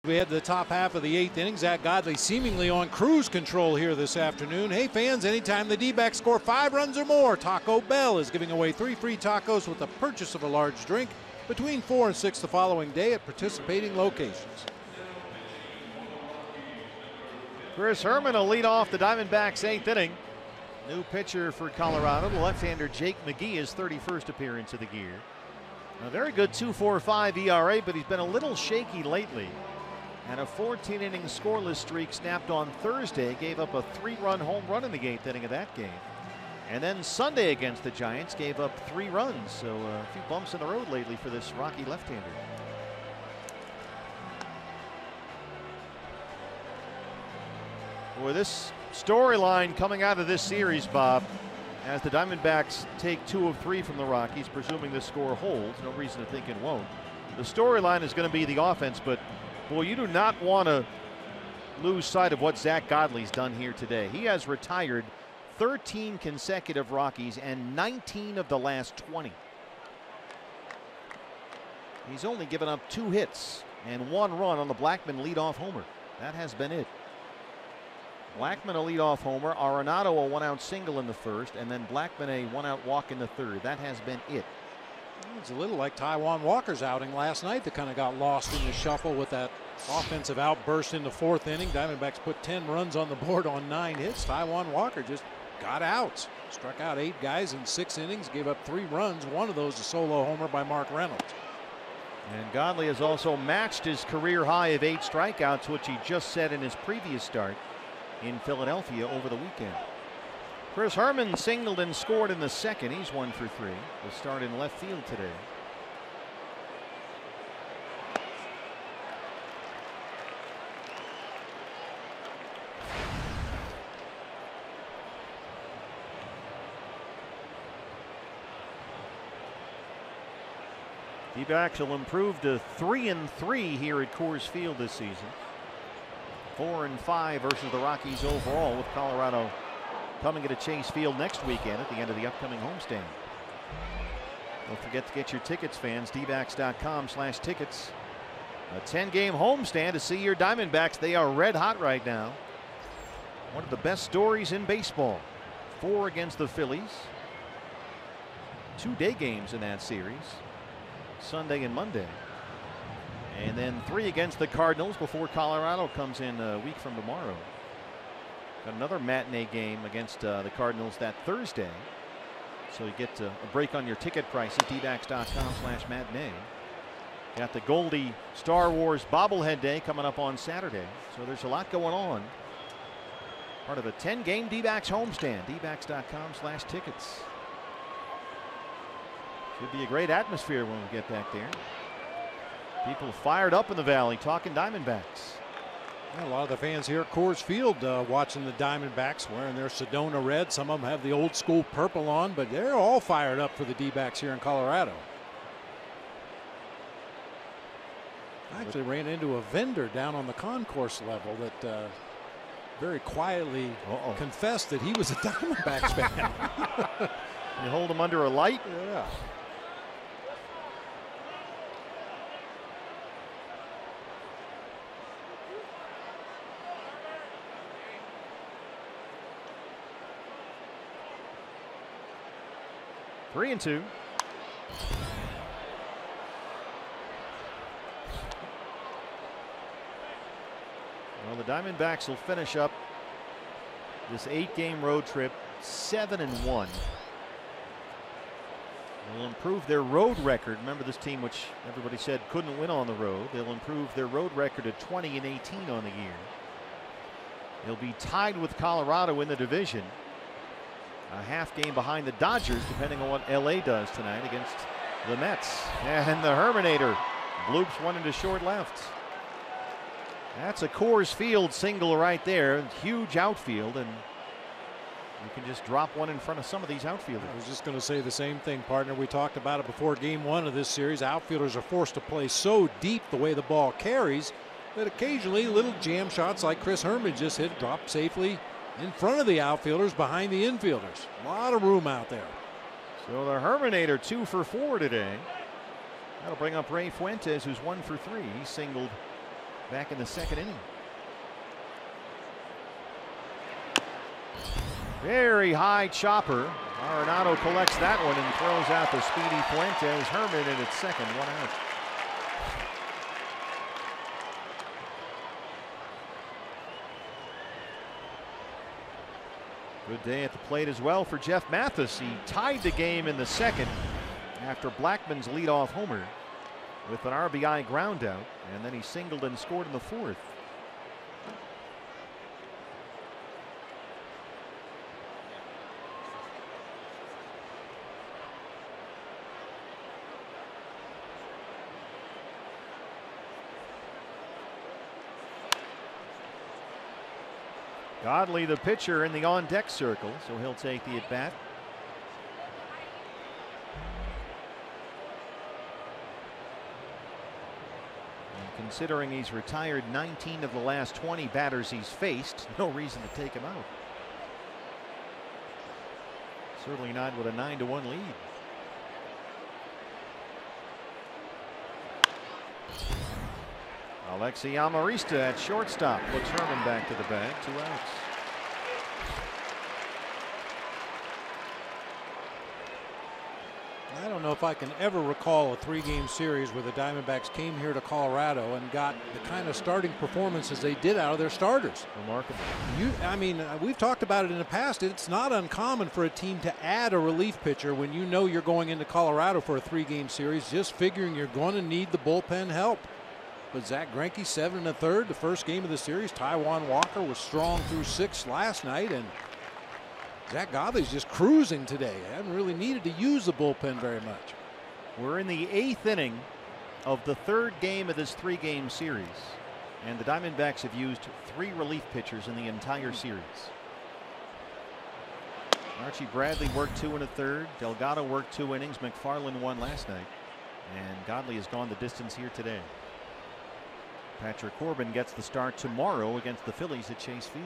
We head to the top half of the 8th inning. Zach Godley seemingly on cruise control here this afternoon. Hey fans, anytime the D-backs score 5 runs or more, Taco Bell is giving away 3 free tacos with the purchase of a large drink between 4 and 6 the following day at participating locations. Chris Herman will lead off the Diamondbacks 8th inning. New pitcher for Colorado, the left-hander Jake McGee, his 31st appearance of the year. A very good 2.45 ERA, but he's been a little shaky lately. And a 14-inning scoreless streak snapped on Thursday, gave up a 3-run home run in the 8th inning of that game. And then Sunday against the Giants gave up 3 runs, so a few bumps in the road lately for this Rocky left-hander. Boy, this storyline coming out of this series, Bob, as the Diamondbacks take 2 of 3 from the Rockies, presuming the score holds. No reason to think it won't. The storyline is going to be the offense, but boy, you do not want to lose sight of what Zach Godley's done here today. He has retired 13 consecutive Rockies and 19 of the last 20. He's only given up 2 hits and 1 run on the Blackmon leadoff homer. That has been it. Blackmon a leadoff homer, Arenado a 1-out single in the first, and then Blackmon a 1-out walk in the third. That has been it. It's a little like Taijuan Walker's outing last night that kind of got lost in the shuffle with that offensive outburst in the 4th inning. Diamondbacks put 10 runs on the board on 9 hits. Taijuan Walker just got outs. Struck out 8 guys in 6 innings, gave up 3 runs. One of those a solo homer by Mark Reynolds. And Godley has also matched his career high of 8 strikeouts, which he just set in his previous start in Philadelphia over the weekend. Chris Herman singled and scored in the 2nd. He's 1 for 3. The start in left field today. D-backs will improve to 3-3 here at Coors Field this season. 4-5 versus the Rockies overall, with Colorado coming into Chase Field next weekend at the end of the upcoming homestand. Don't forget to get your tickets, fans. dbacks.com/tickets. A 10-game homestand to see your Diamondbacks. They are red hot right now. One of the best stories in baseball. 4 against the Phillies. 2 day games in that series, Sunday and Monday. And then 3 against the Cardinals before Colorado comes in a week from tomorrow. Got another matinee game against the Cardinals that Thursday. So you get a break on your ticket prices. dbacks.com/matinee. Got the Goldie Star Wars bobblehead day coming up on Saturday. So there's a lot going on. Part of a 10-game D-backs homestand. dbacks.com/tickets. Should be a great atmosphere when we get back there. People fired up in the Valley talking Diamondbacks. Yeah, a lot of the fans here at Coors Field watching the Diamondbacks wearing their Sedona red. Some of them have the old school purple on, but they're all fired up for the D-backs here in Colorado. I actually ran into a vendor down on the concourse level that very quietly confessed that he was a Diamondbacks fan. You hold him under a light? Yeah. Three and 2. Well, the Diamondbacks will finish up this 8-game road trip 7-1. They'll improve their road record. Remember, this team, which everybody said couldn't win on the road, they'll improve their road record to 20-18 on the year. They'll be tied with Colorado in the division. A half game behind the Dodgers, depending on what LA does tonight against the Mets. And the Herminator bloops one into short left. That's a Coors Field single right there. Huge outfield, and you can just drop one in front of some of these outfielders. I was just going to say the same thing, partner. We talked about it before game 1 of this series. Outfielders are forced to play so deep the way the ball carries that occasionally little jam shots like Chris Herman just hit drop safely in front of the outfielders behind the infielders. A lot of room out there. So the Herminator 2 for 4 today. That'll bring up Ray Fuentes, who's 1 for 3. He singled back in the second inning. Very high chopper. Arenado collects that one and throws out the speedy Fuentes. Herman in at second, 1 out. Good day at the plate as well for Jeff Mathis. He tied the game in the second after Blackmon's leadoff homer with an RBI ground out, and then he singled and scored in the fourth. Godley, the pitcher, in the on-deck circle, so he'll take the at-bat. Considering he's retired 19 of the last 20 batters he's faced, no reason to take him out. Certainly not with a 9-1 lead. Alexi Amarista at shortstop puts Herman back to the bag. 2 outs. I don't know if I can ever recall a 3-game series where the Diamondbacks came here to Colorado and got the kind of starting performances they did out of their starters. Remarkable. I mean, we've talked about it in the past. It's not uncommon for a team to add a relief pitcher when you know you're going into Colorado for a 3-game series, just figuring you're going to need the bullpen help. But Zach Greinke, 7 1/3, the first game of the series. Taijuan Walker was strong through 6 last night, and Zach Godley's just cruising today. Haven't really needed to use the bullpen very much. We're in the 8th inning of the 3rd game of this 3-game series, and the Diamondbacks have used 3 relief pitchers in the entire series. Archie Bradley worked 2 1/3. Delgado worked 2 innings. McFarland 1 last night, and Godley has gone the distance here today. Patrick Corbin gets the start tomorrow against the Phillies at Chase Field.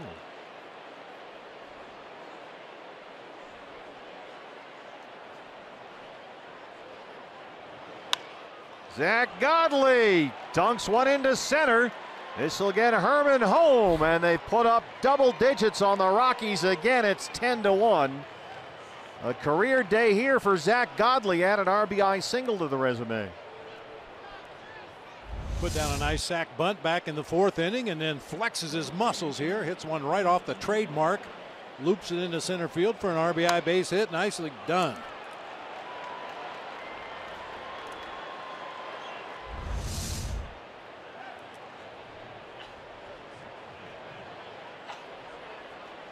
Zach Godley dunks one into center. This will get Herman home, and they put up double digits on the Rockies again. It's 10-1. A career day here for Zach Godley. Add an RBI single to the resume. Put down a nice sac bunt back in the 4th inning, and then flexes his muscles here. Hits one right off the trademark. Loops it into center field for an RBI base hit. Nicely done.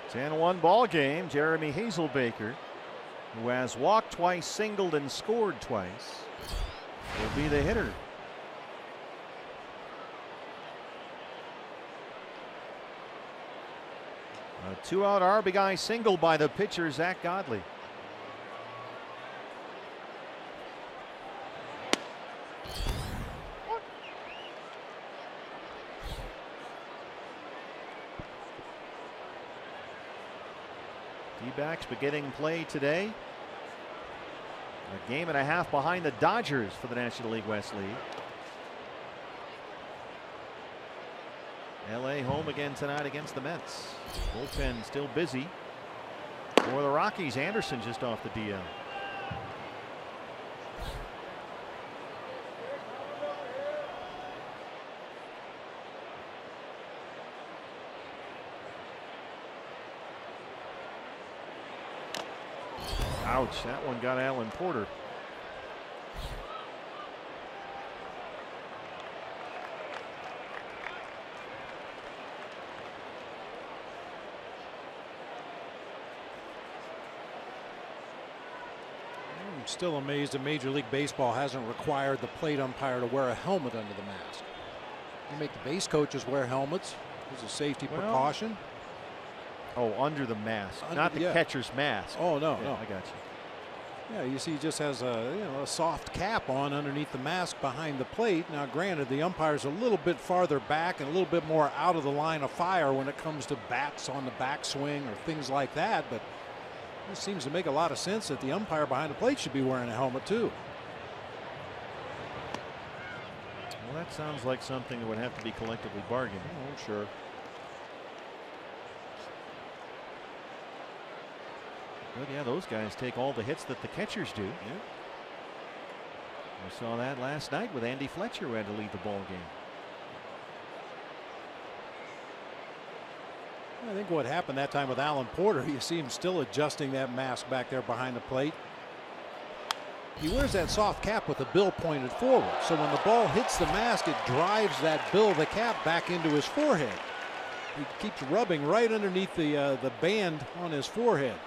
It's 10-1 ball game. Jeremy Hazelbaker, who has walked twice, singled, and scored twice, will be the hitter. A 2-out RBI single by the pitcher Zach Godley. D-backs beginning play today. A game and a half behind the Dodgers for the National League West lead. LA home again tonight against the Mets. Bullpen still busy for the Rockies. Anderson just off the DL. Ouch, that one got Alan Porter. I'm still amazed that Major League Baseball hasn't required the plate umpire to wear a helmet under the mask. You make the base coaches wear helmets as a safety precaution. Oh, under the mask, not the catcher's mask. Oh, no, no. I got you. Yeah, you see he just has a soft cap on underneath the mask behind the plate. Now granted, the umpire's a little bit farther back and a little bit more out of the line of fire when it comes to bats on the backswing or things like that, but it seems to make a lot of sense that the umpire behind the plate should be wearing a helmet too. Well, that sounds like something that would have to be collectively bargained. Oh, sure. But yeah, those guys take all the hits that the catchers do. Yeah. We saw that last night with Andy Fletcher, who had to leave the ball game. I think what happened that time with Alan Porter, you see him still adjusting that mask back there behind the plate. He wears that soft cap with the bill pointed forward, so when the ball hits the mask, it drives that bill of the cap back into his forehead. He keeps rubbing right underneath the band on his forehead.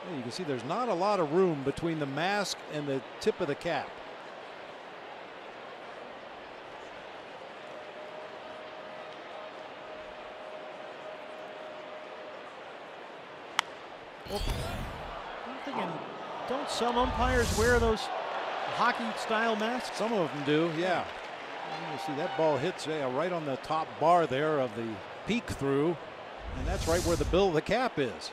And you can see there's not a lot of room between the mask and the tip of the cap. Well, don't some umpires wear those hockey-style masks? Some of them do, yeah. You see that ball hits right on the top bar there of the peek through, and that's right where the bill of the cap is.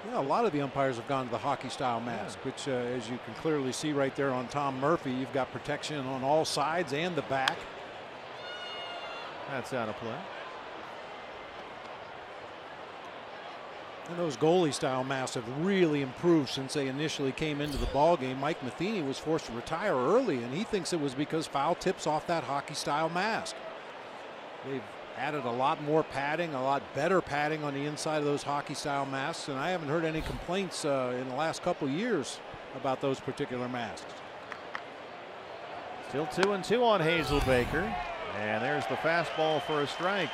Yeah, a lot of the umpires have gone to the hockey-style mask, which, as you can clearly see right there on Tom Murphy, you've got protection on all sides and the back. That's out of play. And those goalie-style masks have really improved since they initially came into the ball game. Mike Matheny was forced to retire early, and he thinks it was because foul tips off that hockey-style mask. They've added a lot more padding, a lot better padding on the inside of those hockey-style masks, and I haven't heard any complaints in the last couple years about those particular masks. Still 2-2 on Hazelbaker, and there's the fastball for a strike.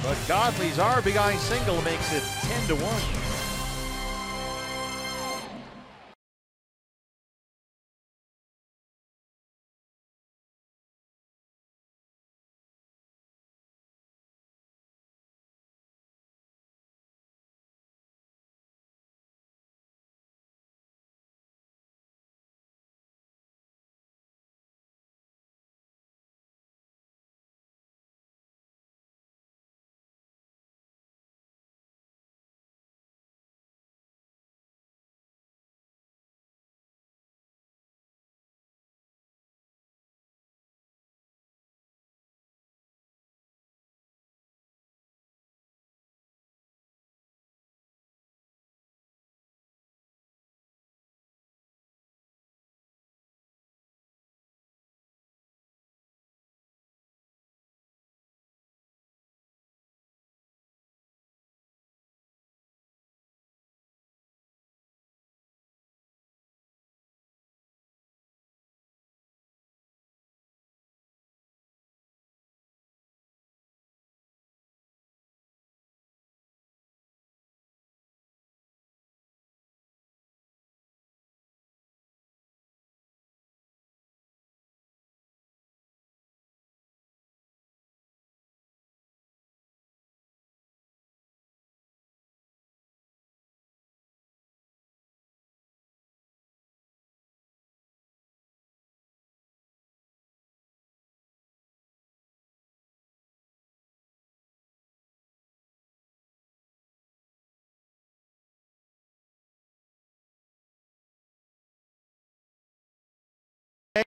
But Godley's RBI single makes it 10-1.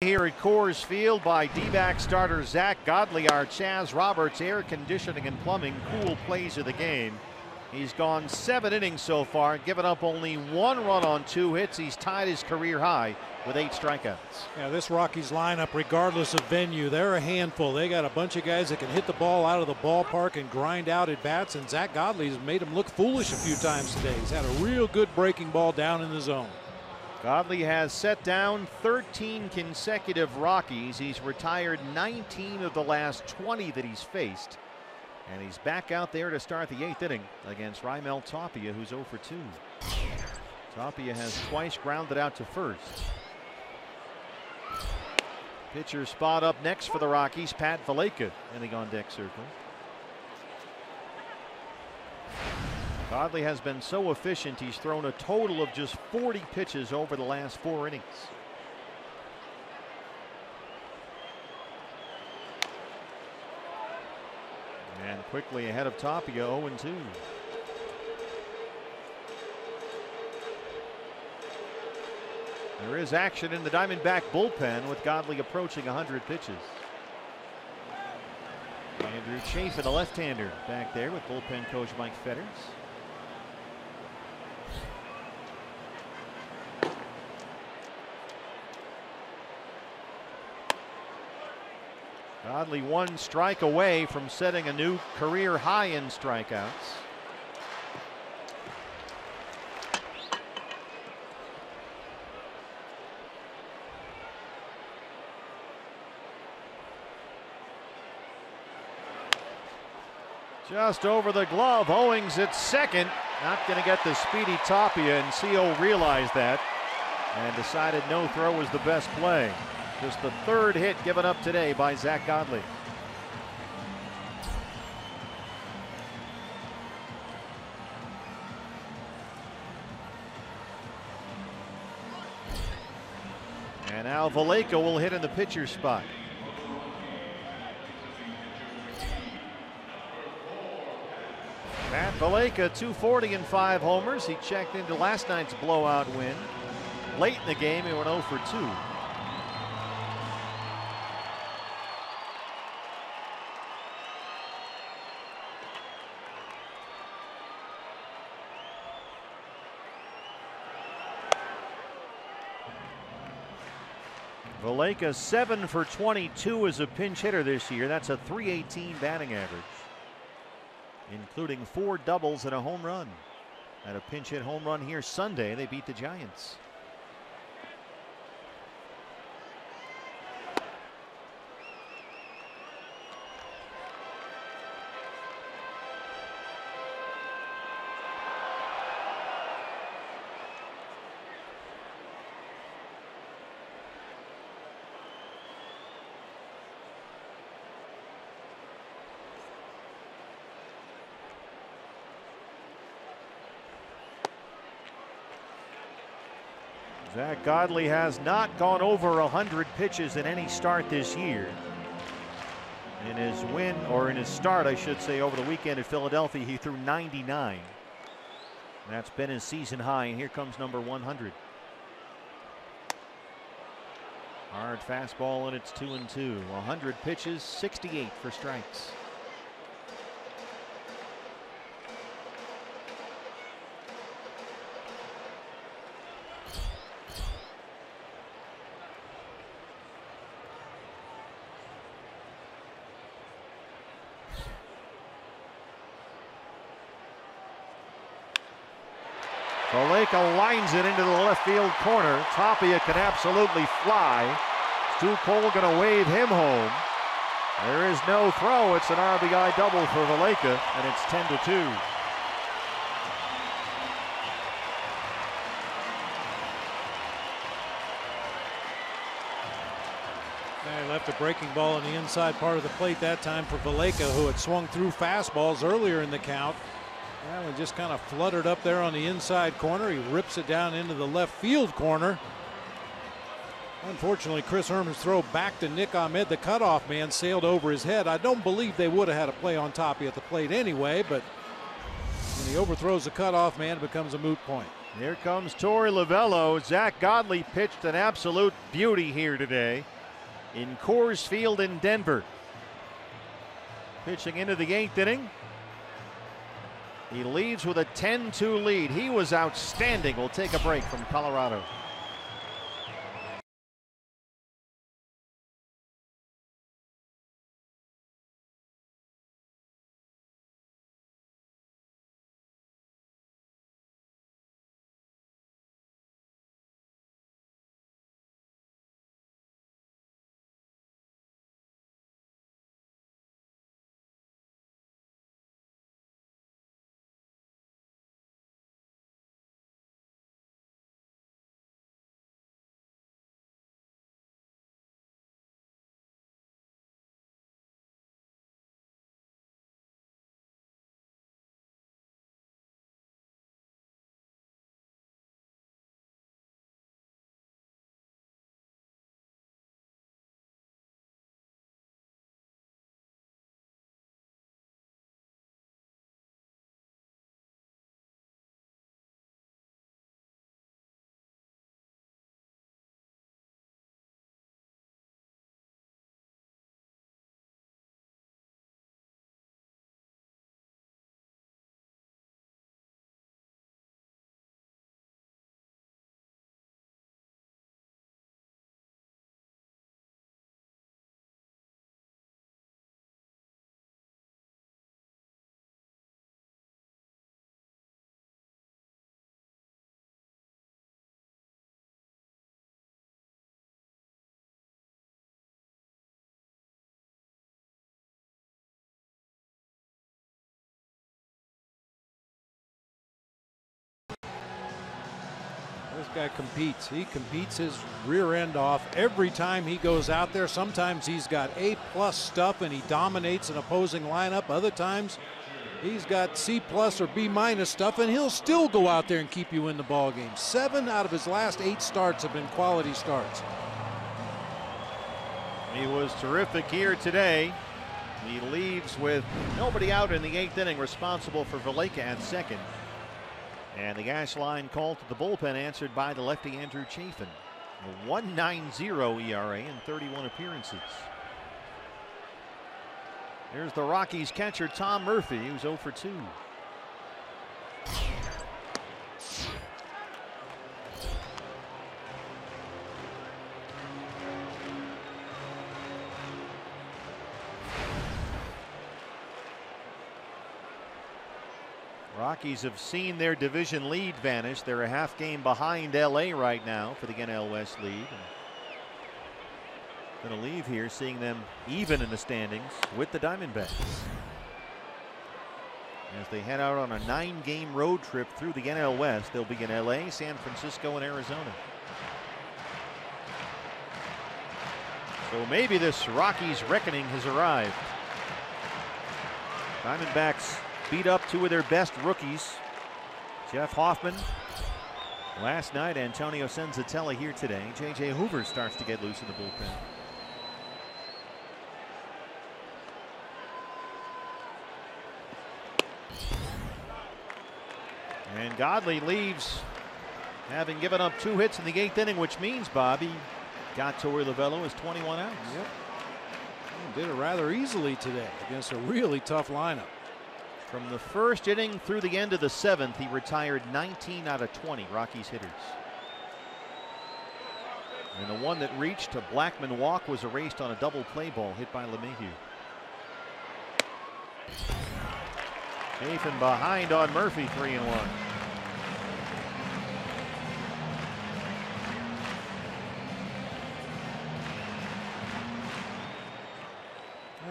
Here at Coors Field by D-back starter Zach Godley, our Chaz Roberts air conditioning and plumbing cool plays of the game. He's gone 7 innings so far, given up only 1 run on 2 hits. He's tied his career high with 8 strikeouts. Yeah, this Rockies lineup, regardless of venue, they're a handful. They got a bunch of guys that can hit the ball out of the ballpark and grind out at bats, and Zach Godley has made him look foolish a few times today. He's had a real good breaking ball down in the zone. Godley has set down 13 consecutive Rockies. He's retired 19 of the last 20 that he's faced. And he's back out there to start the 8th inning against Raimel Tapia, who's 0 for 2. Tapia has twice grounded out to first. Pitcher spot up next for the Rockies, Pat Valaika in the on-deck circle. Godley has been so efficient, he's thrown a total of just 40 pitches over the last 4 innings. And quickly ahead of Tapia, 0-2. There is action in the Diamondback bullpen with Godley approaching 100 pitches. Andrew Chafin, the left-hander, back there with bullpen coach Mike Fetters. Godley 1 strike away from setting a new career high in strikeouts. Just over the glove. Owings at second. Not going to get the speedy Tapia, and CO realized that and decided no throw was the best play. Just the 3rd hit given up today by Zach Godley. And now Vallejo will hit in the pitcher's spot. Matt Vallejo, 240 and 5 homers. He checked into last night's blowout win. Late in the game, he went 0 for 2. Vallejo 7 for 22 as a pinch hitter this year. That's a .318 batting average, including 4 doubles and a home run. Had a pinch hit home run here Sunday. They beat the Giants. Zach Godley has not gone over 100 pitches in any start this year. In his win, or in his start, I should say, over the weekend at Philadelphia, he threw 99. That's been his season high, and here comes number 100. Hard fastball, and it's 2-2. 100 pitches, 68 for strikes. Vallejo lines it into the left field corner. Tapia can absolutely fly. Stu Cole going to wave him home. There is no throw. It's an RBI double for Vallejo, and it's 10-2. They left a breaking ball on the inside part of the plate that time for Vallejo, who had swung through fastballs earlier in the count. That one just kind of fluttered up there on the inside corner. He rips it down into the left field corner. Unfortunately, Chris Herman's throw back to Nick Ahmed, the cutoff man, sailed over his head. I don't believe they would have had a play on Tapia at the plate anyway, but when he overthrows the cutoff man, it becomes a moot point. Here comes Torey Lovullo. Zach Godley pitched an absolute beauty here today in Coors Field in Denver. Pitching into the 8th inning. He leads with a 10-2 lead. He was outstanding. We'll take a break from Colorado. This guy competes. He competes his rear end off every time he goes out there. Sometimes he's got A+ stuff and he dominates an opposing lineup. Other times he's got C+ or B- stuff and he'll still go out there and keep you in the ball game. 7 out of his last 8 starts have been quality starts. He was terrific here today. He leaves with nobody out in the 8th inning, responsible for Valaika at second. And the gas line call to the bullpen answered by the lefty Andrew Chafin. A 1.90 ERA in 31 appearances. Here's the Rockies catcher Tom Murphy, who's 0 for 2. Rockies have seen their division lead vanish. They're a half game behind LA right now for the NL West lead. Going to leave here seeing them even in the standings with the Diamondbacks as they head out on a 9-game road trip through the NL West. They'll be in LA, San Francisco, and Arizona. So maybe this Rockies reckoning has arrived. Diamondbacks beat up 2 of their best rookies. Jeff Hoffman last night, Antonio Senzatella here today. J.J. Hoover starts to get loose in the bullpen. And Godley leaves having given up 2 hits in the 8th inning, which means, Bobby, got Torey Lovullo is 21 outs. Yep. He did it rather easily today against a really tough lineup. From the 1st inning through the end of the 7th, he retired 19 out of 20 Rockies hitters. And the one that reached a Blackman walk was erased on a double play ball hit by LeMahieu. Chafin behind on Murphy, 3-1.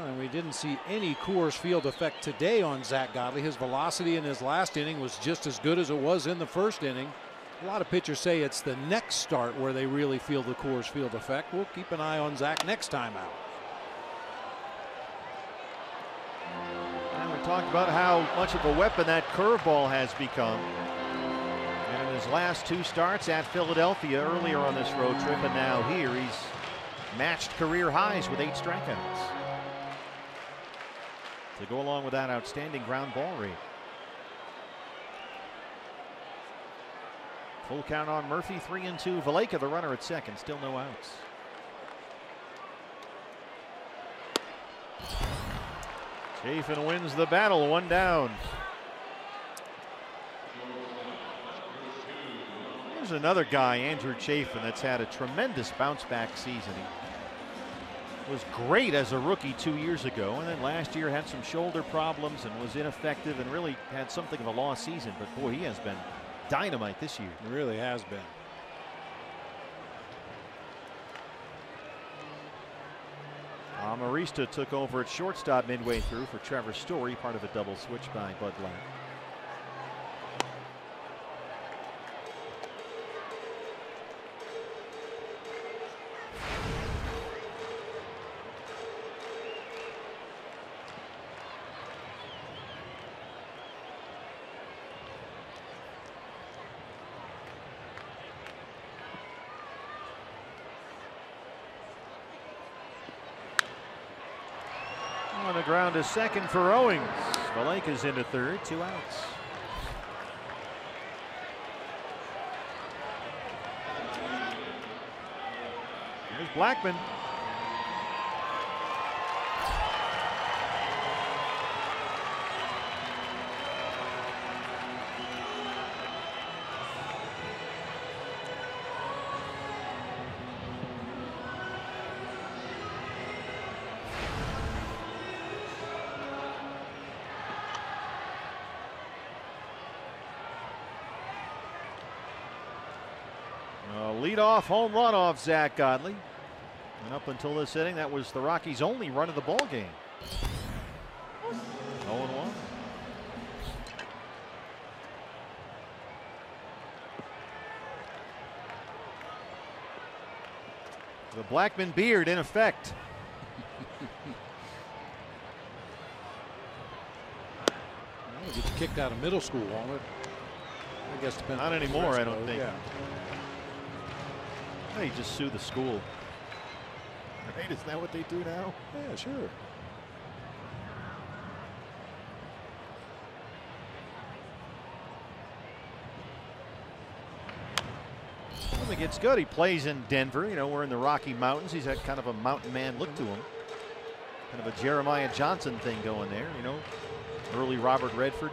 And we didn't see any Coors Field effect today on Zach Godley. His velocity in his last inning was just as good as it was in the 1st inning. A lot of pitchers say it's the next start where they really feel the Coors Field effect. We'll keep an eye on Zach next time out. And we talked about how much of a weapon that curveball has become. And in his last 2 starts at Philadelphia earlier on this road trip, and now here he's matched career highs with 8 strikeouts. To go along with that outstanding ground ball rate. Full count on Murphy, 3-2. Valaika, the runner at second, still no outs. Chafin wins the battle, 1 down. Here's another guy, Andrew Chafin, that's had a tremendous bounce back season. He was great as a rookie 2 years ago, and then last year had some shoulder problems and was ineffective and really had something of a lost season. But boy, he has been dynamite this year. It really has been. Amarista took over at shortstop midway through for Trevor Story, part of a double switch by Bud Black. On the ground to second for Owings. Valaika's into third, 2 outs. Here's Blackman. Leadoff home run off Zach Godley. And up until this inning, that was the Rockies' only run of the ball game. 0-1. The Blackman beard in effect. Well, gets kicked out of middle school, won't it? I guess depends. Not anymore, I don't think. Yeah. Hey, just sue the school. Right? Isn't that what they do now? Yeah, sure. I think it's good. He plays in Denver. You know, we're in the Rocky Mountains. He's got kind of a mountain man look to him. Kind of a Jeremiah Johnson thing going there, you know. Early Robert Redford.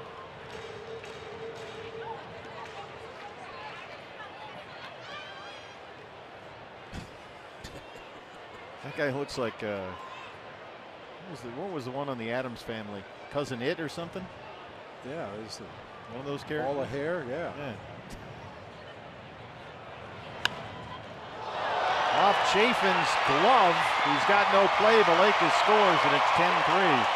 That guy looks like what was the one on the Addams Family? Cousin It or something? Yeah, it's one of those characters. All of hair, yeah. Off Chafin's glove. He's got no play. Vallecas scores, and it's 10-3.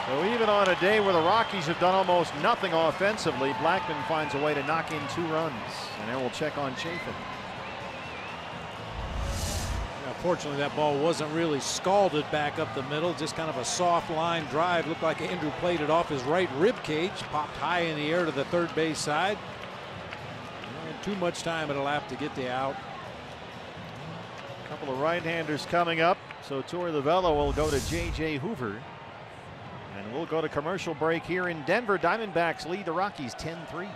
So even on a day where the Rockies have done almost nothing offensively, Blackman finds a way to knock in 2 runs. And then we'll check on Chafin. Fortunately, that ball wasn't really scalded back up the middle, just kind of a soft line drive. Looked like Andrew played it off his right rib cage, popped high in the air to the third base side. And too much time had elapsed to get the out. A couple of right-handers coming up, so Torey Lovullo will go to J.J. Hoover. And we'll go to commercial break here in Denver. Diamondbacks lead the Rockies 10-3.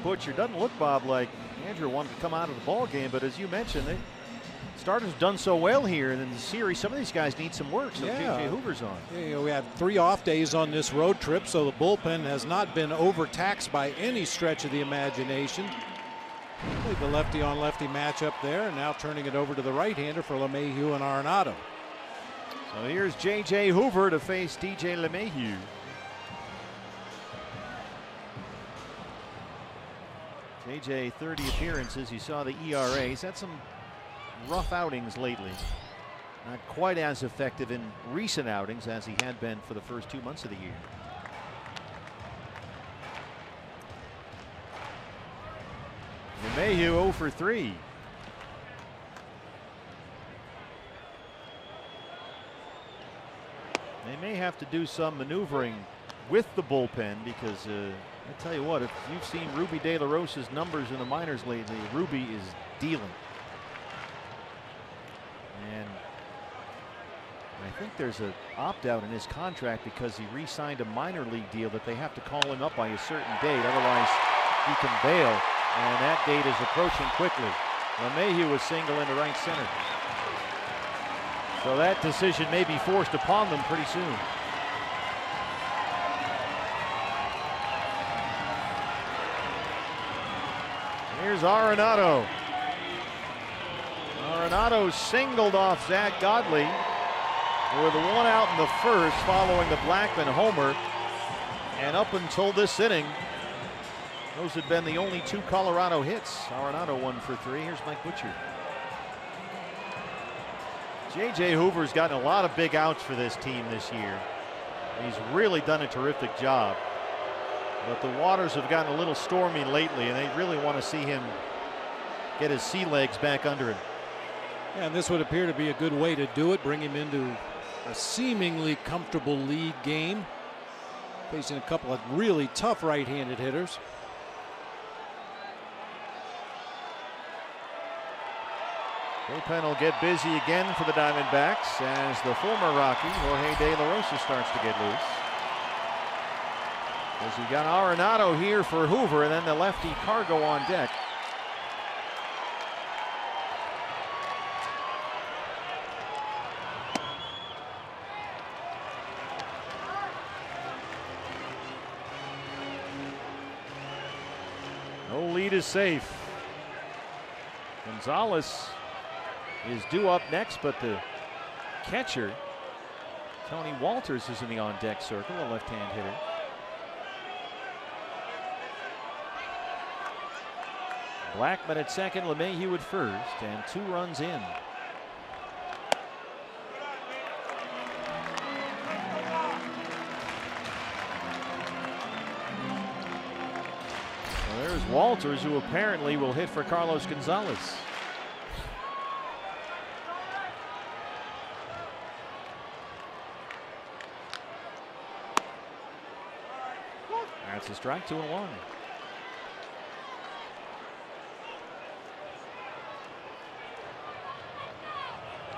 Butcher doesn't look, Bob, like Andrew wanted to come out of the ball game, but as you mentioned, the starters done so well here in the series. Some of these guys need some work, so J.J. Hoover's on. Yeah, you know, we had 3 off days on this road trip, so the bullpen has not been overtaxed by any stretch of the imagination. Played the lefty on lefty matchup there, and now turning it over to the right-hander for LeMahieu and Arenado. So here's J.J. Hoover to face DJ LeMahieu. JJ 30 appearances. You saw the ERA. He's had some rough outings lately. Not quite as effective in recent outings as he had been for the first 2 months of the year. LeMahieu 0 for 3. They may have to do some maneuvering with the bullpen because I tell you what, if you've seen Ruby De La Rosa's numbers in the minors lately, Ruby is dealing. And I think there's an opt-out in his contract because he re-signed a minor league deal that they have to call him up by a certain date, otherwise he can bail, and that date is approaching quickly. LeMahieu was single into right center. So that decision may be forced upon them pretty soon. Here's Arenado. Arenado singled off Zach Godley with one out in the first following the Blackmon homer. And up until this inning, those had been the only 2 Colorado hits. Arenado 1 for 3. Here's Mike Butcher. J.J. Hoover's gotten a lot of big outs for this team this year. He's really done a terrific job. But the waters have gotten a little stormy lately, and they really want to see him get his sea legs back under him. Yeah, and this would appear to be a good way to do it. Bring him into a seemingly comfortable lead game, facing a couple of really tough right-handed hitters. Bullpen will get busy again for the Diamondbacks as the former Rocky, Jorge De La Rosa, starts to get loose. As we got Arenado here for Hoover, and then the lefty Cargo on deck. No lead is safe. Gonzalez is due up next, but the catcher, Tony Walters, is in the on-deck circle, a left-hand hitter. Blackmon at second, LeMahieu at first, and 2 runs in. Well, there's Walters, who apparently will hit for Carlos Gonzalez. That's a strike, 2-1.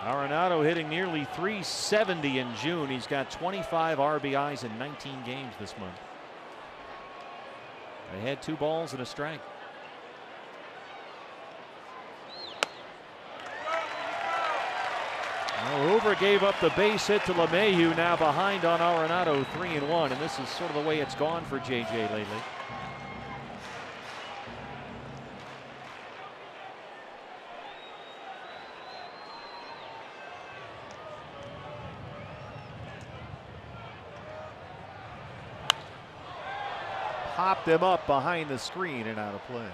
Arenado hitting nearly .370 in June. He's got 25 RBIs in 19 games this month. They had 2 balls and a strike. Well, Hoover gave up the base hit to LeMahieu, now behind on Arenado, 3-1, and this is sort of the way it's gone for JJ lately. Popped him up behind the screen and out of play.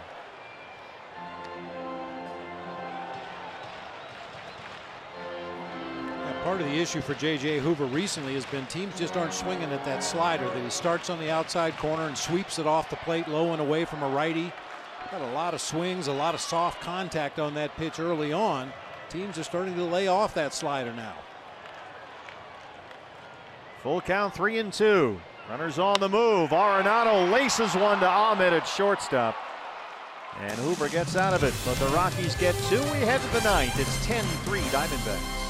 Part of the issue for J.J. Hoover recently has been teams just aren't swinging at that slider that he starts on the outside corner and sweeps it off the plate low and away from a righty. Got a lot of swings, a lot of soft contact on that pitch early on. Teams are starting to lay off that slider now. Full count, 3-2. Runners on the move. Arenado laces one to Ahmed at shortstop. And Hoover gets out of it, but the Rockies get 2. We head to the 9th. It's 10-3 Diamondbacks.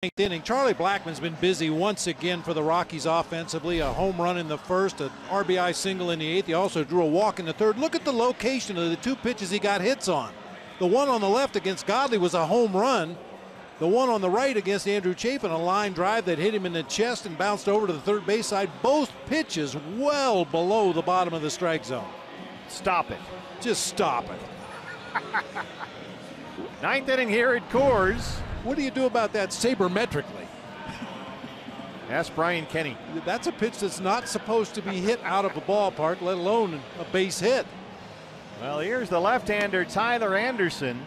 Ninth inning. Charlie Blackmon's been busy once again for the Rockies offensively. A home run in the first, an RBI single in the eighth. He also drew a walk in the third. Look at the location of the two pitches he got hits on. The one on the left against Godley was a home run. The one on the right against Andrew Chafin, a line drive that hit him in the chest and bounced over to the third base side. Both pitches well below the bottom of the strike zone. Stop it. Just stop it. Ninth inning here at Coors. What do you do about that sabermetrically? Ask Brian Kenny. That's a pitch that's not supposed to be hit out of the ballpark, let alone a base hit. Well, here's the left-hander Tyler Anderson,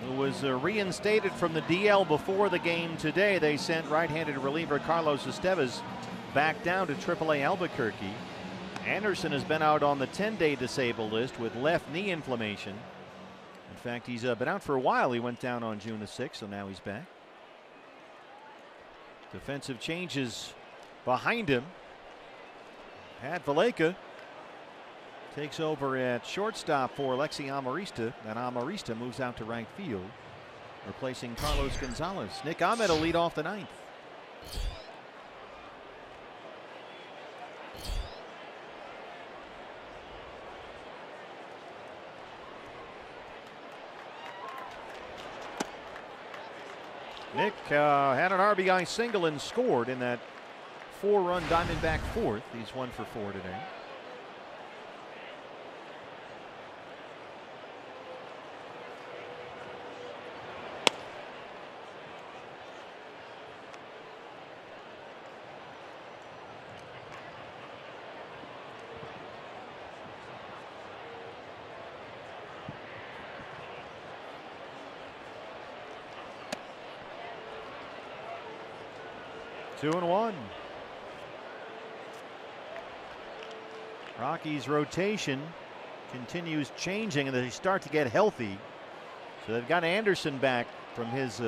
who was reinstated from the DL before the game today. They sent right-handed reliever Carlos Estevez back down to AAA Albuquerque. Anderson has been out on the 10-day disabled list with left knee inflammation. In fact, he's been out for a while. He went down on June the 6th, so now he's back. Defensive changes behind him. Pat Valleca takes over at shortstop for Alexi Amarista, and Amarista moves out to right field, replacing Carlos Gonzalez. Nick Ahmed will lead off the ninth. Nick had an RBI single and scored in that 4-run Diamondback fourth. He's 1 for 4 today. Two and one. Rockies rotation continues changing, and they start to get healthy. So they've got Anderson back from his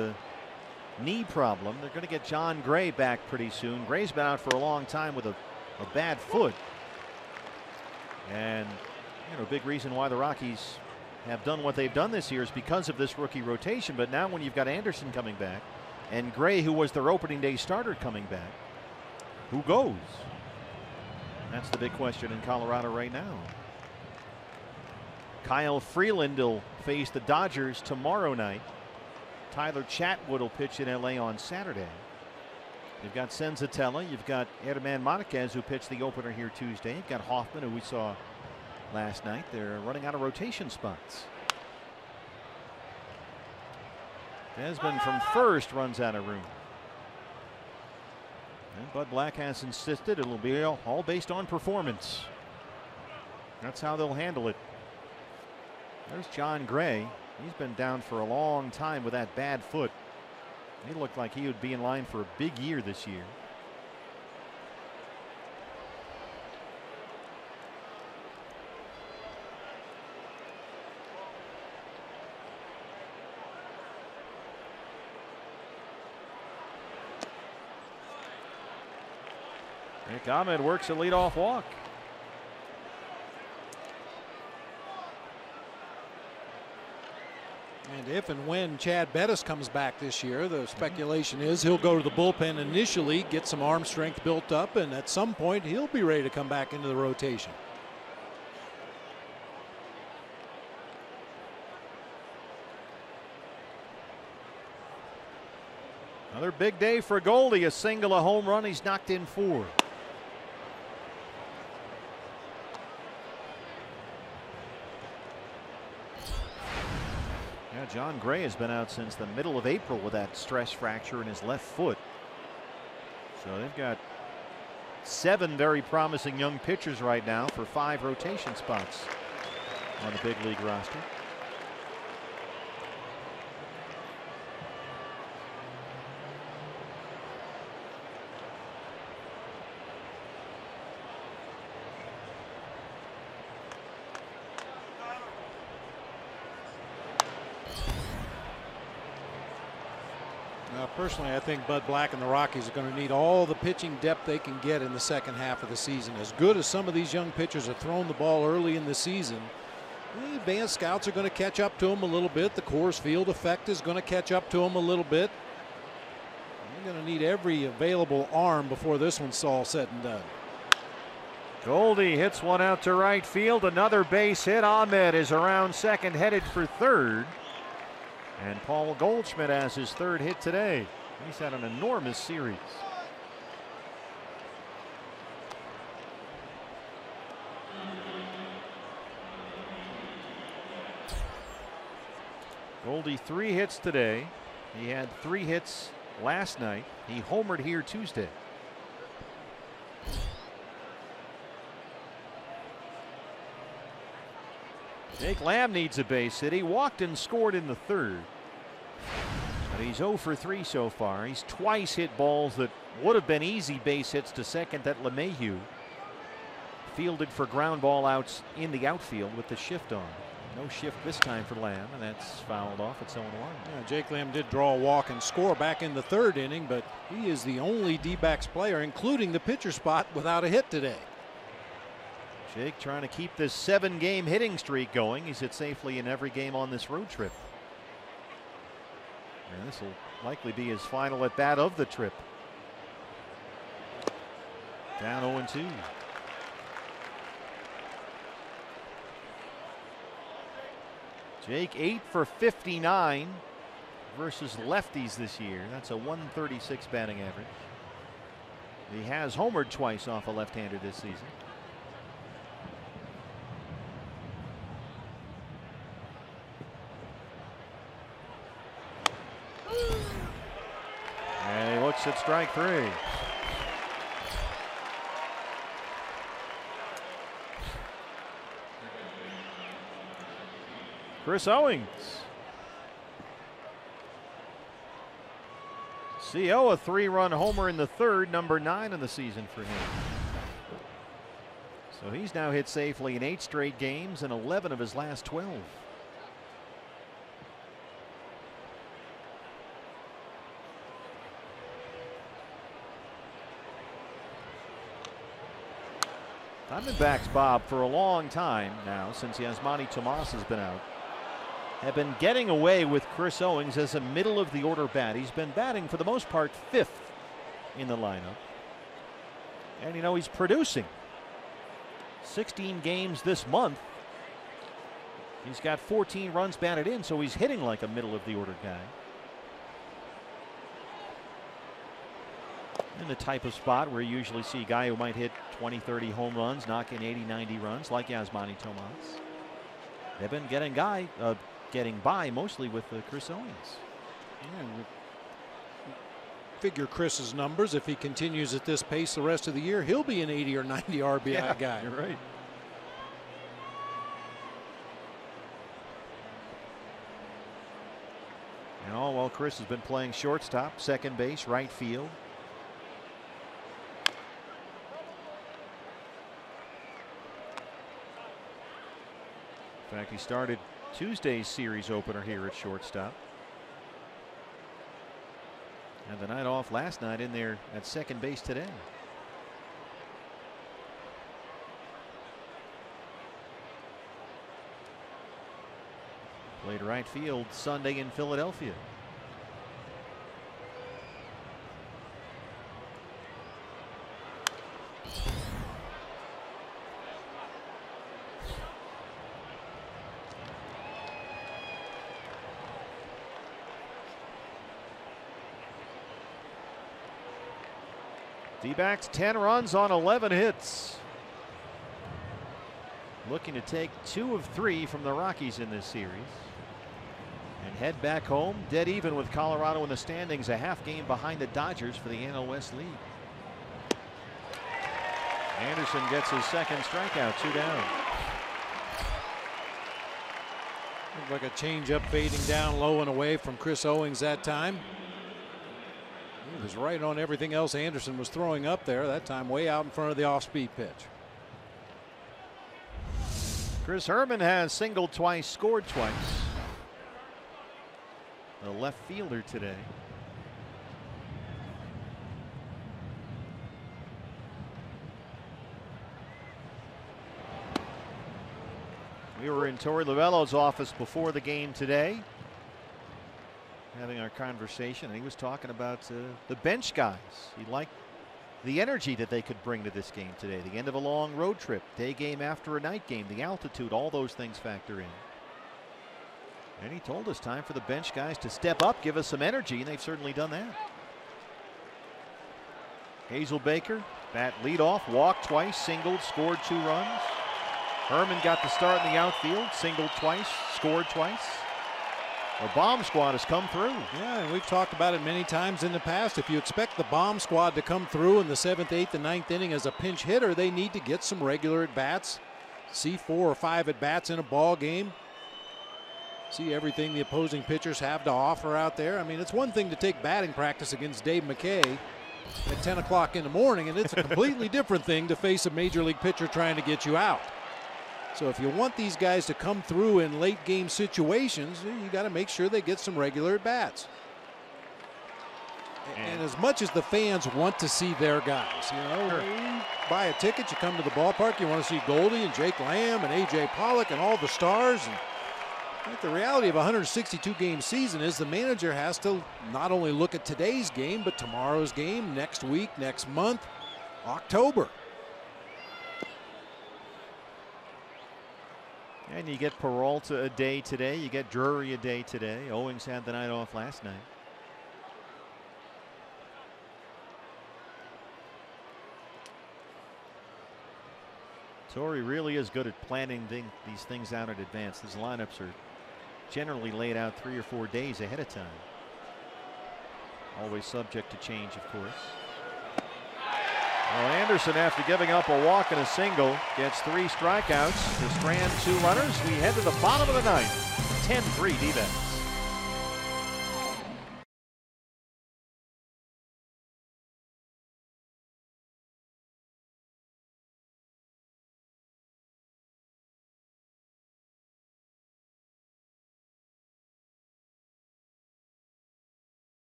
knee problem. They're going to get John Gray back pretty soon. Gray's been out for a long time with a bad foot. And you know, a big reason why the Rockies have done what they've done this year is because of this rookie rotation. But now when you've got Anderson coming back, and Gray, who was their opening day starter, coming back, who goes? That's the big question in Colorado right now. Kyle Freeland will face the Dodgers tomorrow night. Tyler Chatwood will pitch in LA on Saturday. You've got Senzatella, you've got Herman Marquez, who pitched the opener here Tuesday. You've got Hoffman, who we saw last night. They're running out of rotation spots. Desmond from first runs out of room. And Bud Black has insisted it'll be all based on performance. That's how they'll handle it. There's John Gray. He's been down for a long time with that bad foot. He looked like he would be in line for a big year this year. Nick Ahmed works a leadoff walk. And if and when Chad Bettis comes back this year, the speculation is he'll go to the bullpen initially, get some arm strength built up, and at some point he'll be ready to come back into the rotation. Another big day for Goldie. A single, a home run. He's knocked in 4. Yeah, John Gray has been out since the middle of April with that stress fracture in his left foot. So they've got 7 very promising young pitchers right now for 5 rotation spots on the big league roster. Personally, I think Bud Black and the Rockies are going to need all the pitching depth they can get in the second half of the season. As good as some of these young pitchers have thrown the ball early in the season, the advanced scouts are going to catch up to them a little bit. The Coors Field effect is going to catch up to them a little bit. They're going to need every available arm before this one's all said and done. Goldie hits one out to right field. Another base hit. Ahmed is around second, headed for third. And Paul Goldschmidt has his third hit today. He's had an enormous series. Goldie 3 hits today. He had 3 hits last night. He homered here Tuesday. Jake Lamb needs a base hit. He walked and scored in the third. But he's 0 for 3 so far. He's twice hit balls that would have been easy base hits to second that LeMahieu fielded for ground ball outs in the outfield with the shift on. No shift this time for Lamb, and that's fouled off at 0-1. Yeah, Jake Lamb did draw a walk and score back in the third inning, but he is the only D-backs player, including the pitcher spot, without a hit today. Jake trying to keep this 7-game hitting streak going. He's hit safely in every game on this road trip. And this will likely be his final at bat of the trip. Down 0-2. Jake 8 for 59 versus lefties this year. That's a 136 batting average. He has homered twice off a left-hander this season. And he looks at strike 3. Chris Owings. CO, a 3-run homer in the third, number 9 in the season for him. So he's now hit safely in 8 straight games and 11 of his last 12. Diamondbacks, Bob, for a long time now, since Yasmani Tomas has been out, have been getting away with Chris Owings as a middle of the order bat. He's been batting for the most part 5th in the lineup. And you know, he's producing 16 games this month. He's got 14 runs batted in, so he's hitting like a middle of the order guy. In the type of spot where you usually see a guy who might hit 20-30 home runs, knock in 80-90 runs, like Yasmani Tomas. They've been getting by mostly with Chris Owings. Yeah, figure Chris's numbers. If he continues at this pace the rest of the year, he'll be an 80 or 90 RBI guy. You're right. And all while Chris has been playing shortstop, second base, right field. In fact, he started Tuesday's series opener here at shortstop. And the night off last night in there at second base today. Played right field Sunday in Philadelphia. D-backs 10 runs on 11 hits. Looking to take 2 of 3 from the Rockies in this series. And head back home, dead even with Colorado in the standings, a half game behind the Dodgers for the NL West lead. Anderson gets his second strikeout, 2 down. Looked like a changeup fading down low and away from Chris Owings that time. He was right on everything else Anderson was throwing up there, that time way out in front of the off-speed pitch. Chris Herman has singled twice, scored twice. The left fielder today. We were in Torey Lovello's office before the game today. having our conversation, and he was talking about the bench guys. He liked the energy that they could bring to this game today. The end of a long road trip, day game after a night game, the altitude, all those things factor in. And he told us time for the bench guys to step up, give us some energy, and they've certainly done that. Hazelbaker, bat leadoff, walked twice, singled, scored 2 runs. Herman got the start in the outfield, singled twice, scored twice. The bomb squad has come through. Yeah, and we've talked about it many times in the past. If you expect the bomb squad to come through in the 7th, 8th, and 9th inning as a pinch hitter, they need to get some regular at-bats. See 4 or 5 at-bats in a ball game. See everything the opposing pitchers have to offer out there. I mean, it's one thing to take batting practice against Dave McKay at 10 o'clock in the morning, and it's a completely different thing to face a major league pitcher trying to get you out. So if you want these guys to come through in late game situations, you got to make sure they get some regular at bats. And as much as the fans want to see their guys, you know, you buy a ticket, you come to the ballpark, you want to see Goldie and Jake Lamb and A.J. Pollock and all the stars. And I think the reality of a 162-game season is the manager has to not only look at today's game, but tomorrow's game, next week, next month, October. And you get Peralta a day today. You get Drury a day today. Owings had the night off last night. Torrey really is good at planning these things out in advance. These lineups are generally laid out 3 or 4 days ahead of time. Always subject to change, of course. Well, Anderson, after giving up a walk and a single, gets 3 strikeouts to strand 2 runners. We head to the bottom of the 9th. 10-3 D-backs.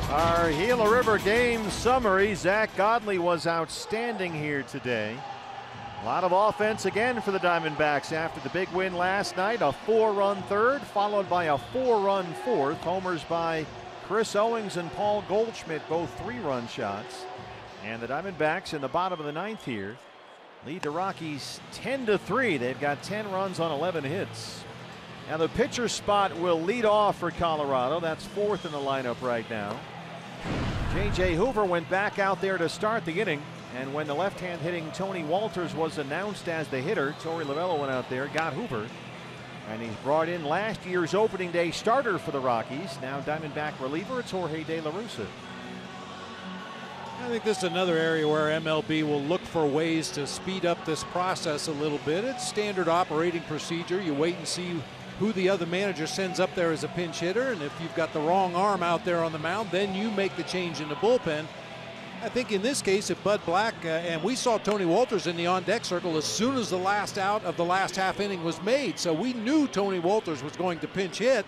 Our Gila River game summary. Zach Godley was outstanding here today. A lot of offense again for the Diamondbacks after the big win last night. A 4-run third followed by a 4-run fourth. Homers by Chris Owings and Paul Goldschmidt, both 3-run shots. And the Diamondbacks in the bottom of the 9th here lead the Rockies 10-3. They've got 10 runs on 11 hits. Now the pitcher spot will lead off for Colorado. That's 4th in the lineup right now. J.J. Hoover went back out there to start the inning, and when the left-hand hitting Tony Walters was announced as the hitter, Torey Lovullo went out there, got Hoover, and he's brought in last year's opening day starter for the Rockies, now Diamondback reliever. It's Jorge De La Russa. I think this is another area where MLB will look for ways to speed up this process a little bit. It's standard operating procedure. You wait and see who the other manager sends up there as a pinch hitter, and if you've got the wrong arm out there on the mound, then you make the change in the bullpen. I think in this case, if Bud Black, and we saw Tony Wolters in the on-deck circle as soon as the last out of the last half inning was made, so we knew Tony Wolters was going to pinch hit.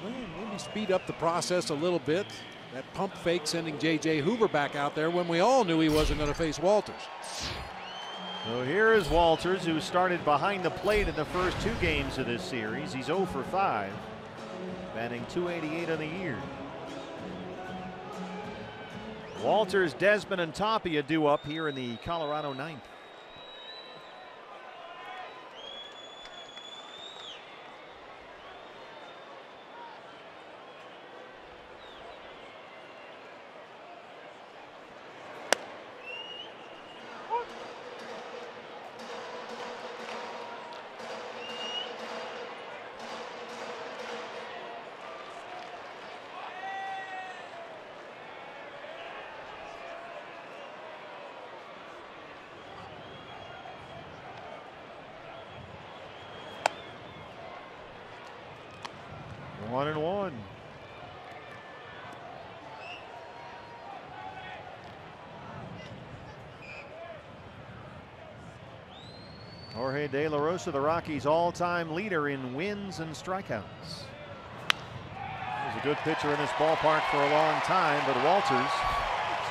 Well, maybe speed up the process a little bit. That pump fake sending J.J. Hoover back out there when we all knew he wasn't going to face Wolters. So here is Wolters, who started behind the plate in the first 2 games of this series. He's 0 for 5, batting .288 on the year. Wolters, Desmond, and Tapia due up here in the Colorado ninth. One and one. Jorge De La Rosa, the Rockies' all-time leader in wins and strikeouts. He's a good pitcher in this ballpark for a long time, but Wolters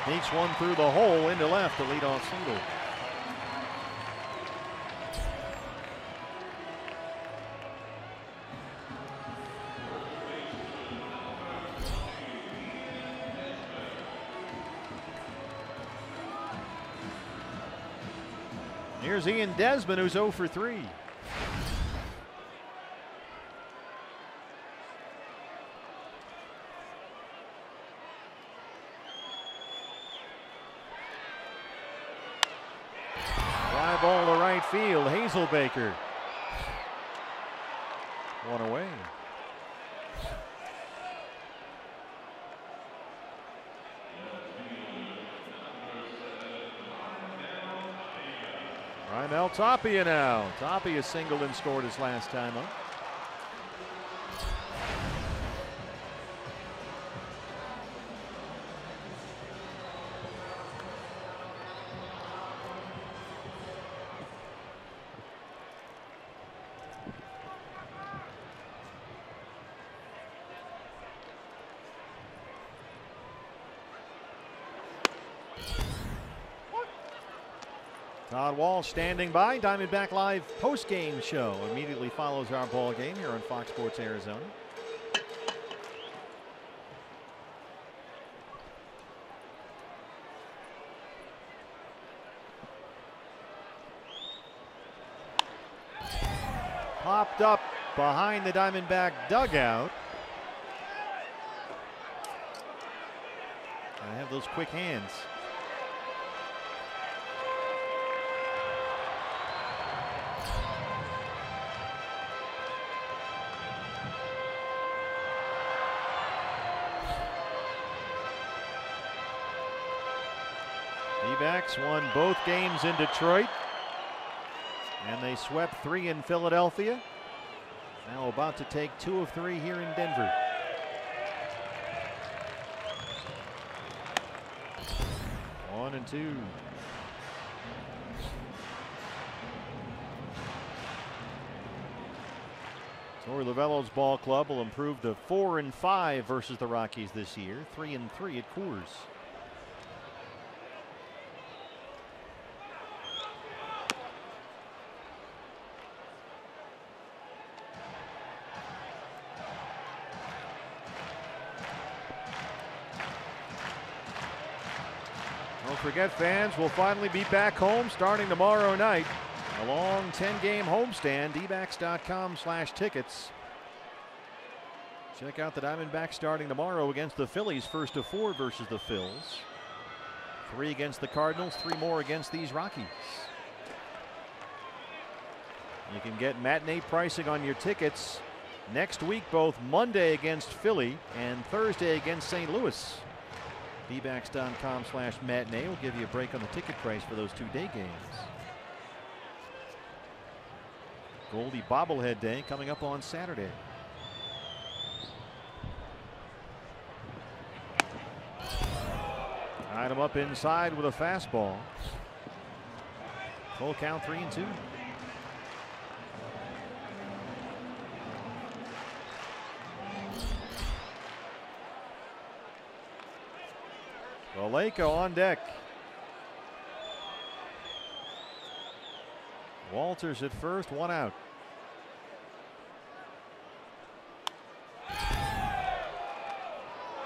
sneaks one through the hole into left to lead off single. Here's Ian Desmond, who's 0 for 3. Fly ball to right field, Hazelbaker. One away. Raimel Tapia now. Tapia singled and scored his last time up. Todd Walsh standing by. Diamondback Live post-game show immediately follows our ball game here on Fox Sports Arizona. Popped up behind the Diamondback dugout. I have those quick hands. D-backs won both games in Detroit, and they swept 3 in Philadelphia. Now about to take 2 of 3 here in Denver. One and two. Torey Lovullo's ball club will improve to 4-5 versus the Rockies this year, 3-3 at Coors. Don't forget, fans, we'll finally be back home starting tomorrow night. A long 10-game homestand, dbacks.com/tickets. Check out the Diamondbacks starting tomorrow against the Phillies, first of 4 versus the Phils. 3 against the Cardinals, 3 more against these Rockies. You can get matinee pricing on your tickets next week, both Monday against Philly and Thursday against St. Louis. dbacks.com/matinee will give you a break on the ticket price for those 2-day games. Goldie bobblehead day coming up on Saturday. Tied him up inside with a fastball. Full count, 3-2. Vallejo on deck. Walters at first, 1 out.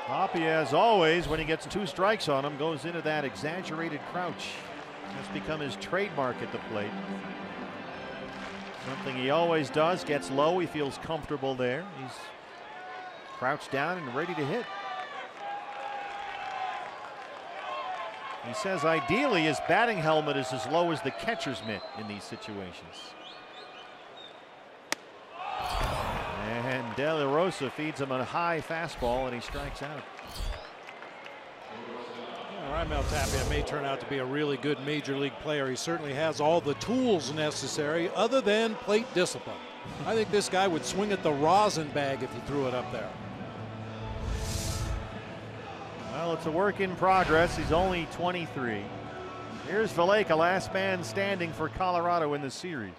Hoppy, as always, when he gets 2 strikes on him, goes into that exaggerated crouch. That's become his trademark at the plate. Something he always does. Gets low, he feels comfortable there. He's crouched down and ready to hit. He says ideally his batting helmet is as low as the catcher's mitt in these situations. And De La Rosa feeds him a high fastball and he strikes out. Raimel Tapia may turn out to be a really good major league player. He certainly has all the tools necessary other than plate discipline. I think this guy would swing at the rosin bag if he threw it up there. Well, it's a work in progress. He's only 23. Here's Vallejo, last man standing for Colorado in the series.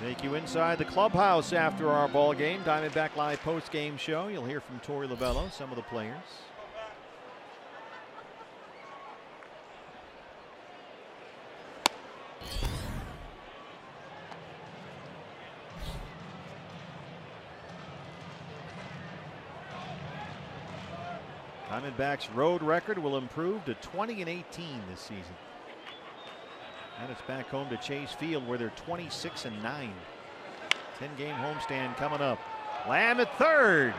Take you inside the clubhouse after our ball game. Diamondback Live post-game show. You'll hear from Torey Lovullo, some of the players. Diamondbacks' road record will improve to 20-18 this season. And it's back home to Chase Field where they're 26-9. 10-game homestand coming up. Lamb at third.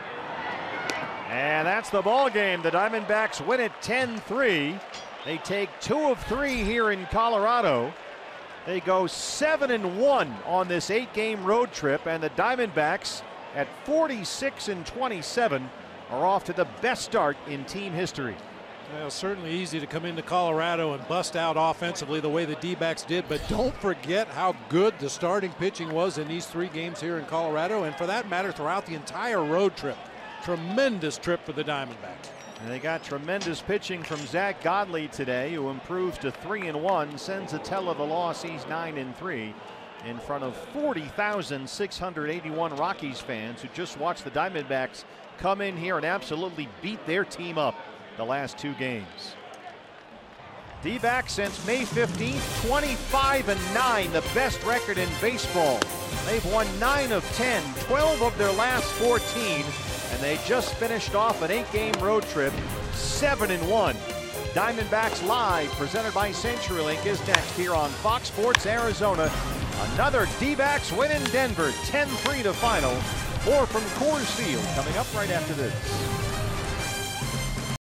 And that's the ball game. The Diamondbacks win it 10-3. They take 2 of 3 here in Colorado. They go 7-1 on this 8-game road trip, and the Diamondbacks at 46-27 are off to the best start in team history. Well, certainly easy to come into Colorado and bust out offensively the way the D-backs did, but don't forget how good the starting pitching was in these 3 games here in Colorado, and for that matter throughout the entire road trip. Tremendous trip for the Diamondbacks. And they got tremendous pitching from Zach Godley today, who improves to 3-1, sends Atella the loss. He's 9-3 in front of 40,681 Rockies fans who just watched the Diamondbacks come in here and absolutely beat their team up the last 2 games. D-backs since May 15th, 25-9, the best record in baseball. They've won 9 of 10, 12 of their last 14, and they just finished off an 8-game road trip, 7-1. Diamondbacks Live, presented by CenturyLink, is next here on Fox Sports Arizona. Another D-backs win in Denver, 10-3 to final. More from Coors Field coming up right after this.